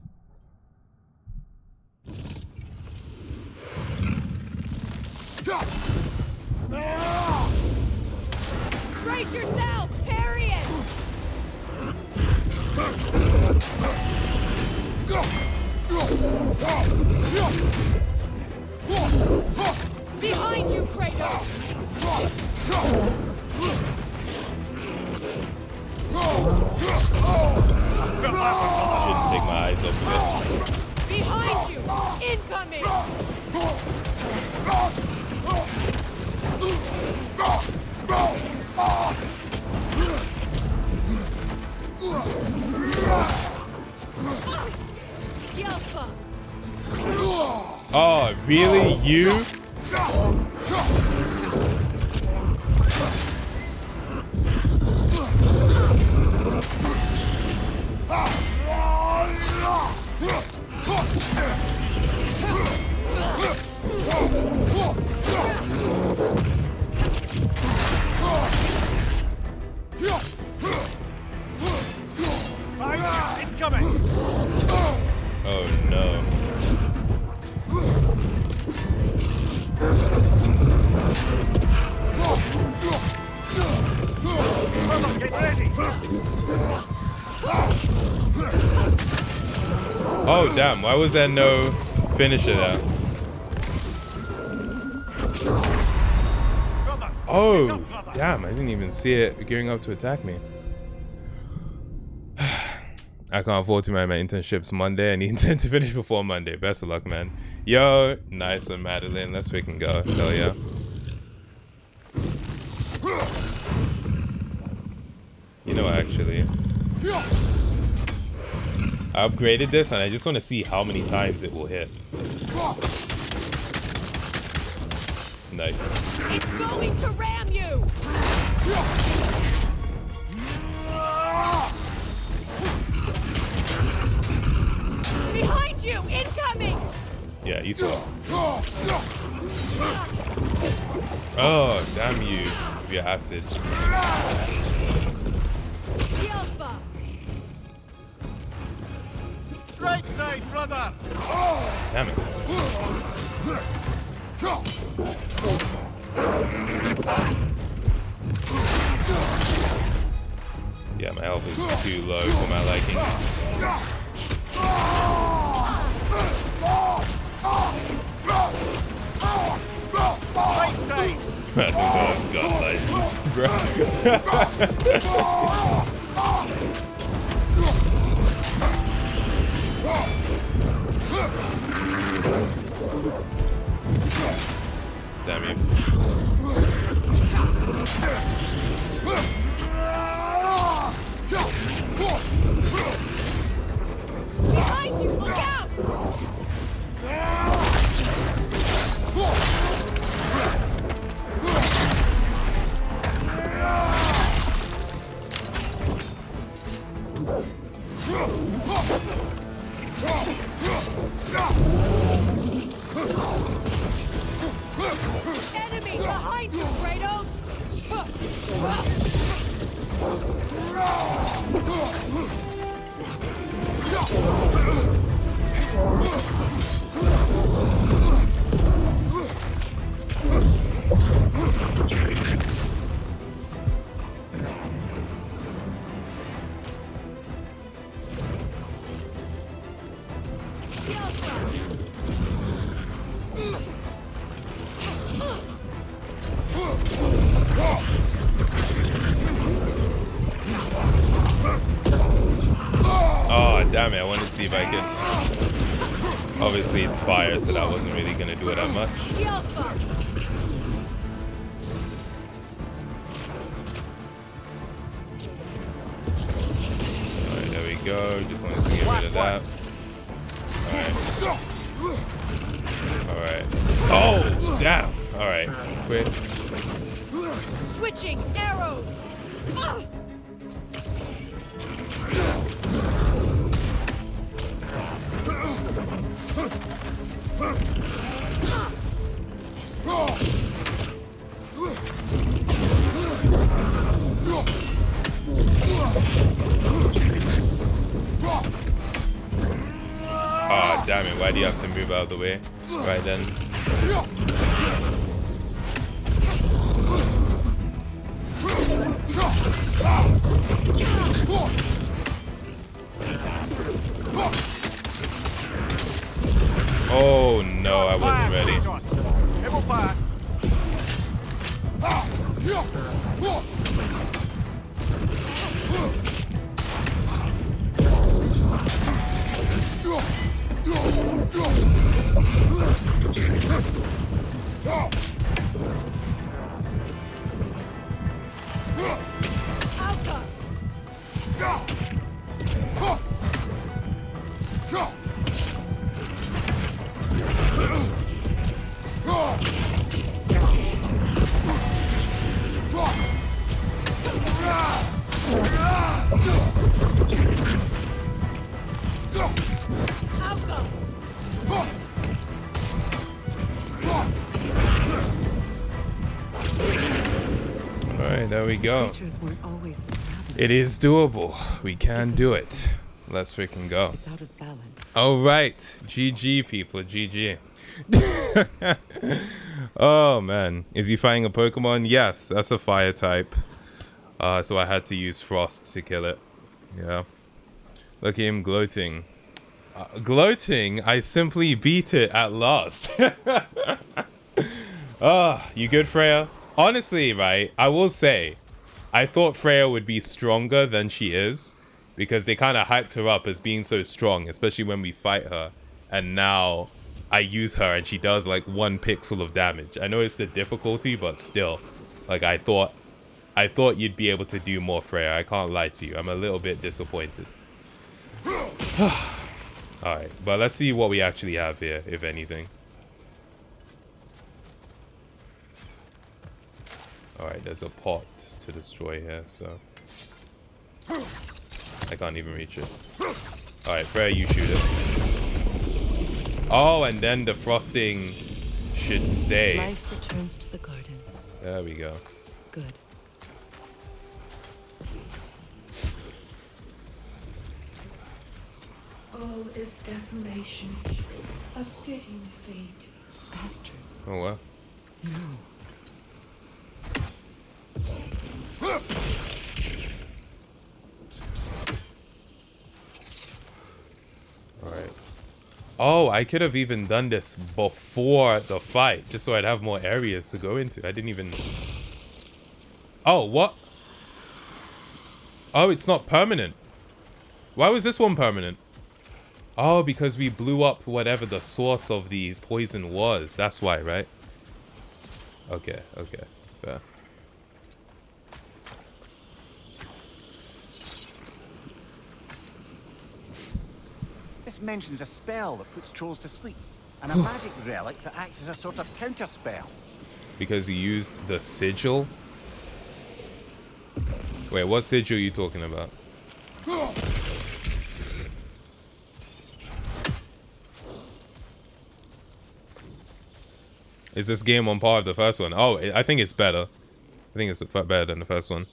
Brace yourself! Parry it! Behind you, Kratos! Shouldn't take my eyes off of it. Behind you! Incoming! Oh, really? You? Incoming! Oh no. Get ready! Oh damn, why was there no finisher there? Oh damn, I didn't even see it gearing up to attack me. I can't afford to my internships Monday. I need to finish before Monday. Best of luck, man. Yo, nice one, Madeline. Let's freaking go. Hell yeah. You know, actually, I upgraded this and I just want to see how many times it will hit. Nice. It's going to ram you! Behind you! Incoming! Yeah, you thought. Oh, damn you. Your acid. Right side, brother! Damn it. Yeah, my health is too low for my liking. Right side! I don't know, I've got license, bro. Damn you. Oh, damn it. I wanted to see if I could... Obviously, it's fire, so that wasn't really going to do it that much. Alright, there we go. Just wanted to get rid of that. Alright. Oh, damn. Alright. Quit. Switching arrows. Oh, damn it. Why do you have to move out of the way? Right then. Oh no, I wasn't ready. It will pass. Alright, there we go. It is doable. We can do it. Let's freaking go. Alright. GG, people. GG. Oh, man. Is he fighting a Pokemon? Yes, that's a fire type. So I had to use Frost to kill it. Yeah. Look at him gloating. Gloating? I simply beat it at last. You good, Freya? Honestly, right, I will say, I thought Freya would be stronger than she is, because they kind of hyped her up as being so strong, especially when we fight her. And now I use her and she does like 1 pixel of damage. I know it's the difficulty, but still, like I thought you'd be able to do more, Freya. I can't lie to you. I'm a little bit disappointed. Alright, but let's see what we actually have here, if anything. Alright, there's a pot to destroy here, so... I can't even reach it. Alright, Freya, you shoot it. Oh, and then the frosting should stay. Life returns to the garden. There we go. Good. All is desolation, a fitting fate. Astrid. Oh, wow. No. Alright. Oh, I could have even done this before the fight, just so I'd have more areas to go into. I didn't even... Oh, what? Oh, it's not permanent. Why was this one permanent? Oh, because we blew up whatever the source of the poison was. That's why, right? Okay, okay. Fair. This mentions a spell that puts trolls to sleep, and a magic relic that acts as a sort of counter spell. Because he used the sigil? Wait, what sigil are you talking about? Is this game on par with the first one? Oh, I think it's better. I think it's better than the first one.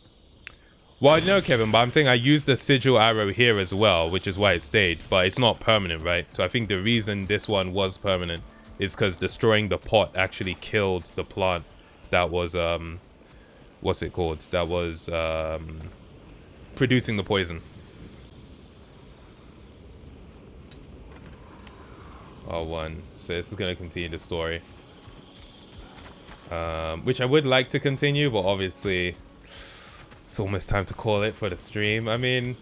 Well, no, Kevin, but I'm saying I used the sigil arrow here as well, which is why it stayed, but it's not permanent, right? So I think the reason this one was permanent is because destroying the pot actually killed the plant that was, what's it called? That was, producing the poison. Oh, one. So this is going to continue the story. Which I would like to continue, but obviously it's almost time to call it for the stream. I mean,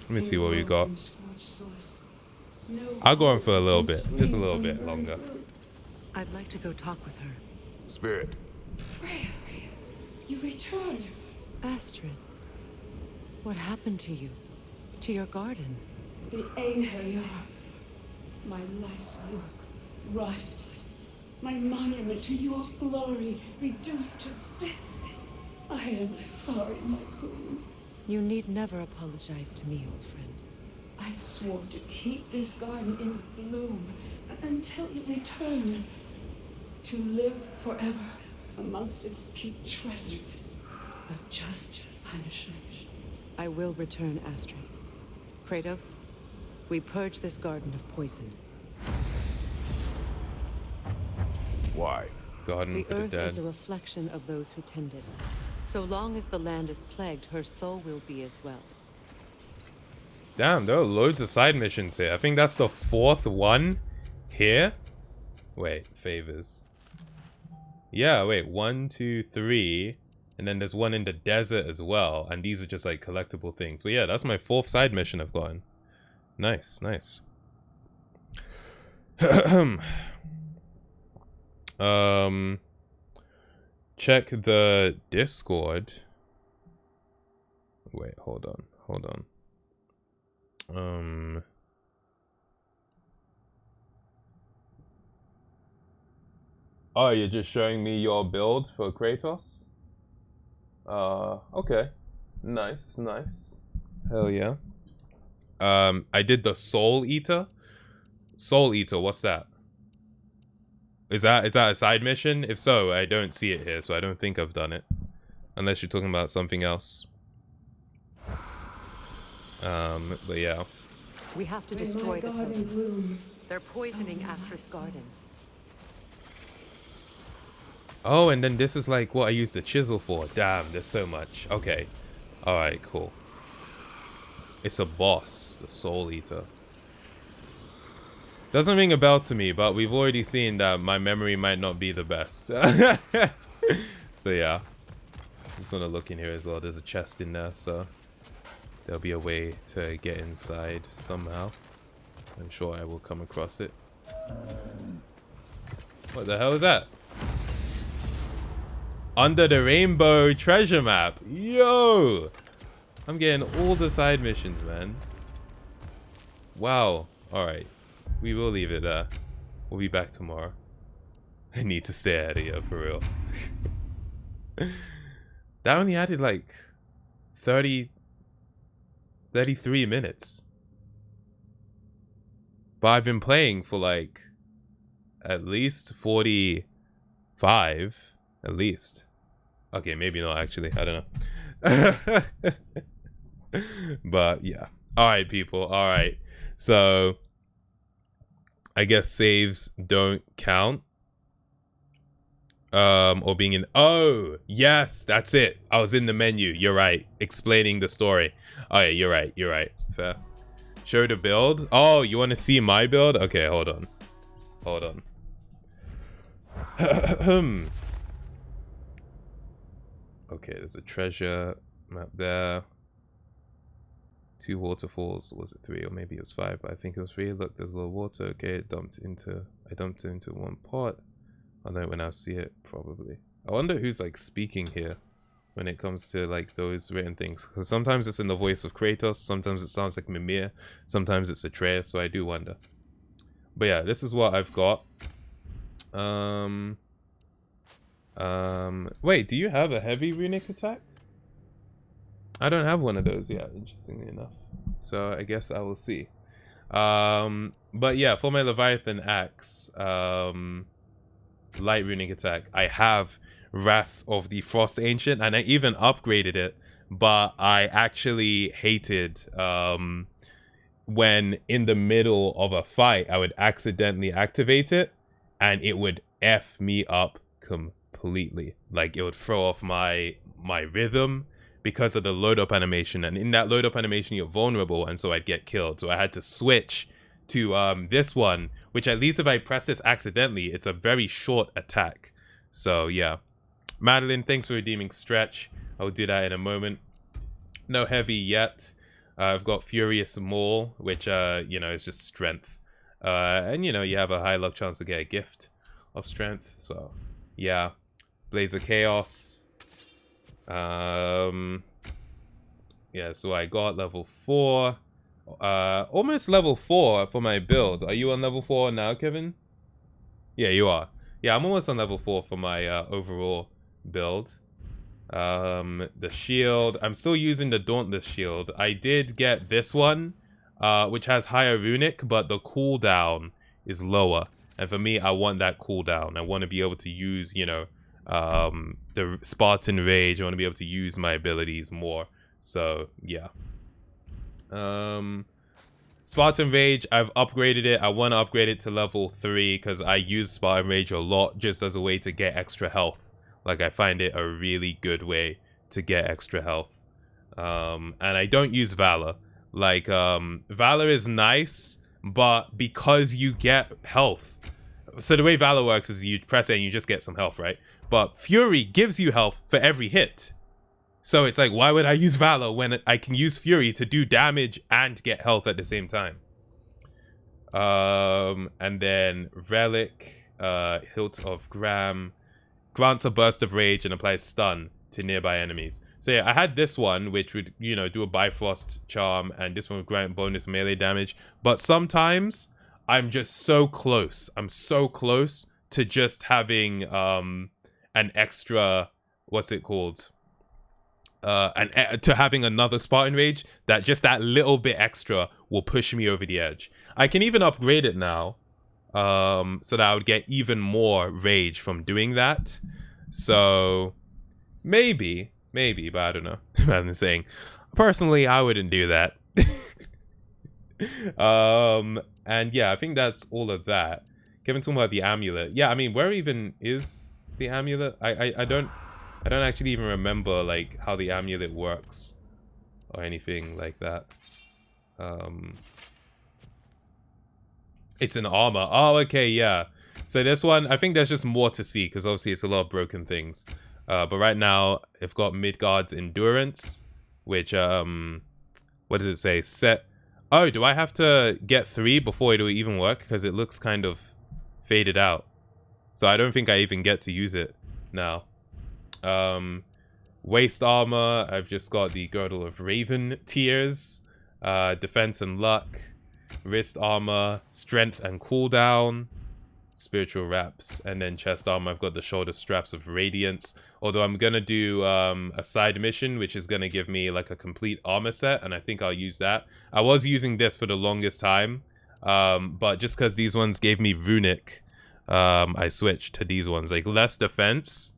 let me see what we got. I'll go on for a little bit, just a little bit longer. I'd like to go talk with her. Spirit. Freya, you returned. Astrid, what happened to you? To your garden? The Einherjar. My life's work rotted. My monument to your glory reduced to this. I am sorry, my queen. You need never apologize to me, old friend. I swore to keep this garden in bloom until you return. To live forever amongst its putrescence. A just punishment. I will return, Astrid. Kratos, we purge this garden of poison. Why? Garden The for the earth dead. is a reflection of those who tend it. So long as the land is plagued, her soul will be as well. Damn, there are loads of side missions here. I think that's the 4th one here. Wait, favors. Yeah, wait, 1, 2, 3. And then there's one in the desert as well. And these are just like collectible things. But yeah, that's my 4th side mission I've gotten. Nice, nice. Check the Discord. Wait, hold on. Oh, you're just showing me your build for Kratos? Okay. Nice. Hell yeah. I did the Soul Eater. Soul Eater, what's that? Is that a side mission? If so, I don't see it here, so I don't think I've done it. Unless you're talking about something else. But yeah. We have to destroy the totems. They're poisoning Astrid's garden. Oh, and then this is like what I used the chisel for. Damn, there's so much. Okay. Alright, cool. It's a boss, the Soul Eater. Doesn't ring a bell to me, but we've already seen that my memory might not be the best. So yeah. Just want to look in here as well. There's a chest in there, so there'll be a way to get inside somehow. I'm sure I will come across it. What the hell is that? Under the Rainbow treasure map. Yo! I'm getting all the side missions, man. Wow. Alright. We will leave it there. We'll be back tomorrow. I need to stay ahead of here, for real. That only added like 33 minutes. But I've been playing for like at least 45. At least. Okay, maybe not actually. I don't know. But yeah. Alright, people. Alright. So I guess saves don't count. Or being in... Oh, yes, that's it. I was in the menu. You're right. Explaining the story. Oh, yeah, you're right. You're right. Fair. Show the build. Oh, you want to see my build? Okay, hold on. Hold on. Okay, there's a treasure map there. 2 waterfalls. Was it 3 or maybe it was 5? But I think it was 3. Look, there's a little water. Okay, I dumped it into one pot. I'll know when I see it, probably. I wonder who's like speaking here when it comes to like those written things. Because sometimes it's in the voice of Kratos, sometimes it sounds like Mimir, sometimes it's Atreus, so I do wonder. But yeah, this is what I've got. Wait, do you have a heavy runic attack? I don't have one of those yet, interestingly enough. So I guess I will see. But yeah, for my Leviathan axe, light runic attack, I have Wrath of the Frost Ancient, and I even upgraded it but I actually hated when in the middle of a fight I would accidentally activate it and it would F me up completely. Like it would throw off my rhythm because of the load up animation, and in that load up animation you're vulnerable, and so I'd get killed. So I had to switch to this one, which at least if I press this accidentally, it's a very short attack. So yeah. Madeline, thanks for redeeming Stretch. I'll do that in a moment. No heavy yet. I've got Furious Maul, which you know, is just strength. And you know, you have a high luck chance to get a gift of strength. So yeah. Blaze of Chaos. Yeah, so I got level 4. Almost level 4 for my build. Are you on level 4 now, Kevin? Yeah, you are. Yeah, I'm almost on level 4 for my overall build. The shield, I'm still using the Dauntless shield. I did get this one, which has higher runic, but the cooldown is lower. And for me, I want that cooldown. I want to be able to use, you know, the Spartan Rage. I want to be able to use my abilities more. So yeah. Spartan Rage, I've upgraded it. I want to upgrade it to level 3 because I use Spartan Rage a lot just as a way to get extra health. Like, I find it a really good way to get extra health. And I don't use Valor. Like, Valor is nice, but because you get health. So the way Valor works is you press it and you just get some health, right? But Fury gives you health for every hit. So it's like, why would I use Valor when I can use Fury to do damage and get health at the same time? And then Relic, Hilt of Gram, grants a burst of rage and applies stun to nearby enemies. So yeah, I had this one, which would, you know, do a Bifrost charm, and this one would grant bonus melee damage. But sometimes I'm just so close. I'm so close to just having an extra, what's it called? To having another Spartan Rage, that just that little bit extra will push me over the edge. I can even upgrade it now, so that I would get even more rage from doing that. So maybe, but I don't know. Rather than saying, personally, I wouldn't do that. And yeah, I think that's all of that. Kevin talking about the amulet. Yeah, I mean, where even is the amulet? I don't actually even remember like how the amulet works or anything like that. It's an armor. Oh, okay, yeah. So this one, I think there's just more to see because obviously it's a lot of broken things. But right now, I've got Midgard's Endurance, which, what does it say? Set. Oh, do I have to get 3 before it'll even work? Because it looks kind of faded out. So I don't think I even get to use it now. Waist armor, I've just got the Girdle of Raven Tears, defense and luck, wrist armor, strength and cooldown, spiritual wraps, and then chest armor, I've got the shoulder straps of radiance. Although I'm gonna do a side mission, which is gonna give me like a complete armor set, and I think I'll use that. I was using this for the longest time, but just because these ones gave me runic, I switched to these ones, like less defense.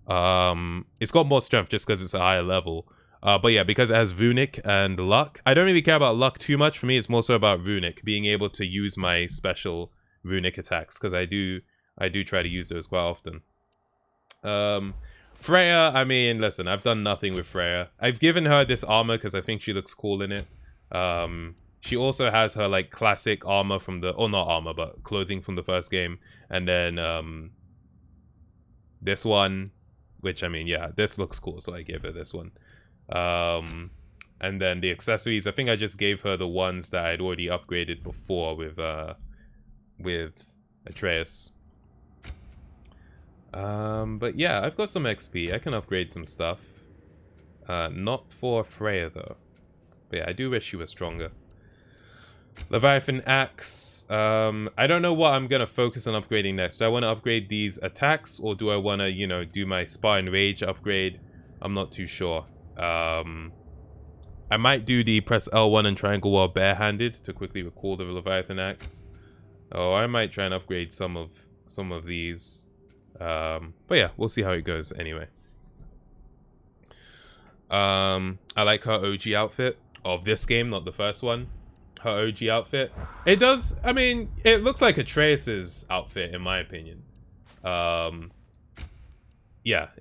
It's got more strength just because it's a higher level. But yeah, because it has runic and luck. I don't really care about luck too much. For me, it's more so about runic, being able to use my special runic attacks, because I do try to use those quite often. Freya, I mean, listen, I've done nothing with Freya. I've given her this armor because I think she looks cool in it. She also has her like classic armor from the, or not armor, but clothing from the first game. And then this one, which I mean, yeah, this looks cool, so I gave her this one. And then the accessories, I think I just gave her the ones that I'd already upgraded before with Atreus. But yeah, I've got some XP. I can upgrade some stuff. Not for Freya though. But yeah, I do wish she was stronger. Leviathan Axe. I don't know what I'm gonna focus on upgrading next. Do I want to upgrade these attacks, or do I want to, you know, do my Spartan Rage upgrade? I'm not too sure. I might do the press L1 and triangle while barehanded to quickly recall the Leviathan Axe. Oh, I might try and upgrade some of these. But yeah, we'll see how it goes anyway. I like her OG outfit of this game, not the first one. Her OG outfit. It does, I mean, it looks like Atreus's outfit in my opinion. Yeah,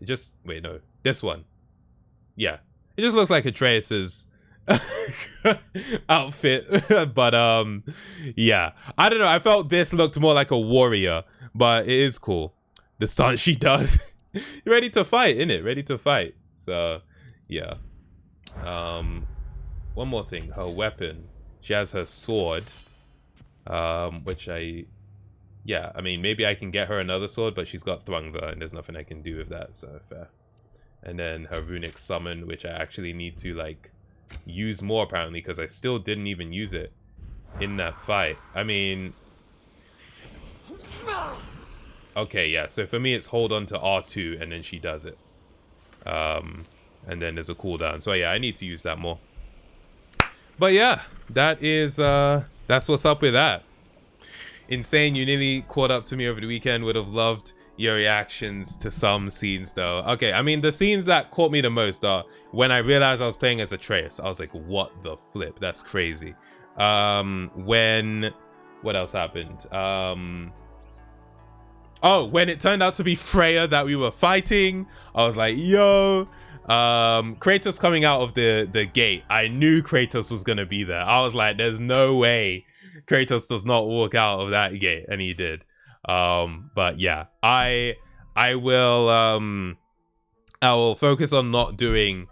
it just, wait, no, this one. Yeah, it just looks like Atreus's outfit. But yeah, I don't know, I felt this looked more like a warrior, but it is cool. The stunt she does. You're ready to fight, innit? Ready to fight. So yeah. One more thing, her weapon. She has her sword, which I mean, maybe I can get her another sword, but she's got Thrungva, and there's nothing I can do with that, so fair. And then her runic summon, which I actually need to like use more apparently, because I still didn't even use it in that fight. I mean, okay, yeah, so for me it's hold on to R2 and then she does it. And then there's a cooldown. So yeah, I need to use that more. But yeah, that is that's what's up with that. Insane, you nearly caught up to me over the weekend. Would have loved your reactions to some scenes though. Okay, I mean, the scenes that caught me the most are when I realized I was playing as Atreus. I was like, what the flip? That's crazy. When, what else happened? Oh, when it turned out to be Freya that we were fighting, I was like, yo. Kratos coming out of the gate, I knew Kratos was gonna be there. I was like, there's no way Kratos does not walk out of that gate, and he did. But yeah, I will focus on not doing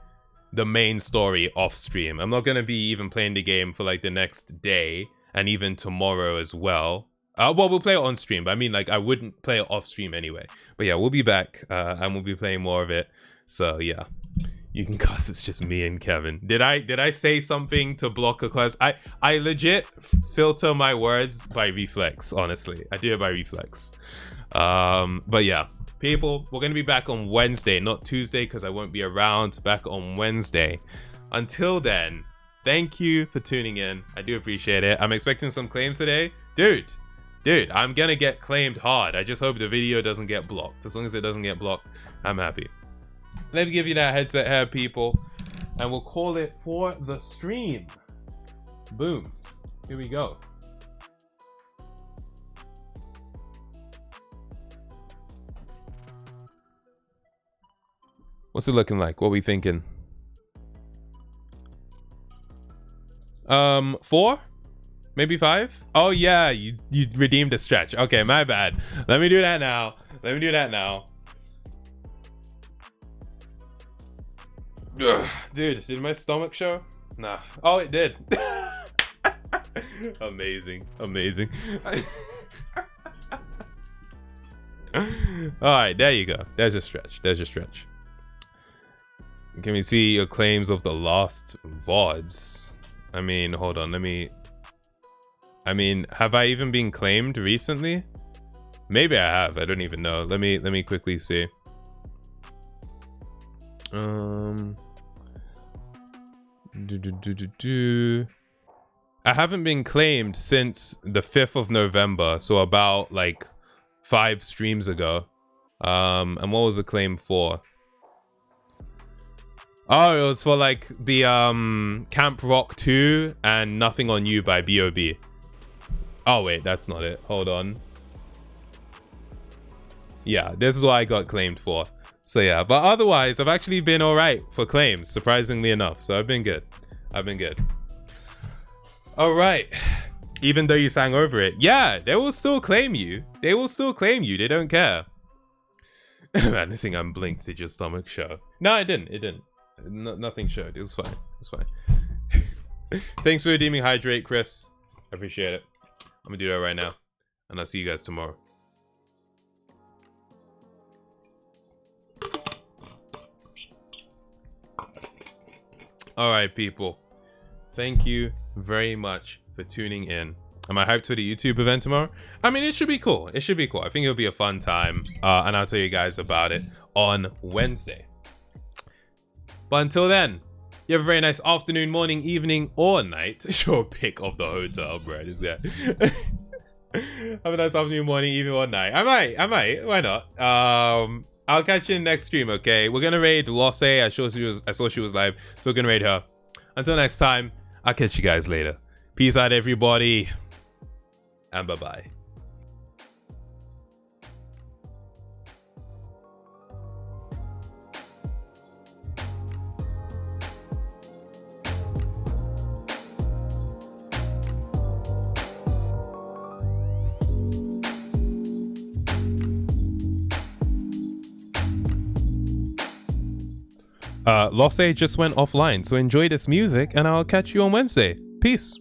the main story off stream. I'm not gonna be even playing the game for like the next day and even tomorrow as well. Well, we'll play it on stream, but I mean, like, I wouldn't play it off stream anyway. But yeah, we'll be back and we'll be playing more of it. So yeah, you can cuss. It's just me and Kevin. Did I say something to block a cuss? I legit filter my words by reflex. Honestly, I do it by reflex. But yeah, people, we're gonna be back on Wednesday, not Tuesday, because I won't be around. Back on Wednesday. Until then, thank you for tuning in. I do appreciate it. I'm expecting some claims today, dude. I'm gonna get claimed hard. I just hope the video doesn't get blocked. As long as it doesn't get blocked, I'm happy. Let me give you that headset here, people, and we'll call it for the stream. Boom. Here we go. What's it looking like? What are we thinking? 4? Maybe 5? Oh yeah, you redeemed a stretch. Okay, my bad. Let me do that now. Ugh, dude, did my stomach show? Nah. Oh, it did. Amazing. Alright, there you go. There's a stretch. Can we see your claims of the lost VODs? I mean, hold on, have I even been claimed recently? Maybe I have. I don't even know. Let me quickly see. I haven't been claimed since the 5th of November, so about like 5 streams ago. And what was the claim for? Oh, it was for like the Camp Rock 2 and Nothing on You by B.O.B. Oh wait, that's not it. Hold on. Yeah, this is what I got claimed for. So yeah, but otherwise, I've actually been all right for claims, surprisingly enough. So I've been good. All right. Even though you sang over it. Yeah, they will still claim you. They don't care. Man, this thing unblinked. Did your stomach show? No, it didn't. Nothing showed. It was fine. Thanks for redeeming Hydrate, Chris. I appreciate it. I'm gonna do that right now. And I'll see you guys tomorrow. Alright, people. Thank you very much for tuning in. Am I hyped for the YouTube event tomorrow? I mean, it should be cool. I think it'll be a fun time. And I'll tell you guys about it on Wednesday. But until then, you have a very nice afternoon, morning, evening, or night. Show a pic of the hotel, bro. This guy. Have a nice afternoon, morning, evening, or night. I might. Why not? I'll catch you in the next stream, okay? We're gonna raid Losse. I saw she was live, so we're gonna raid her. Until next time, I'll catch you guys later. Peace out, everybody, and bye-bye. Losse just went offline, so enjoy this music and I'll catch you on Wednesday. Peace.